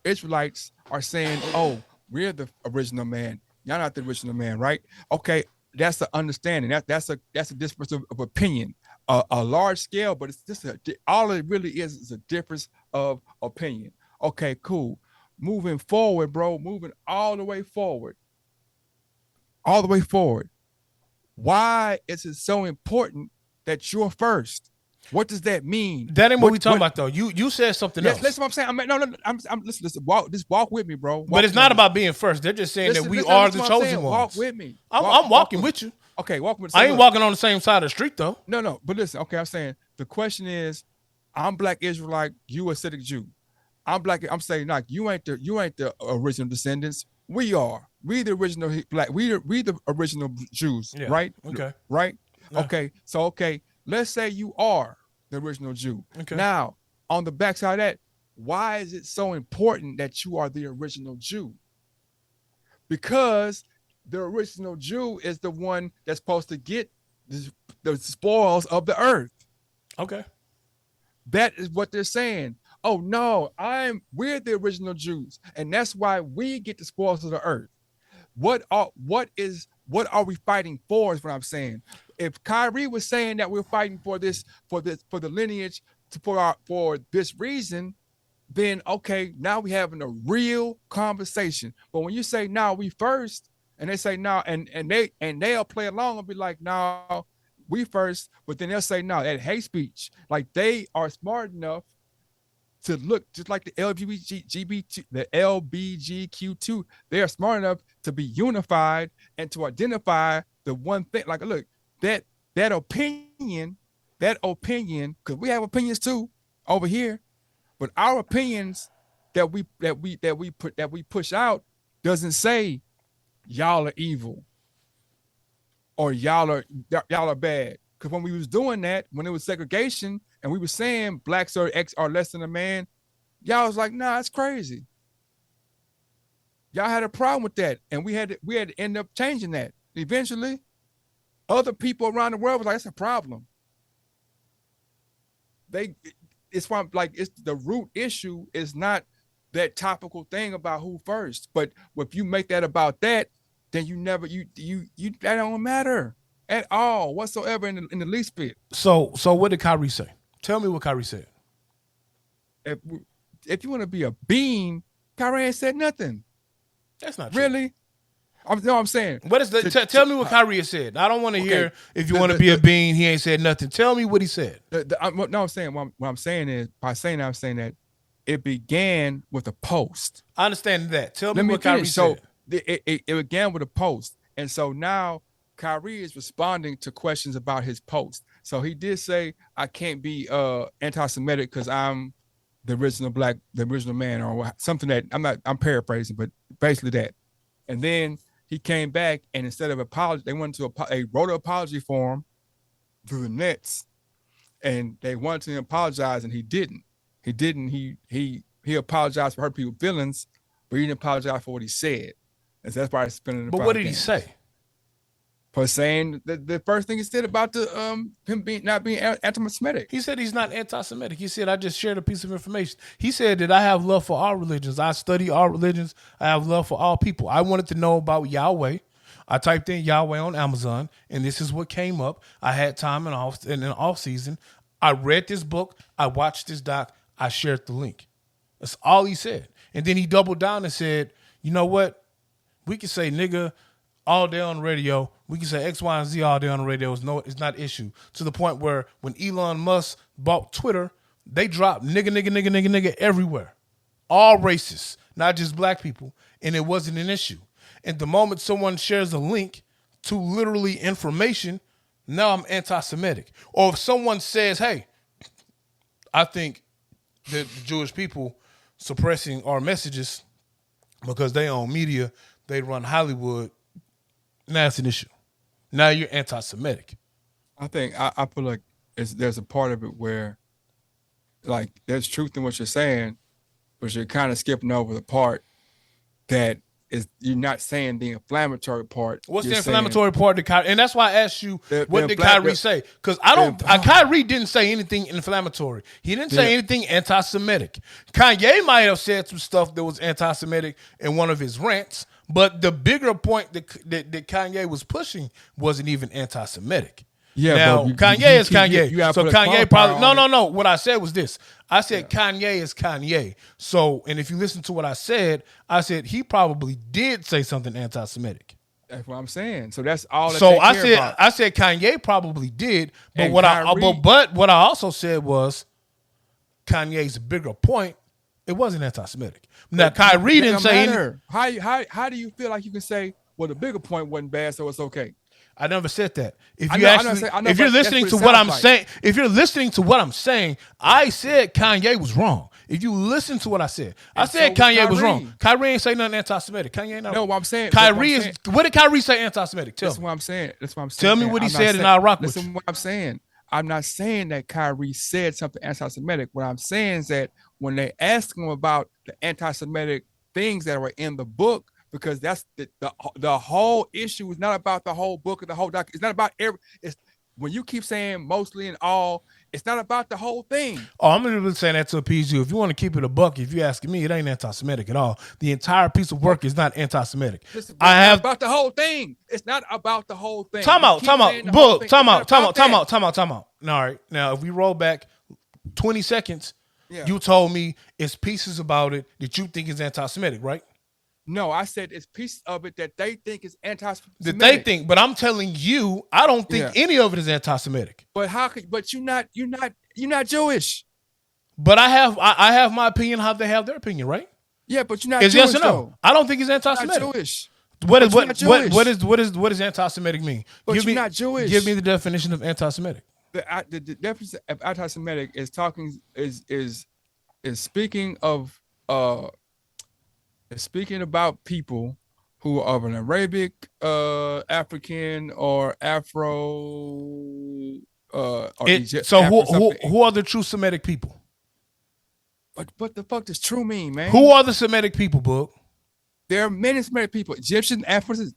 Israelites are saying, "Oh, we're the original man. Y'all not the original man, right?" Okay, that's the understanding. That's a difference of opinion, a large scale, but it's just all it really is a difference of opinion. Okay, cool. Moving forward, bro. Moving all the way forward. Why is it so important that you're first? What does that mean? That ain't what we talking about, though. You said something else. Listen, what I'm saying. I'm listen. Walk with me, bro. But it's not about being first. They're just saying that we are the chosen ones. Walk with me. I'm walking with you. Okay, walk with. I ain't walking on the same side of the street, though. No. But listen. Okay, I'm saying the question is, I'm Black Israelite. You Hasidic Jew. I'm Black. I'm saying, like, you ain't the original descendants. We are. We the original Black. We the original Jews, right? Okay. Right. Yeah. Okay. So let's say you are the original Jew. Okay. Now, on the backside of that, why is it so important that you are the original Jew? Because the original Jew is the one that's supposed to get the spoils of the earth. Okay. That is what they're saying. Oh no, we're the original Jews, and that's why we get the spoils of the earth. What are we fighting for? Is what I'm saying. If Kyrie was saying that we're fighting for the lineage for this reason, then okay, now we having a real conversation. But when you say now we first, and they say now, and they'll play along and be like, no, we first, but then they'll say no, that hate speech. Like, they are smart enough to look just like the LBGQ2. They are smart enough to be unified and to identify the one thing. Like, look, that opinion, because we have opinions too over here, but our opinions that we push out doesn't say y'all are evil or y'all are bad. Because when we was doing that, when it was segregation, and we were saying blacks are less than a man, y'all was like, nah, that's crazy. Y'all had a problem with that, and we had to end up changing that. Eventually, other people around the world was like, that's a problem. it's why like it's the root issue is not that topical thing about who first. But if you make that about that, then you never you that don't matter at all whatsoever in the least bit. So what did Kyrie say? Tell me what Kyrie said. If if you want to be a bean, Kyrie ain't said nothing. That's not true. Really. I'm saying. What is the? Tell me what Kyrie said. I don't want to hear if you want to be a bean. He ain't said nothing. Tell me what he said. I'm saying what I'm saying is by saying that, I'm saying that it began with a post. I understand that. Tell me what Kyrie said. So it began with a post, and so now Kyrie is responding to questions about his post. So he did say, "I can't be anti-Semitic because I'm the original man," or something that I'm paraphrasing, but basically that. And then he came back, and instead of apology, they went to wrote an apology for him through the Nets, and they wanted to apologize, and he didn't. He didn't. He apologized for hurt people's feelings, but he didn't apologize for what he said. And so that's why he's spending the. But what did he say? For saying the first thing he said about the him not being anti-Semitic. He said he's not anti-Semitic. He said, I just shared a piece of information. He said that I have love for all religions. I study all religions. I have love for all people. I wanted to know about Yahweh. I typed in Yahweh on Amazon, and this is what came up. I had time in the off season. I read this book. I watched this doc. I shared the link. That's all he said. And then he doubled down and said, you know what? We can say nigga all day on the radio. We can say X, Y, and Z all day on the radio. It's not issue. To the point where when Elon Musk bought Twitter, they dropped nigga everywhere. All races, not just black people. And it wasn't an issue. And the moment someone shares a link to literally information, now I'm anti-Semitic. Or if someone says, hey, I think that the Jewish people suppressing our messages because they own media, they run Hollywood, now it's an issue. Now you're anti-Semitic. I think I feel like there's a part of it where, like, there's truth in what you're saying, but you're kind of skipping over the part that is you're not saying the inflammatory part. What's the inflammatory part to Kyrie? And that's why I asked you, what did Kyrie say? Because Kyrie didn't say anything inflammatory. He didn't say anything anti-Semitic. Kanye might have said some stuff that was anti-Semitic in one of his rants, but the bigger point that Kanye was pushing wasn't even anti-Semitic. Yeah, now Kanye is Kanye. So Kanye probably no. What I said was this. I said Kanye is Kanye. So, and if you listen to what I said he probably did say something anti-Semitic. That's what I'm saying. So that's all. So I said Kanye probably did, but what I also said was Kanye's bigger point. It wasn't anti-Semitic. Now Kyrie didn't say anything. How do you feel like you can say, well, the bigger point wasn't bad, so it's okay? I never said that. If you're listening to what I'm saying, I said Kanye was wrong. If you listen to what I said, Kanye was wrong. Kyrie ain't say nothing anti-Semitic. Kanye ain't. No, what I'm saying. What did Kyrie say anti-Semitic? That's what I'm saying. Tell me what he said, and I'll rock with you. Listen, what I'm saying. I'm not saying that Kyrie said something anti-Semitic. What I'm saying is that when they ask him about the anti-Semitic things that were in the book, because that's the whole issue is not about the whole book or the whole document. It's not about when you keep saying mostly and all, it's not about the whole thing. Oh, I'm going to be saying that to appease you. If you want to keep it a buck, if you're asking me, it ain't anti-Semitic at all. The entire piece of work is not anti-Semitic. It's about the whole thing. It's not about the whole thing. Time out. Book. Time out. All right. Now, if we roll back 20 seconds, you told me it's pieces about it that you think is anti-Semitic, right? No, I said it's pieces of it that they think is anti-Semitic. That they think, but I'm telling you, I don't think any of it is anti-Semitic. But how could? But you're not Jewish. But I have my opinion. How they have their opinion, right? Yeah, but you're not Jewish. Yes or no? Though. I don't think it's anti-Semitic. You're not Jewish. What does anti-Semitic mean? But you're not Jewish. Give me the definition of anti-Semitic. The definition of anti-Semitic is speaking of speaking about people who are of an Arabic, African, or Afro, or Egypt. So who are the true Semitic people? What the fuck does true mean, man? Who are the Semitic people, Book? There are many Semitic people. Egyptians, Africans,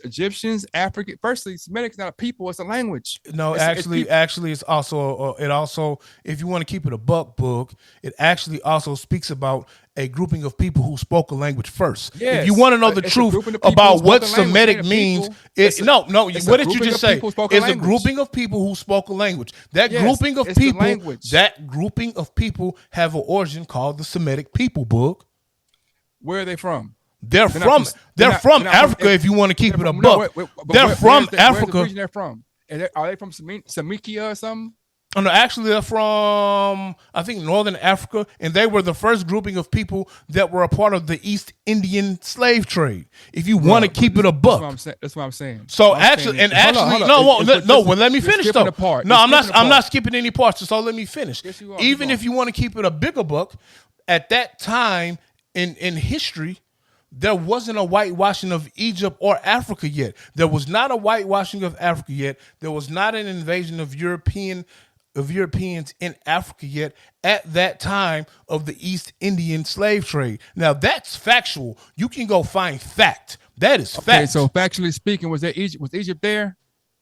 Egyptians, African. Firstly, Semitic is not a people; it's a language. No, actually, it's also if you want to keep it a book, it actually also speaks about a grouping of people who spoke a language first. Yes, if you want to know the truth about what Semitic means, what did you just say? It's a grouping of people who spoke a language. That grouping of people have an origin called the Semitic people book. Where are they from? They're from Africa. If you want to keep it a buck, they're from Africa. Where's the region they're from? Are they from Samikia or something? Oh, no, actually, they're from, I think, Northern Africa, and they were the first grouping of people that were a part of the East Indian slave trade. If you want to keep it a buck, that's what I'm saying. So let me finish though. No, I'm not skipping any parts. So let me finish. Yes, you are. Even if you want to keep it a bigger buck, at that time in history, there wasn't a whitewashing of Egypt or Africa yet. There was not a whitewashing of Africa yet. There was not an invasion of Europeans in Africa yet at that time of the East Indian slave trade. Now that's factual. You can go find fact. That is fact. Okay, so factually speaking, was Egypt there?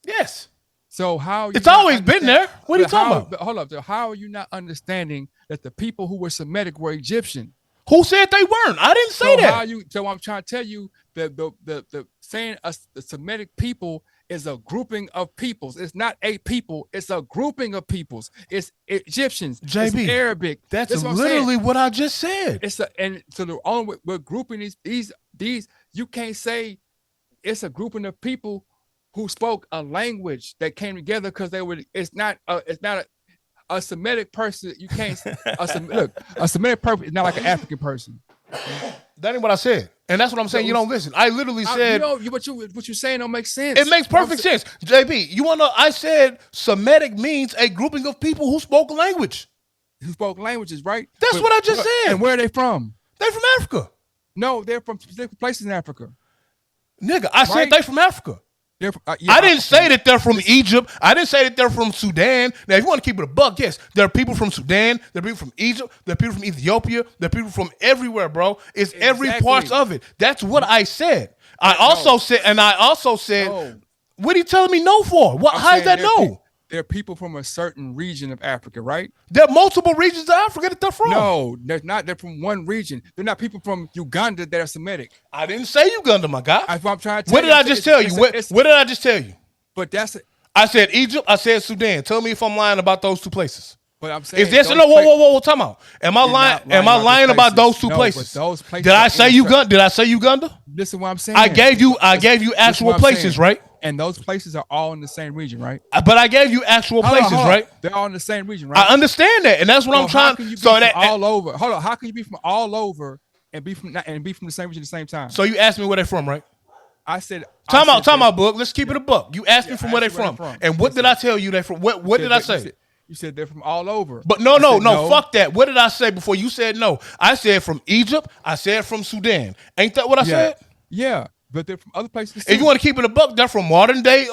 Yes. So how it's always been there. What are you talking about? Hold up. So how are you not understanding that the people who were Semitic were Egyptian? Who said they weren't? I didn't say that. So I'm trying to tell you that the saying the Semitic people is a grouping of peoples. It's not a people. It's a grouping of peoples. It's Egyptians. JB, it's Arabic. That's literally what I just said. And so the only way we're grouping these. You can't say it's a grouping of people who spoke a language that came together because they were. It's not a Semitic person. You can't. A Semitic person is not like an African person. That ain't what I said, and that's what I'm saying. You don't listen. I literally said what you're saying don't make sense. It makes perfect sense, JB. You want to know? I said Semitic means a grouping of people who spoke a language. Who spoke languages, right? That's what I just said. And where are they from? They're from Africa. No, they're from specific places in Africa. Nigga, I said they from Africa. Yeah, I didn't say that they're from Egypt. I didn't say that they're from Sudan. Now, if you want to keep it a buck, yes, there are people from Sudan. There are people from Egypt. There are people from Ethiopia. There are people from everywhere, bro. It's every part of it. That's what I said. I also said, what are you telling me no for? How is that no? There are people from a certain region of Africa, right? There are multiple regions of Africa that they're from. No, they're not. They're from one region. They're not people from Uganda that are Semitic. I didn't say Uganda, my guy. That's what I'm trying to tell you. What did I just tell you? What did I just tell you? But I said Egypt. I said Sudan. Tell me if I'm lying about those two places. But I'm saying, whoa, time out. Am I lying? Am I lying about those two places? Those places. Did I say Uganda? Did I say Uganda? Listen, what I'm saying. I gave you actual places, right? And those places are all in the same region, right? But I gave you actual places, right? They're all in the same region, right? I understand that, and that's what I'm trying. All over. Hold on. How can you be from all over and be from the same region at the same time? So you asked me where they're from, right? I said. Time out, book. Let's keep it a buck. You asked me from where they're from, and what did I tell you they from? What did I say? You said they're from all over. But no, fuck that. What did I say before you said no? I said from Egypt. I said from Sudan. Ain't that what I said? Yeah. But they're from other places too. If you want to keep it a buck, they're from modern day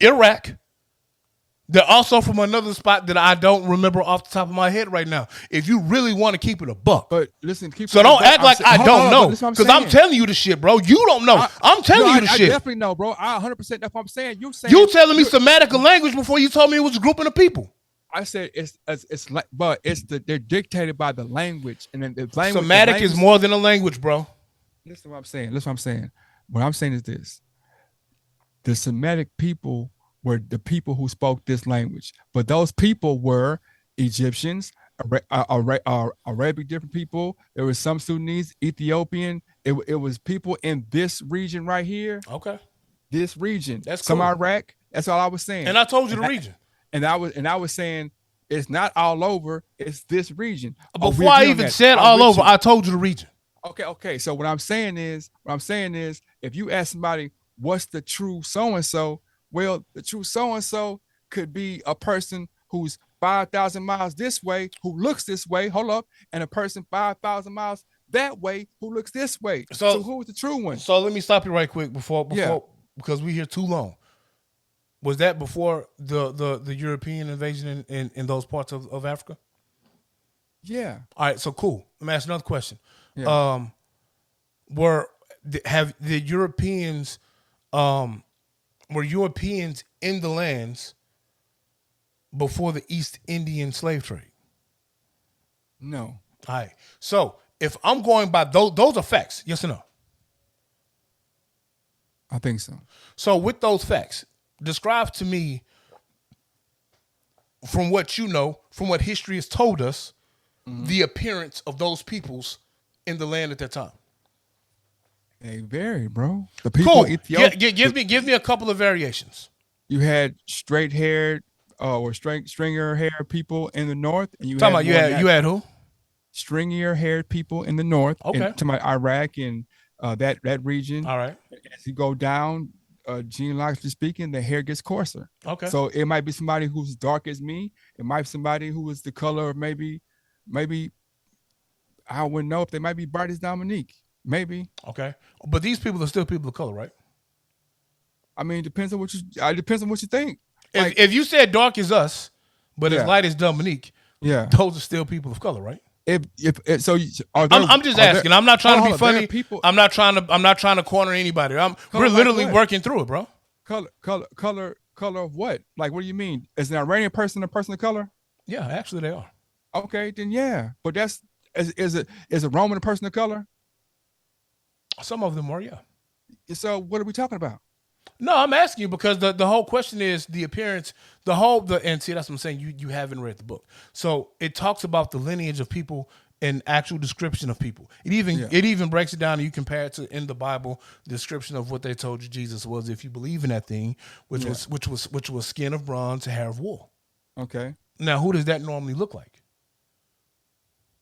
Iraq. They're also from another spot that I don't remember off the top of my head right now. If you really want to keep it a buck. But listen, don't act like I don't know. Because I'm telling you the shit, bro. You don't know. I'm telling you the shit. I definitely know, bro. I 100% that's what I'm saying. You telling me Semitic language before you told me it was a grouping of people. I said they're dictated by the language. And then the language. Semitic is more than a language, bro. Listen to what I'm saying. What I'm saying is this. The Semitic people were the people who spoke this language. But those people were Egyptians, Arabic different people. There was some Sudanese, Ethiopian. It was people in this region right here. Okay. This region. That's some cool. Iraq. That's all I was saying. And I told you the region. And I was saying it's not all over, it's this region. Before I even said all over, I told you the region. Okay. So what I'm saying is, if you ask somebody what's the true so-and-so, well, the true so-and-so could be a person who's 5,000 miles this way, who looks this way, and a person 5,000 miles that way who looks this way. So who's the true one? So let me stop you right quick before because we here too long. Was that before the European invasion in those parts of Africa? Yeah. All right, so cool. Let me ask another question. Yeah. were have the Europeans were Europeans in the lands before the East Indian slave trade? No. All right. So if I'm going by those are facts, yes or no? I think so. So with those facts, describe to me from what you know, from what history has told us, the appearance of those peoples in the land at that time. They vary, bro. The people Cool. in Ethiopia. Give me a couple of variations. You had straight haired or stringier haired people in the north, and you Talking had about you had who? stringier haired people in the north. Okay. To my Iraq and that region. All right. As you go down, genealogically speaking, the hair gets coarser. Okay. So it might be somebody who's dark as me. It might be somebody who is the color of maybe I wouldn't know if they might be bright as Dominique. Maybe. Okay. But these people are still people of color, right? I mean, it depends on what you think. If you said dark as us, but as light as Dominique, yeah, those are still people of color, right? I'm just asking. I'm not trying to be funny. People, I'm not trying to corner anybody. We're literally working through it, bro. Color of what? Like, what do you mean? Is an Iranian person a person of color? Yeah, actually they are. Okay, then yeah. But is a Roman a person of color? Some of them are, yeah. So what are we talking about? No, I'm asking you because the whole question is the appearance, and see, that's what I'm saying. You haven't read the book. So it talks about the lineage of people and actual description of people. It even breaks it down and you compare it to in the Bible, the description of what they told you Jesus was, if you believe in that thing, which was skin of bronze, hair of wool. Okay. Now, who does that normally look like?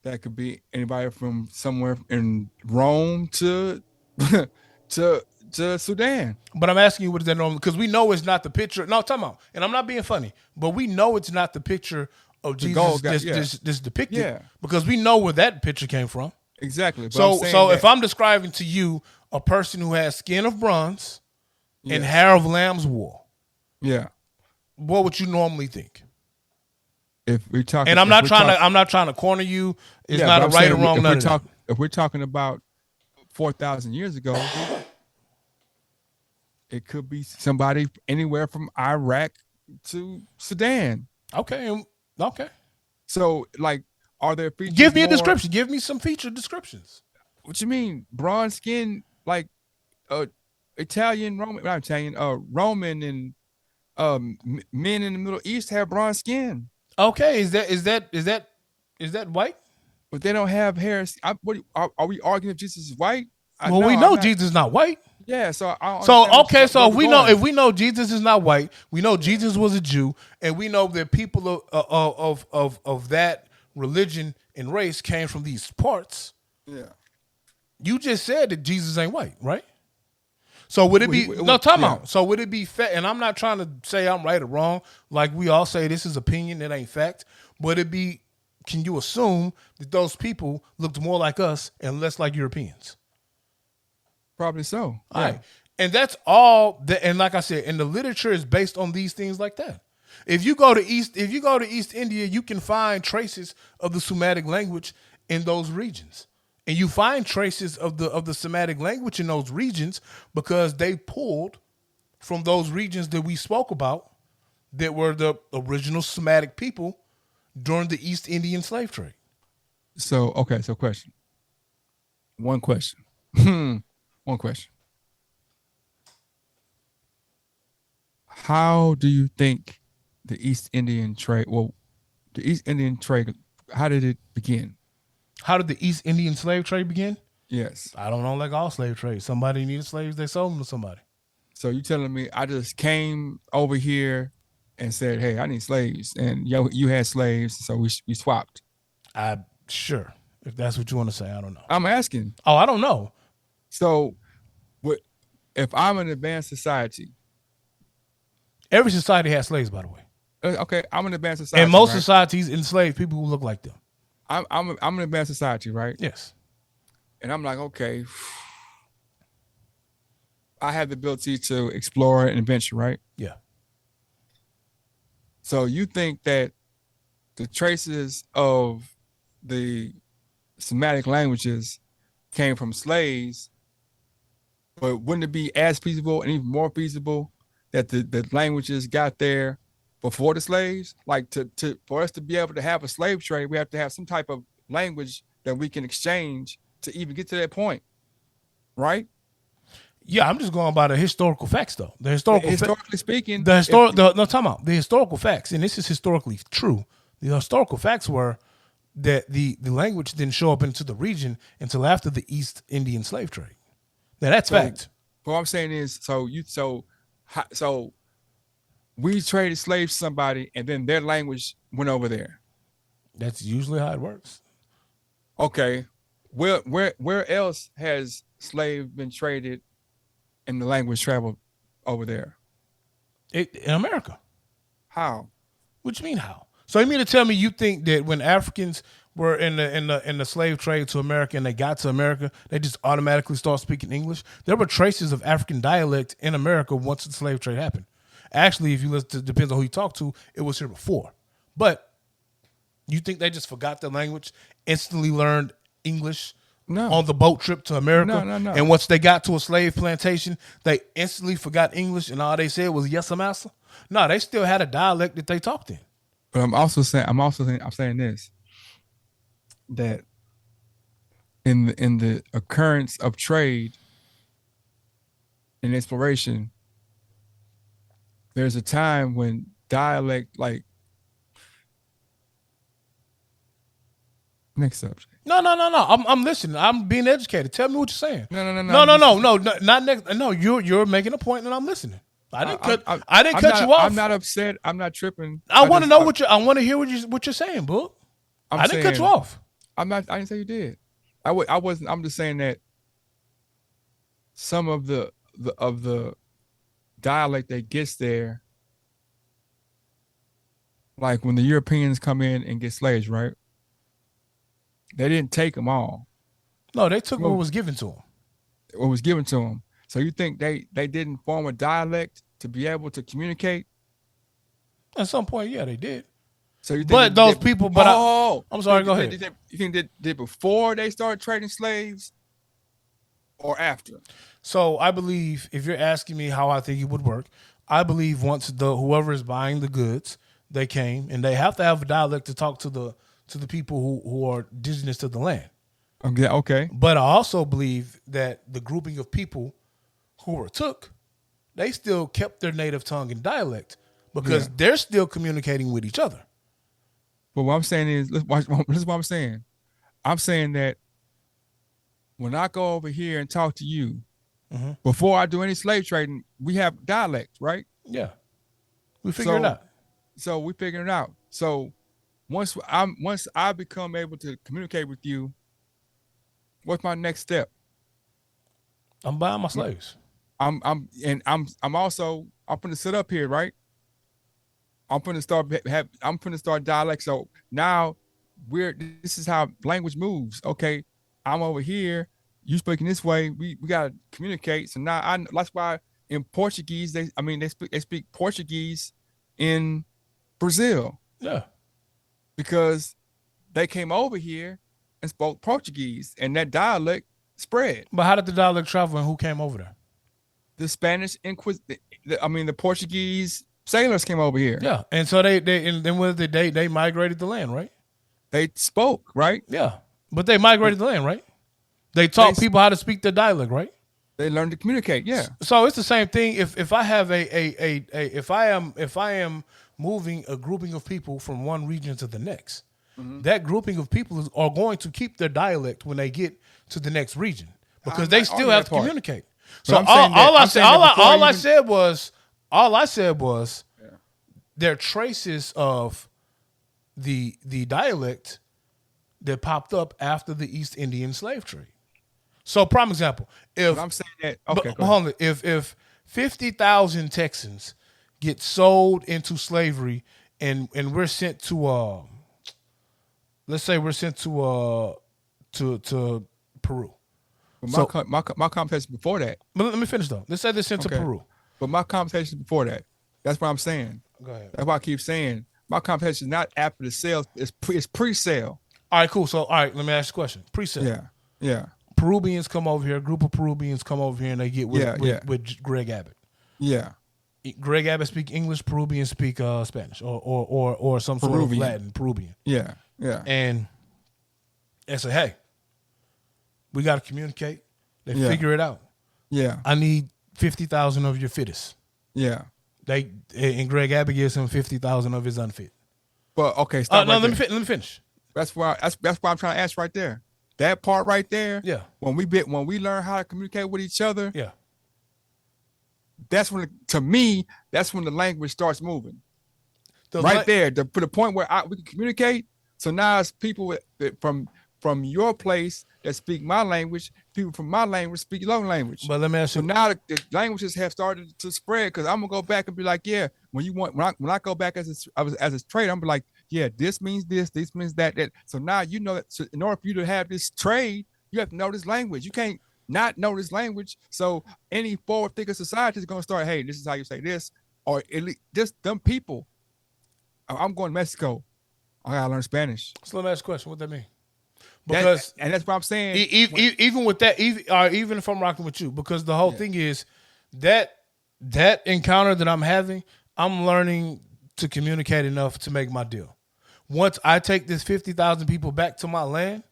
That could be anybody from somewhere in Rome to Sudan. But I'm asking you, what is that normally? Because we know it's not the picture. No, time out. And I'm not being funny, but we know it's not the picture of Jesus this depicted. Yeah. Because we know where that picture came from. Exactly. But So if I'm describing to you a person who has skin of bronze and hair of lamb's wool, what would you normally think? If we're talking, and I'm not trying to corner you. It's not a right or wrong. If we're talking about 4,000 years ago, it could be somebody anywhere from Iraq to Sudan. Okay. So, like, are there features? Give me a description. Give me some feature descriptions. What you mean? Bronze skin, like Italian, Roman, not Italian, Roman and men in the Middle East have bronze skin. Okay, is that white? But they don't have hair. Are we arguing if Jesus is white? Well, we know Jesus is not white. Yeah, so if we know Jesus is not white, we know Jesus was a Jew, and we know that people of that religion and race came from these parts. Yeah, you just said that Jesus ain't white, right? So would it be time out? So would it be fact? And I'm not trying to say I'm right or wrong. Like we all say, this is opinion, it ain't fact. But can you assume that those people looked more like us and less like Europeans? Probably so. Yeah. All right. And that's all and like I said, and the literature is based on these things like that. If you go to East India, you can find traces of the Semitic language in those regions. And you find traces of the Semitic language in those regions because they pulled from those regions that we spoke about that were the original Semitic people during the East Indian slave trade. So question. One question. One question. How do you think the East Indian trade, how did it begin? How did the East Indian slave trade begin? Yes. I don't know, like all slave trades. Somebody needed slaves, they sold them to somebody. So you telling me I just came over here and said, hey, I need slaves, and you had slaves, so we swapped? Sure, if that's what you want to say. I don't know. I'm asking. Oh, I don't know. So if I'm an advanced society? Every society has slaves, by the way. Okay, I'm an advanced society. And most societies enslave people who look like them. I'm an advanced society, right? Yes. And I'm like, okay, I have the ability to explore and adventure, right? Yeah. So you think that the traces of the Semitic languages came from slaves But wouldn't it be as feasible and even more feasible that the languages got there before the slaves? Like to for us to be able to have a slave trade, we have to have some type of language that we can exchange to even get to that point, right? Yeah, I'm just going by the historical facts, though. The historical Historically speaking, talking about the historical facts, and this is historically true. The historical facts were that the language didn't show up into the region until after the East Indian slave trade. Now that's fact. What I'm saying is, so we traded slaves to somebody, and then their language went over there. That's usually how it works. Okay, where else has slave been traded, and the language traveled over there? In America. How? What you mean how? So you mean to tell me you think that when Africans were in the slave trade to America and they got to America, they just automatically start speaking English? There were traces of African dialect in America once the slave trade happened. Actually, if you listen to, depends on who you talk to, it was here before. But you think they just forgot their language, instantly learned English on the boat trip to America? No. And once they got to a slave plantation, they instantly forgot English and all they said was yes, massa? No, they still had a dialect that they talked in. But I'm saying this, that in the occurrence of trade and exploration, there's a time when dialect, like, next subject. No. I'm listening. I'm being educated. Tell me what you're saying. No. Not next. No, you're making a point, and I'm listening. I didn't cut you off. I'm not upset. I'm not tripping. I want to know I want to hear what you're saying, Book. I didn't cut you off. I didn't say you did. I wasn't. I'm just saying that some of the dialect that gets there, like when the Europeans come in and get slaves, right? They didn't take them all. No, they took what was given to them. What was given to them. So you think they didn't form a dialect to be able to communicate? At some point, yeah, they did. So you think but those people, but I'm sorry, go ahead. You think they did before they started trading slaves or after? So I believe, if you're asking me how I think it would work, I believe once whoever is buying the goods, they came, and they have to have a dialect to talk to the people who are indigenous to the land. Okay. But I also believe that the grouping of people who were took, they still kept their native tongue and dialect because they're still communicating with each other. But what I'm saying is, this is what I'm saying. I'm saying that when I go over here and talk to you, before I do any slave trading, we have dialect, right? Yeah. We figure it out. So we figuring it out. So once I become able to communicate with you, what's my next step? I'm buying my slaves. I'm gonna sit up here, right? I'm gonna start dialect. So now this is how language moves. Okay, I'm over here, you speaking this way, we gotta communicate. So now that's why in Portuguese, they speak Portuguese in Brazil. Yeah. Because they came over here and spoke Portuguese, and that dialect spread. But how did the dialect travel, and who came over there? The Spanish the Portuguese sailors came over here. Yeah, and so they migrated the land, right? They spoke, right? Yeah, but they migrated the land, right? They taught people how to speak their dialect, right? They learned to communicate. Yeah. So it's the same thing. If I have if I am moving a grouping of people from one region to the next, that grouping of people are going to keep their dialect when they get to the next region because they still have to communicate. So all I said was there are traces of the dialect that popped up after the East Indian slave trade. So prime example, if I'm saying that, okay, hold on, if 50,000 Texans get sold into slavery and we're sent to let's say we're sent to Peru. But my conversation before that. But let me finish though. Let's say they're sent to Peru. But my conversation before that. That's what I'm saying. Go ahead. That's why I keep saying my conversation is not after the sale. It's pre-sale. All right, cool. So all right, let me ask you a question. Pre-sale. Yeah. Peruvians come over here. A group of Peruvians come over here, and they get with Greg Abbott. Yeah. Greg Abbott speak English. Peruvians speak Spanish or some sort of Latin. Peruvian. Yeah. Yeah. And say, hey, we got to communicate. They figure it out. Yeah. I need 50,000 of your fittest. Yeah. And Greg Abbott gives him 50,000 of his unfit. But okay, stop. Let me finish. That's why I'm trying to ask right there. That part right there. Yeah. When we learn how to communicate with each other. Yeah. That's when, to me, that's when the language starts moving. For the point where we can communicate. So now it's people from your place that speak my language. People from my language speak your language. But let me ask you. So now the languages have started to spread, because I'm gonna go back and be like, yeah, when I go back as a trader, I'm be like, yeah, this means this means that. So now you know that. So in order for you to have this trade, you have to know this language. You can't not know this language. So any forward thinking society is going to start, hey, this is how you say this, or at least just them people. I'm going to Mexico. I gotta learn Spanish. So let me ask a question. What that mean? Because and that's what I'm saying. Even with that, even if I'm rocking with you, because the whole thing is that encounter that I'm having, I'm learning to communicate enough to make my deal. Once I take this 50,000 people back to my land,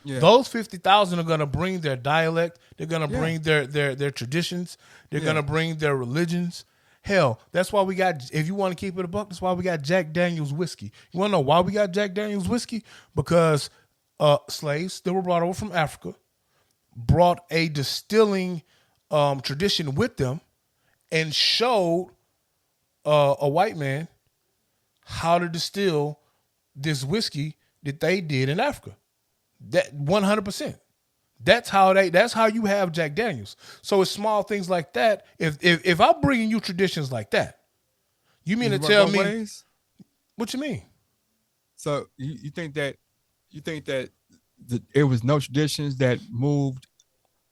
those 50,000 are going to bring their dialect. They're going to bring their traditions. They're going to bring their religions. Hell, that's why we got, if you want to keep it a buck, that's why we got Jack Daniel's whiskey. You want to know why we got Jack Daniel's whiskey? Because slaves that were brought over from Africa brought a distilling tradition with them and showed a white man how to distill this whiskey that they did in Africa. That 100%. That's how you have Jack Daniels. So it's small things like that. If I'm bringing you traditions like that, you mean to tell me ways? What you mean? So you think that it was no traditions that moved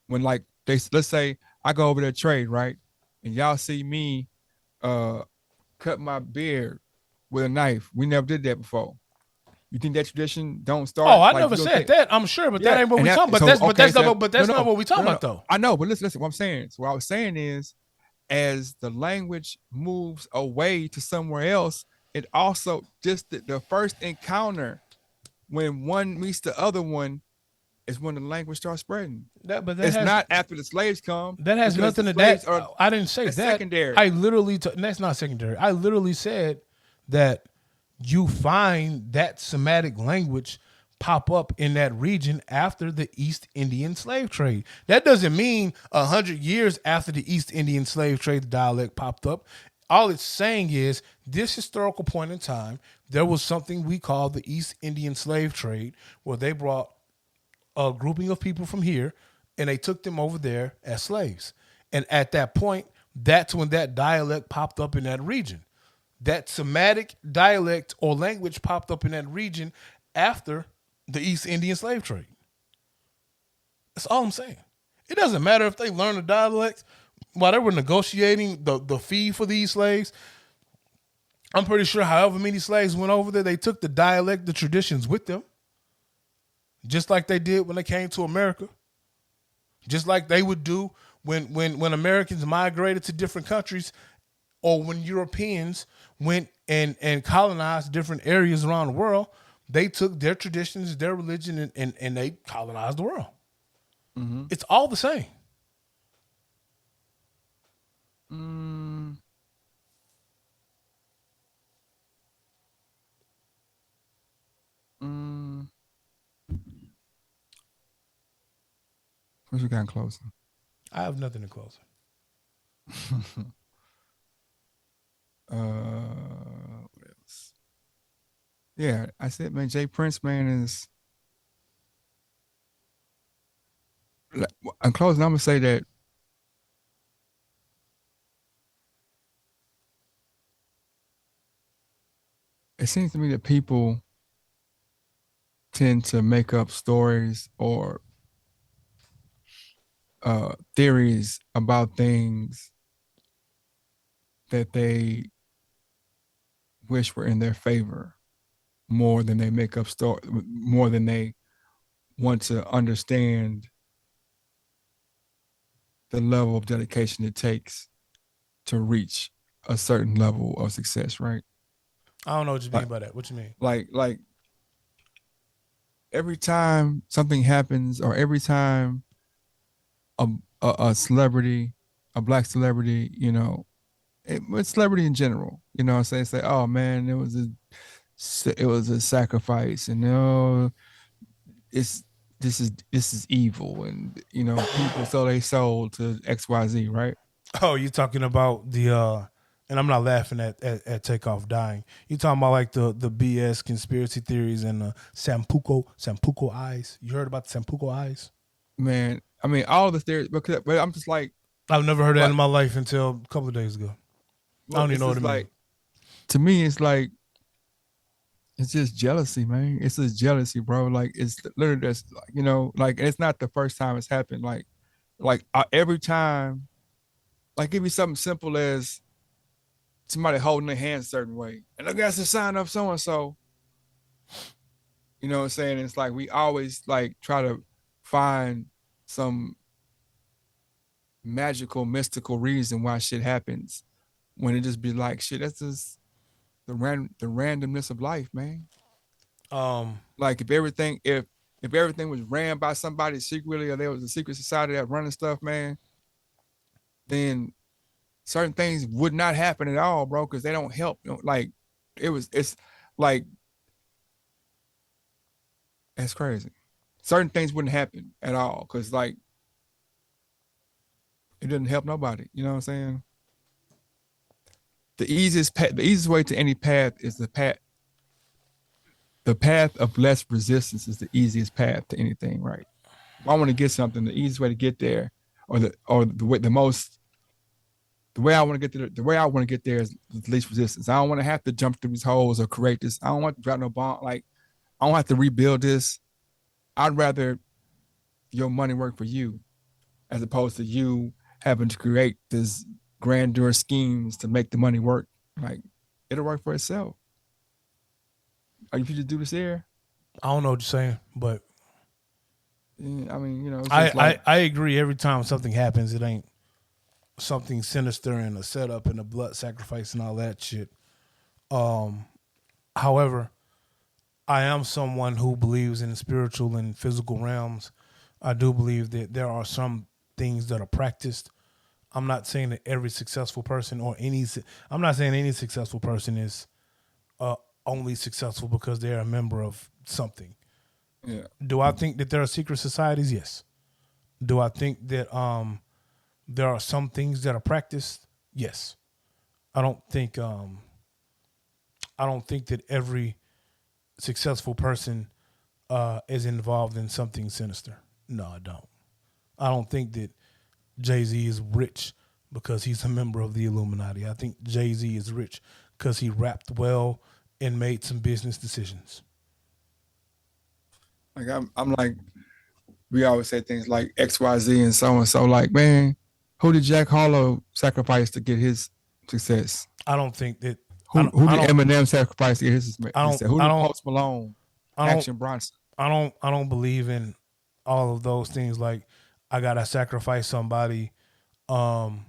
when, like, let's say I go over there to trade, right? And y'all see me cut my beard with a knife. We never did that before. You think that tradition don't start? Oh, I never said that. I'm sure, but that ain't what we talking about. That's not what we talking about, though. I know, but listen. What I'm saying. So what I was saying is, as the language moves away to somewhere else, it also just the first encounter when one meets the other one is when the language starts spreading. It's not after the slaves come. That has nothing to that. I didn't say that. Secondary. I literally that's not secondary. I literally said that you find that Semitic language pop up in that region after the East Indian slave trade. That doesn't mean 100 years after the East Indian slave trade, the dialect popped up. All it's saying is this historical point in time, there was something we call the East Indian slave trade, where they brought a grouping of people from here and they took them over there as slaves. And at that point, that's when that dialect popped up in that region. That Semitic dialect or language popped up in that region after the East Indian slave trade. That's all I'm saying. It doesn't matter if they learn the dialect while they were negotiating the fee for these slaves. I'm pretty sure however many slaves went over there, they took the dialect, the traditions with them. Just like they did when they came to America. Just like they would do when Americans migrated to different countries, or when Europeans went and colonized different areas around the world. They took their traditions, their religion, and they colonized the world. Mm-hmm. It's all the same. What you got in closing? I have nothing in closing. What else? Yeah, I said, man, Jay Prince, man, is. In closing, I'm gonna say that it seems to me that people tend to make up stories or theories about things that they wish were in their favor more than they make up more than they want to understand the level of dedication it takes to reach a certain level of success, right? I don't know what you mean Like, by that. What you mean? like every time something happens, or every time a a celebrity, a black celebrity, it's celebrity in general, what I'm saying, say, oh man, it was a sacrifice, and it's this is evil, and people sell their soul to XYZ, right? Oh, you talking about and I'm not laughing at Takeoff dying. You talking about like the BS conspiracy theories and the Sampuco eyes. You heard about the Sampuco eyes? Man, I mean, all the theories, but I'm just like, I've never heard that like, in my life until a couple of days ago. I well, don't even it's know what just it means. like, to me, it's like, it's just jealousy, man. It's just jealousy, bro. Like, it's literally just like, like, it's not the first time it's happened. Like every time, like, give me something simple as somebody holding their hand a certain way, and I guess a sign of so and so. You know what I'm saying? It's like we always like try to find some magical, mystical reason why shit happens, when it just be like, shit, that's just the randomness of life, man. Um, Like, if everything was ran by somebody secretly, or there was a secret society that running stuff, man, then certain things would not happen at all, bro, because they don't help. Like, it's like, that's crazy. Certain things wouldn't happen at all because, like, it didn't help nobody. You know what I'm saying? The easiest way to any path is the path of less resistance is the easiest path to anything, right? If I want to get something, the easiest way to get there, or the way, the way I want to get there, the way I want to get there is the least resistance. I don't want to have to jump through these holes or create this. I don't want to drop no bomb. Like, I don't have to rebuild this. I'd rather your money work for you, as opposed to you having to create this grandeur schemes to make the money work. Like, it'll work for itself. Are you just do this here? I don't know what you're saying, but Yeah, I mean, it's I, just like, I agree. Every time something happens, it ain't something sinister and a setup and a blood sacrifice and all that shit. However, I am someone who believes in spiritual and physical realms. I do believe that there are some things that are practiced. I'm not saying that every successful person I'm not saying any successful person is only successful because they're a member of something. yeah, Do I think that there are secret societies? Yes. Do I think that there are some things that are practiced? Yes. I don't think that every successful person is involved in something sinister. No, I don't. I don't think that Jay-Z is rich because he's a member of the Illuminati. I think Jay-Z is rich because he rapped well and made some business decisions. like, I'm like, we always say things like XYZ and so and so. Like, man, who did Jack Harlow sacrifice to get his success? I don't think that. Who did Eminem sacrifice to get his success? Who I did don't. Post Malone, I don't. Action Bronson? I don't believe in all of those things. Like I gotta sacrifice somebody to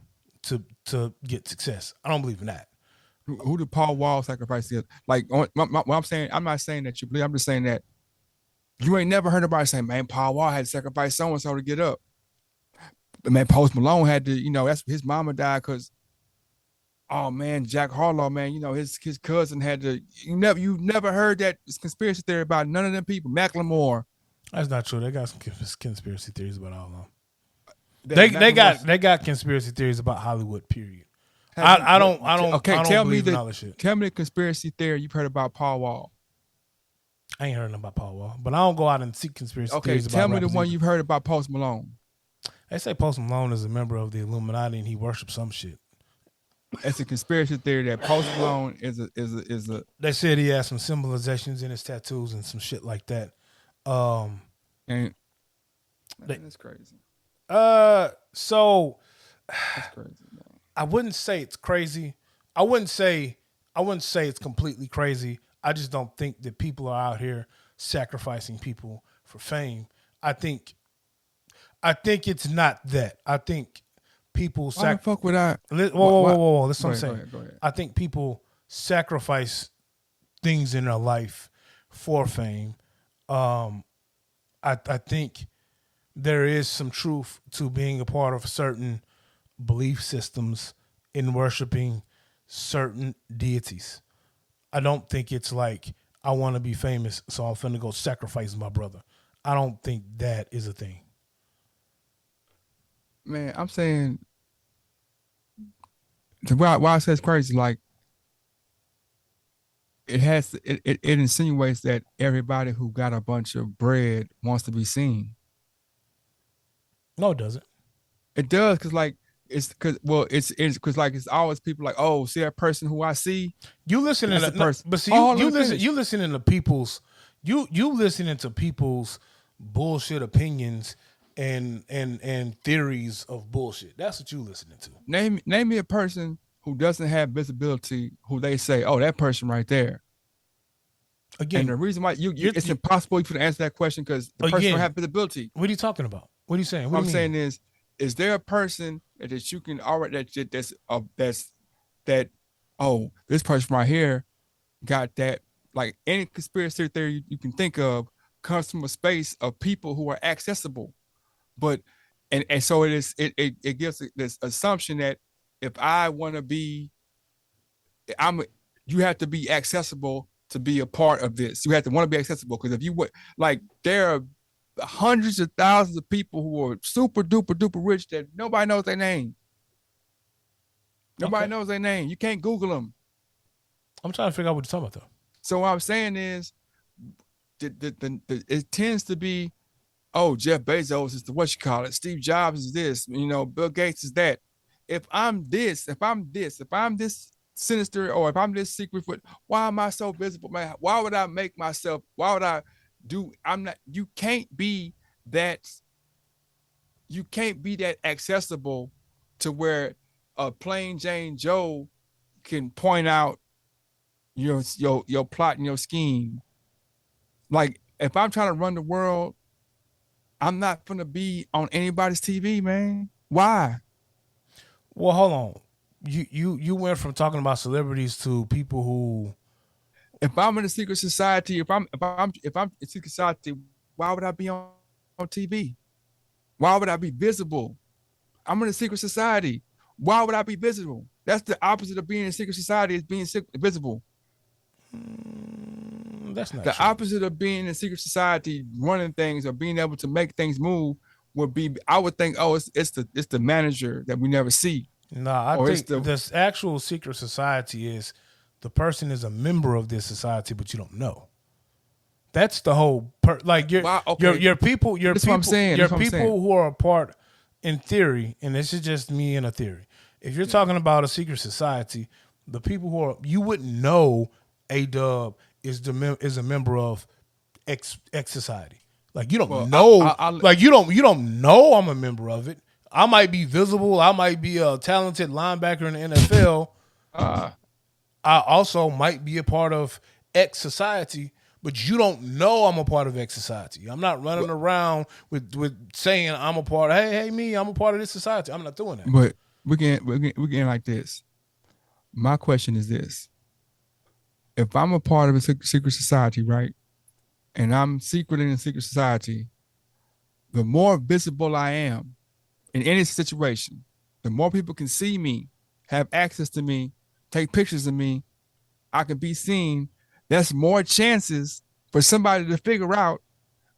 get success. I don't believe in that. Who did Paul Wall sacrifice to get? Like, what I'm saying, I'm not saying that you believe. I'm just saying that you ain't never heard anybody say, man, Paul Wall had to sacrifice so and so to get up. But man, Post Malone had to, that's his mama died because, oh man, Jack Harlow, man, his cousin had to. You never heard that conspiracy theory about none of them people. Macklemore. That's not true. They got some conspiracy theories about all of them. They got conspiracy theories about Hollywood. Period. I don't believe in all this shit. Tell me the conspiracy theory you've heard about Paul Wall. I ain't heard nothing about Paul Wall, but I don't go out and seek conspiracy theories about tell me the one either. you've heard about Post Malone. They say Post Malone is a member of the Illuminati and he worships some shit. It's a conspiracy theory that Post Malone is a. They said he has some symbolizations in his tattoos and some shit like that. And that's crazy. So That's crazy, man. I wouldn't say it's crazy. I wouldn't say it's completely crazy. I just don't think that people are out here sacrificing people for fame. I think it's not that. I think people Why the fuck would I? whoa. That's what I'm Go saying. ahead, go ahead. I think people sacrifice things in their life for fame. I think there is some truth to being a part of certain belief systems in worshiping certain deities. I don't think it's like I want to be famous, so I'm finna go sacrifice my brother. I don't think that is a thing. Man, I'm saying why I say it's crazy. Like it insinuates that everybody who got a bunch of bread wants to be seen. No, it doesn't. It does, cause like it's because like it's always people like, oh, see that person who I see. You listening That's to the person. but see Oh, you let me listen finish. you listening to people's you listening to people's bullshit opinions and theories of bullshit. That's what you listening to. Name me a person who doesn't have visibility who they say, oh, that person right there. Again, And the reason why it's impossible for you to answer that question because the person don't have visibility. What are you talking about? What are you saying? What I'm saying is there a person that you can already that oh, this person right here got that, like any conspiracy theory you can think of comes from a space of people who are accessible. But and so it gives this assumption that if I want to be, you have to be accessible to be a part of this. You have to want to be accessible, because if you would, like, there are hundreds of thousands of people who are super duper duper rich that nobody knows their name. Nobody knows their name. You can't Google them. I'm trying to figure out what you're talking about though. So what I'm saying is, it tends to be, oh, Jeff Bezos is the what you call it, Steve Jobs is this, Bill Gates is that. If I'm this sinister, or if I'm this secret, why am I so visible, man? Why would I make myself? Why would I do? I'm not. You can't be that accessible to where a plain Jane Joe can point out your plot and your scheme. Like, if I'm trying to run the world, I'm not gonna be on anybody's TV, man. Why? Well, hold on. You went from talking about celebrities to people who. If I'm in a secret society, if I'm in secret society, why would I be on TV? Why would I be visible? I'm in a secret society. Why would I be visible? That's the opposite of being in a secret society, is being visible. That's not the true. opposite of being in a secret society, running things or being able to make things move would be, I would think, oh, it's the manager that we never see. No, I think this actual secret society is the person is a member of this society, but you don't know. That's the whole your people. That's what I'm saying. Your people who are a part, in theory, and this is just me in a theory. If you're talking about a secret society, the people who are, you wouldn't know A-Dub is a member of X society. Like, you don't know. You don't know I'm a member of it. I might be visible. I might be a talented linebacker in the NFL. I also might be a part of X society, but you don't know I'm a part of X society. I'm not running around with saying I'm a part of, hey, me, I'm a part of this society. I'm not doing that. But we're getting like this. My question is this. If I'm a part of a secret society, right, and I'm secret in a secret society, the more visible I am in any situation, the more people can see me, have access to me, take pictures of me, I can be seen. That's more chances for somebody to figure out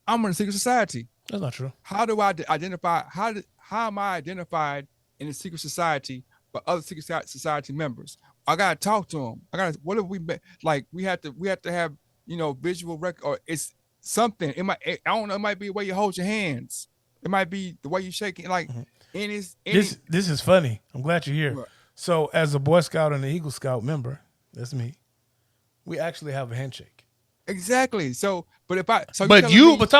I'm in a secret society. That's not true. How do I identify? How am I identified in a secret society by other secret society members? I gotta talk to them. What have we been like? We have to have visual record, or it's something. I don't know. It might be the way you hold your hands. It might be the way you shake it. Like, this is funny. I'm glad you're here. Right. So, as a Boy Scout and an Eagle Scout member, that's me. We actually have a handshake. Exactly. So, but but time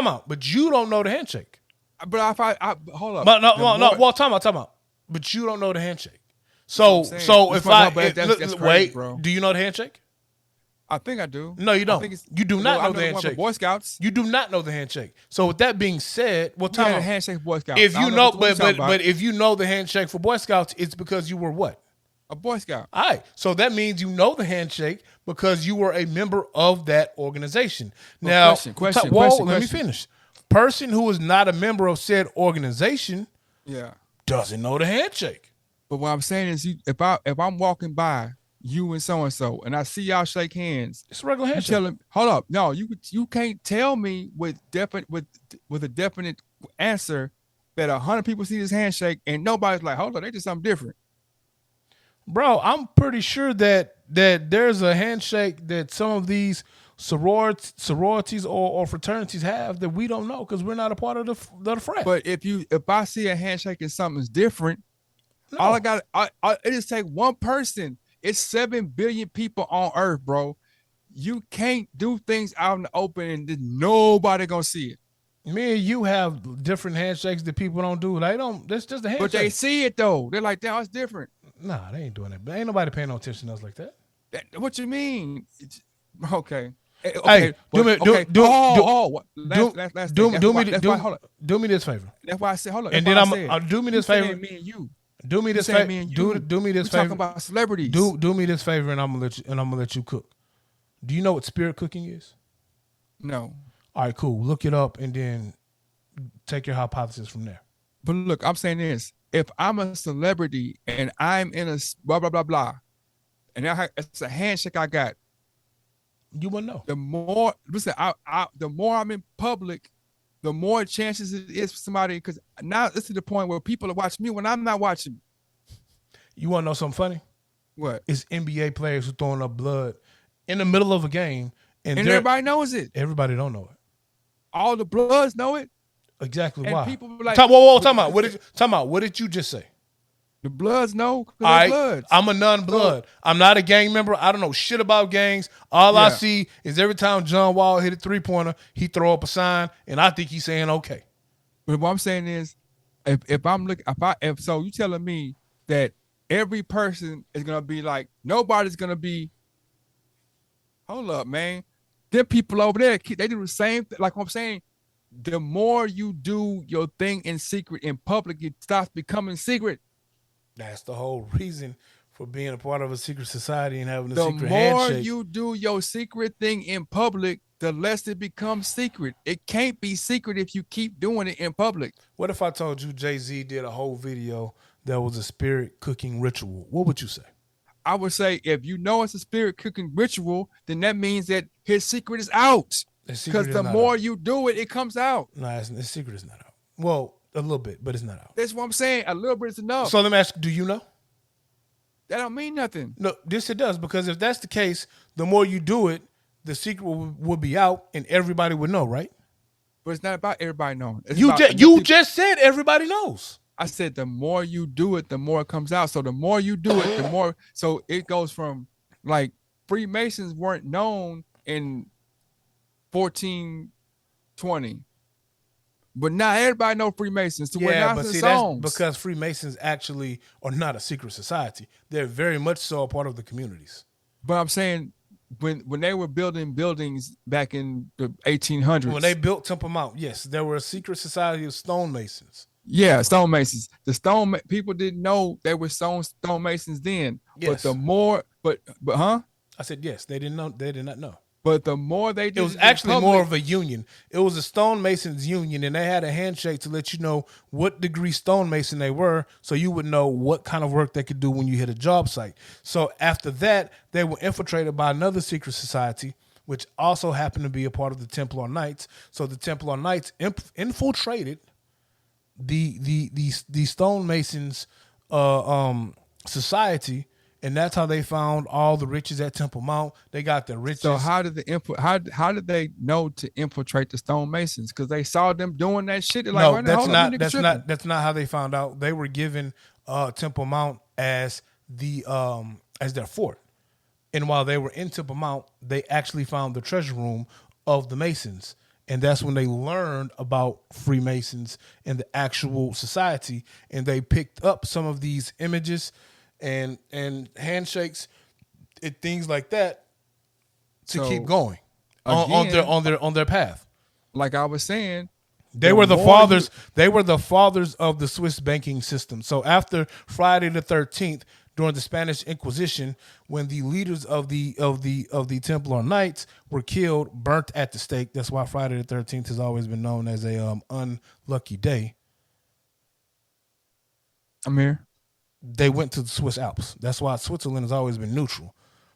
out. But you don't know the handshake. But if I hold up. But no. Well, time out. But you don't know the handshake. So if I that's crazy, wait, bro. Do you know the handshake? I think I do. No, you I don't. think it's, You do not I know the one for handshake. Boy Scouts. You do not know the handshake. So with that being said, well, We had time a out. handshake for Boy Scouts. If I you don't know, what you're talking about. but if you know the handshake for Boy Scouts, it's because you were what? A Boy Scout. All right. So that means you know the handshake because you were a member of that organization. Well, Now, question, let me finish. Person who is not a member of said organization Yeah. doesn't know the handshake. But what I'm saying is, if I'm walking by you and so, and I see y'all shake hands, It's a regular you handshake. tell him, hold up, no, you can't tell me with a definite answer that 100 people see this handshake and nobody's like, hold on, they did something different. Bro, I'm pretty sure that there's a handshake that some of these sororities or fraternities have that we don't know because we're not a part of the frat. But if I see a handshake and something's different, No. all I got, it just take one person. It's 7 billion people on Earth, bro. You can't do things out in the open and nobody gonna see it. Me and you have different handshakes that people don't do. They don't. That's just a handshake. But they see it though. They're like, "Damn, it's different." Nah, they ain't doing that. But ain't nobody paying no attention to us like that. What you mean? Okay. Hey, do me this favor. That's why I said, hold on. And then I'll do me this favor. Me and you. Do me this favor. Do me this We're favor. talking about celebrities. Do me this favor, and I'm gonna let you cook. Do you know what spirit cooking is? No. All right, cool. Look it up and then take your hypothesis from there. But look, I'm saying this: if I'm a celebrity and I'm in a blah blah blah blah, and it's a handshake I got, you wouldn't know. The more the more I'm in public, the more chances it is for somebody. Because now it's to the point where people are watching me when I'm not watching. You want to know something funny? What? It's NBA players who throwing up blood in the middle of a game, and everybody knows it. Everybody don't know it. All the Bloods know it. Exactly and why. People were like, time out. What did you just say? The Bloods know. Bloods. I'm a non-blood. I'm not a gang member. I don't know shit about gangs. All I see is every time John Wall hit a 3-pointer, he throw up a sign, and I think he's saying okay. But what I'm saying is, if I'm looking, if so, you telling me that every person is gonna be like, nobody's gonna be. Hold up, man. Them people over there, they do the same thing. Like what I'm saying, the more you do your thing in secret, in public, it starts becoming secret. That's the whole reason for being a part of a secret society and having a secret handshake. The more you do your secret thing in public, the less it becomes secret. It can't be secret if you keep doing it in public. What if I told you Jay-Z did a whole video that was a spirit cooking ritual? What would you say? I would say if you know it's a spirit cooking ritual, then that means that his secret is out. Because the more you do it, it comes out. No, his secret is not out. Well, a little bit, but it's not out. That's what I'm saying. A little bit is enough. So let me ask you, do you know? That don't mean nothing. No, this it does. Because if that's the case, the more you do it, the secret would be out and everybody would know, right? But it's not about everybody knowing. You just said everybody knows. I said the more you do it, the more it comes out. So the more you do it, the more. So it goes from like Freemasons weren't known in 1420, but now everybody know Freemasons. So but see, that's because Freemasons actually are not a secret society. They're very much so a part of the communities. But I'm saying when they were building buildings back in the 1800s, when they built Temple Mount, yes, there were a secret society of stonemasons. Yeah, stonemasons. The people didn't know they were stonemasons then. Yes. But the more, but huh? I said yes. They didn't know. They did not know. But the more they did, it was actually more of a union. It was a stonemasons union, and they had a handshake to let you know what degree stonemason they were, so you would know what kind of work they could do when you hit a job site. So after that, they were infiltrated by another secret society, which also happened to be a part of the Templar Knights. So the Templar Knights infiltrated the stonemasons society, and that's how they found all the riches at Temple Mount. They got the riches. So how did they know to infiltrate the stonemasons? Because they saw them doing that shit. They're no, like, that's not how they found out. They were given Temple Mount as their fort, and while they were in Temple Mount, they actually found the treasure room of the Masons. And that's when they learned about Freemasons and the actual society. And they picked up some of these images and handshakes and things like that to keep So going again, on their path. like I was saying, They were the more fathers. They were the fathers of the Swiss banking system. So after Friday the 13th, during the Spanish Inquisition, when the leaders of the Templar Knights were killed, burnt at the stake. That's why Friday the 13th has always been known as a unlucky day. I'm here. They went to the Swiss Alps. That's why Switzerland has always been neutral.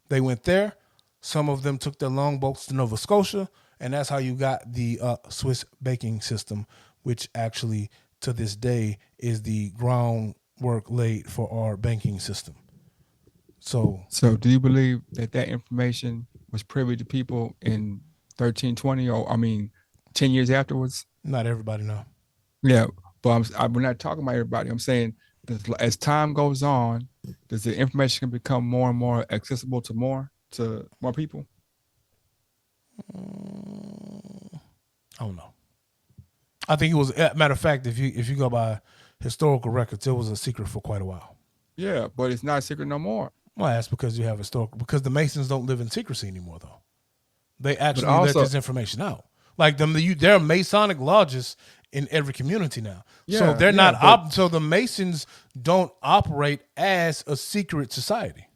They went there. Some of them took their longboats to Nova Scotia, and that's how you got the Swiss banking system, which actually to this day is the groundwork laid for our banking system. So do you believe that information was privy to people in 1320, or 10 years afterwards? not everybody know. Yeah, but we're not talking about everybody. I'm saying that as time goes on, does the information become more and more accessible to more people? I don't know. I think it was, matter of fact, if you go by historical records, it was a secret for quite a while. Yeah, but it's not a secret no more. Well, that's because you have because the Masons don't live in secrecy anymore, though. They actually also- let this information out. Like there are Masonic lodges in every community now. So Yeah, they're yeah, not so the Masons don't operate as a secret society.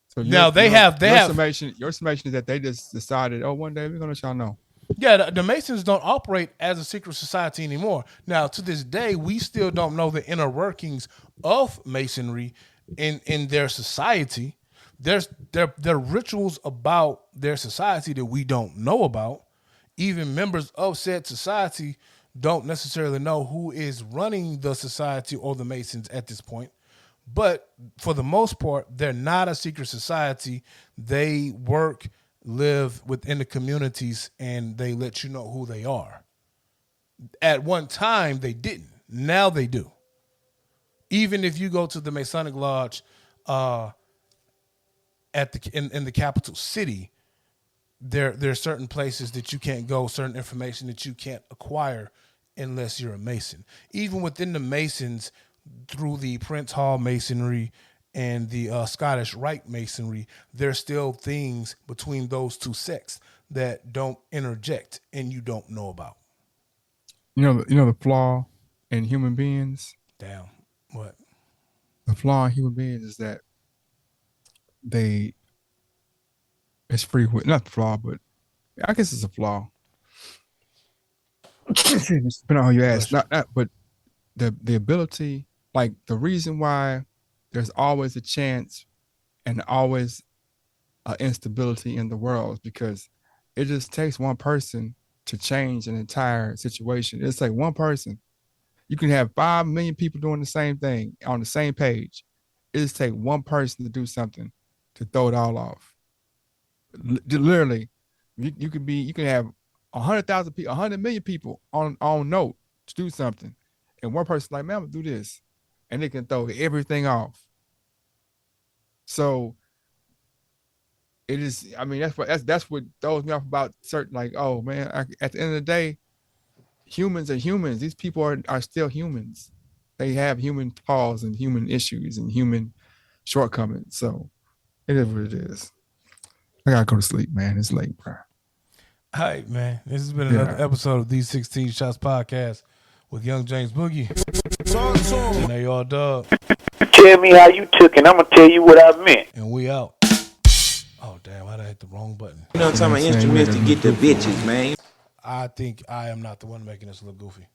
So Now your summation is that they just decided, oh, one day we're gonna let y'all know. Yeah, the Masons don't operate as a secret society anymore. Now, to this day, we still don't know the inner workings of Masonry in their society. There are rituals about their society that we don't know about. Even members of said society don't necessarily know who is running the society or the Masons at this point. But for the most part, they're not a secret society. They live within the communities, and they let you know who they are. At one time, they didn't. Now they do. Even if you go to the Masonic Lodge in the capital city, there are certain places that you can't go, certain information that you can't acquire unless you're a Mason. Even within the Masons, through the Prince Hall Masonry and the Scottish Rite Masonry, there's still things between those two sects that don't interject and you don't know about. You know the flaw in human beings. Damn, what? The flaw in human beings is that it's free will. Not the flaw, but I guess it's a flaw. Depending on how you ask, but the ability, like the reason why there's always a chance and always instability in the world is because it just takes one person to change an entire situation. It's like one person. You can have 5 million people doing the same thing on the same page. It just takes one person to do something to throw it all off. Literally, you can have 100,000 people, 100 million people on note to do something, and one person's like, "Man, I'm gonna do this," and they can throw everything off. So it is. I mean, that's what throws me off about certain. Like, oh man, at the end of the day, humans are humans. These people are still humans. They have human flaws and human issues and human shortcomings. So it is what it is. I gotta go to sleep, man. It's late, bro. All right, man. This has been another episode of These 16 Shots Podcast with Young James Boogie. And they all dub. Tell me how you took it. I'm going to tell you what I meant. And we out. Oh, damn. Why'd I hit the wrong button? You know what I'm talking about? Instruments to get the bitches, man. I think I am not the one making this look goofy.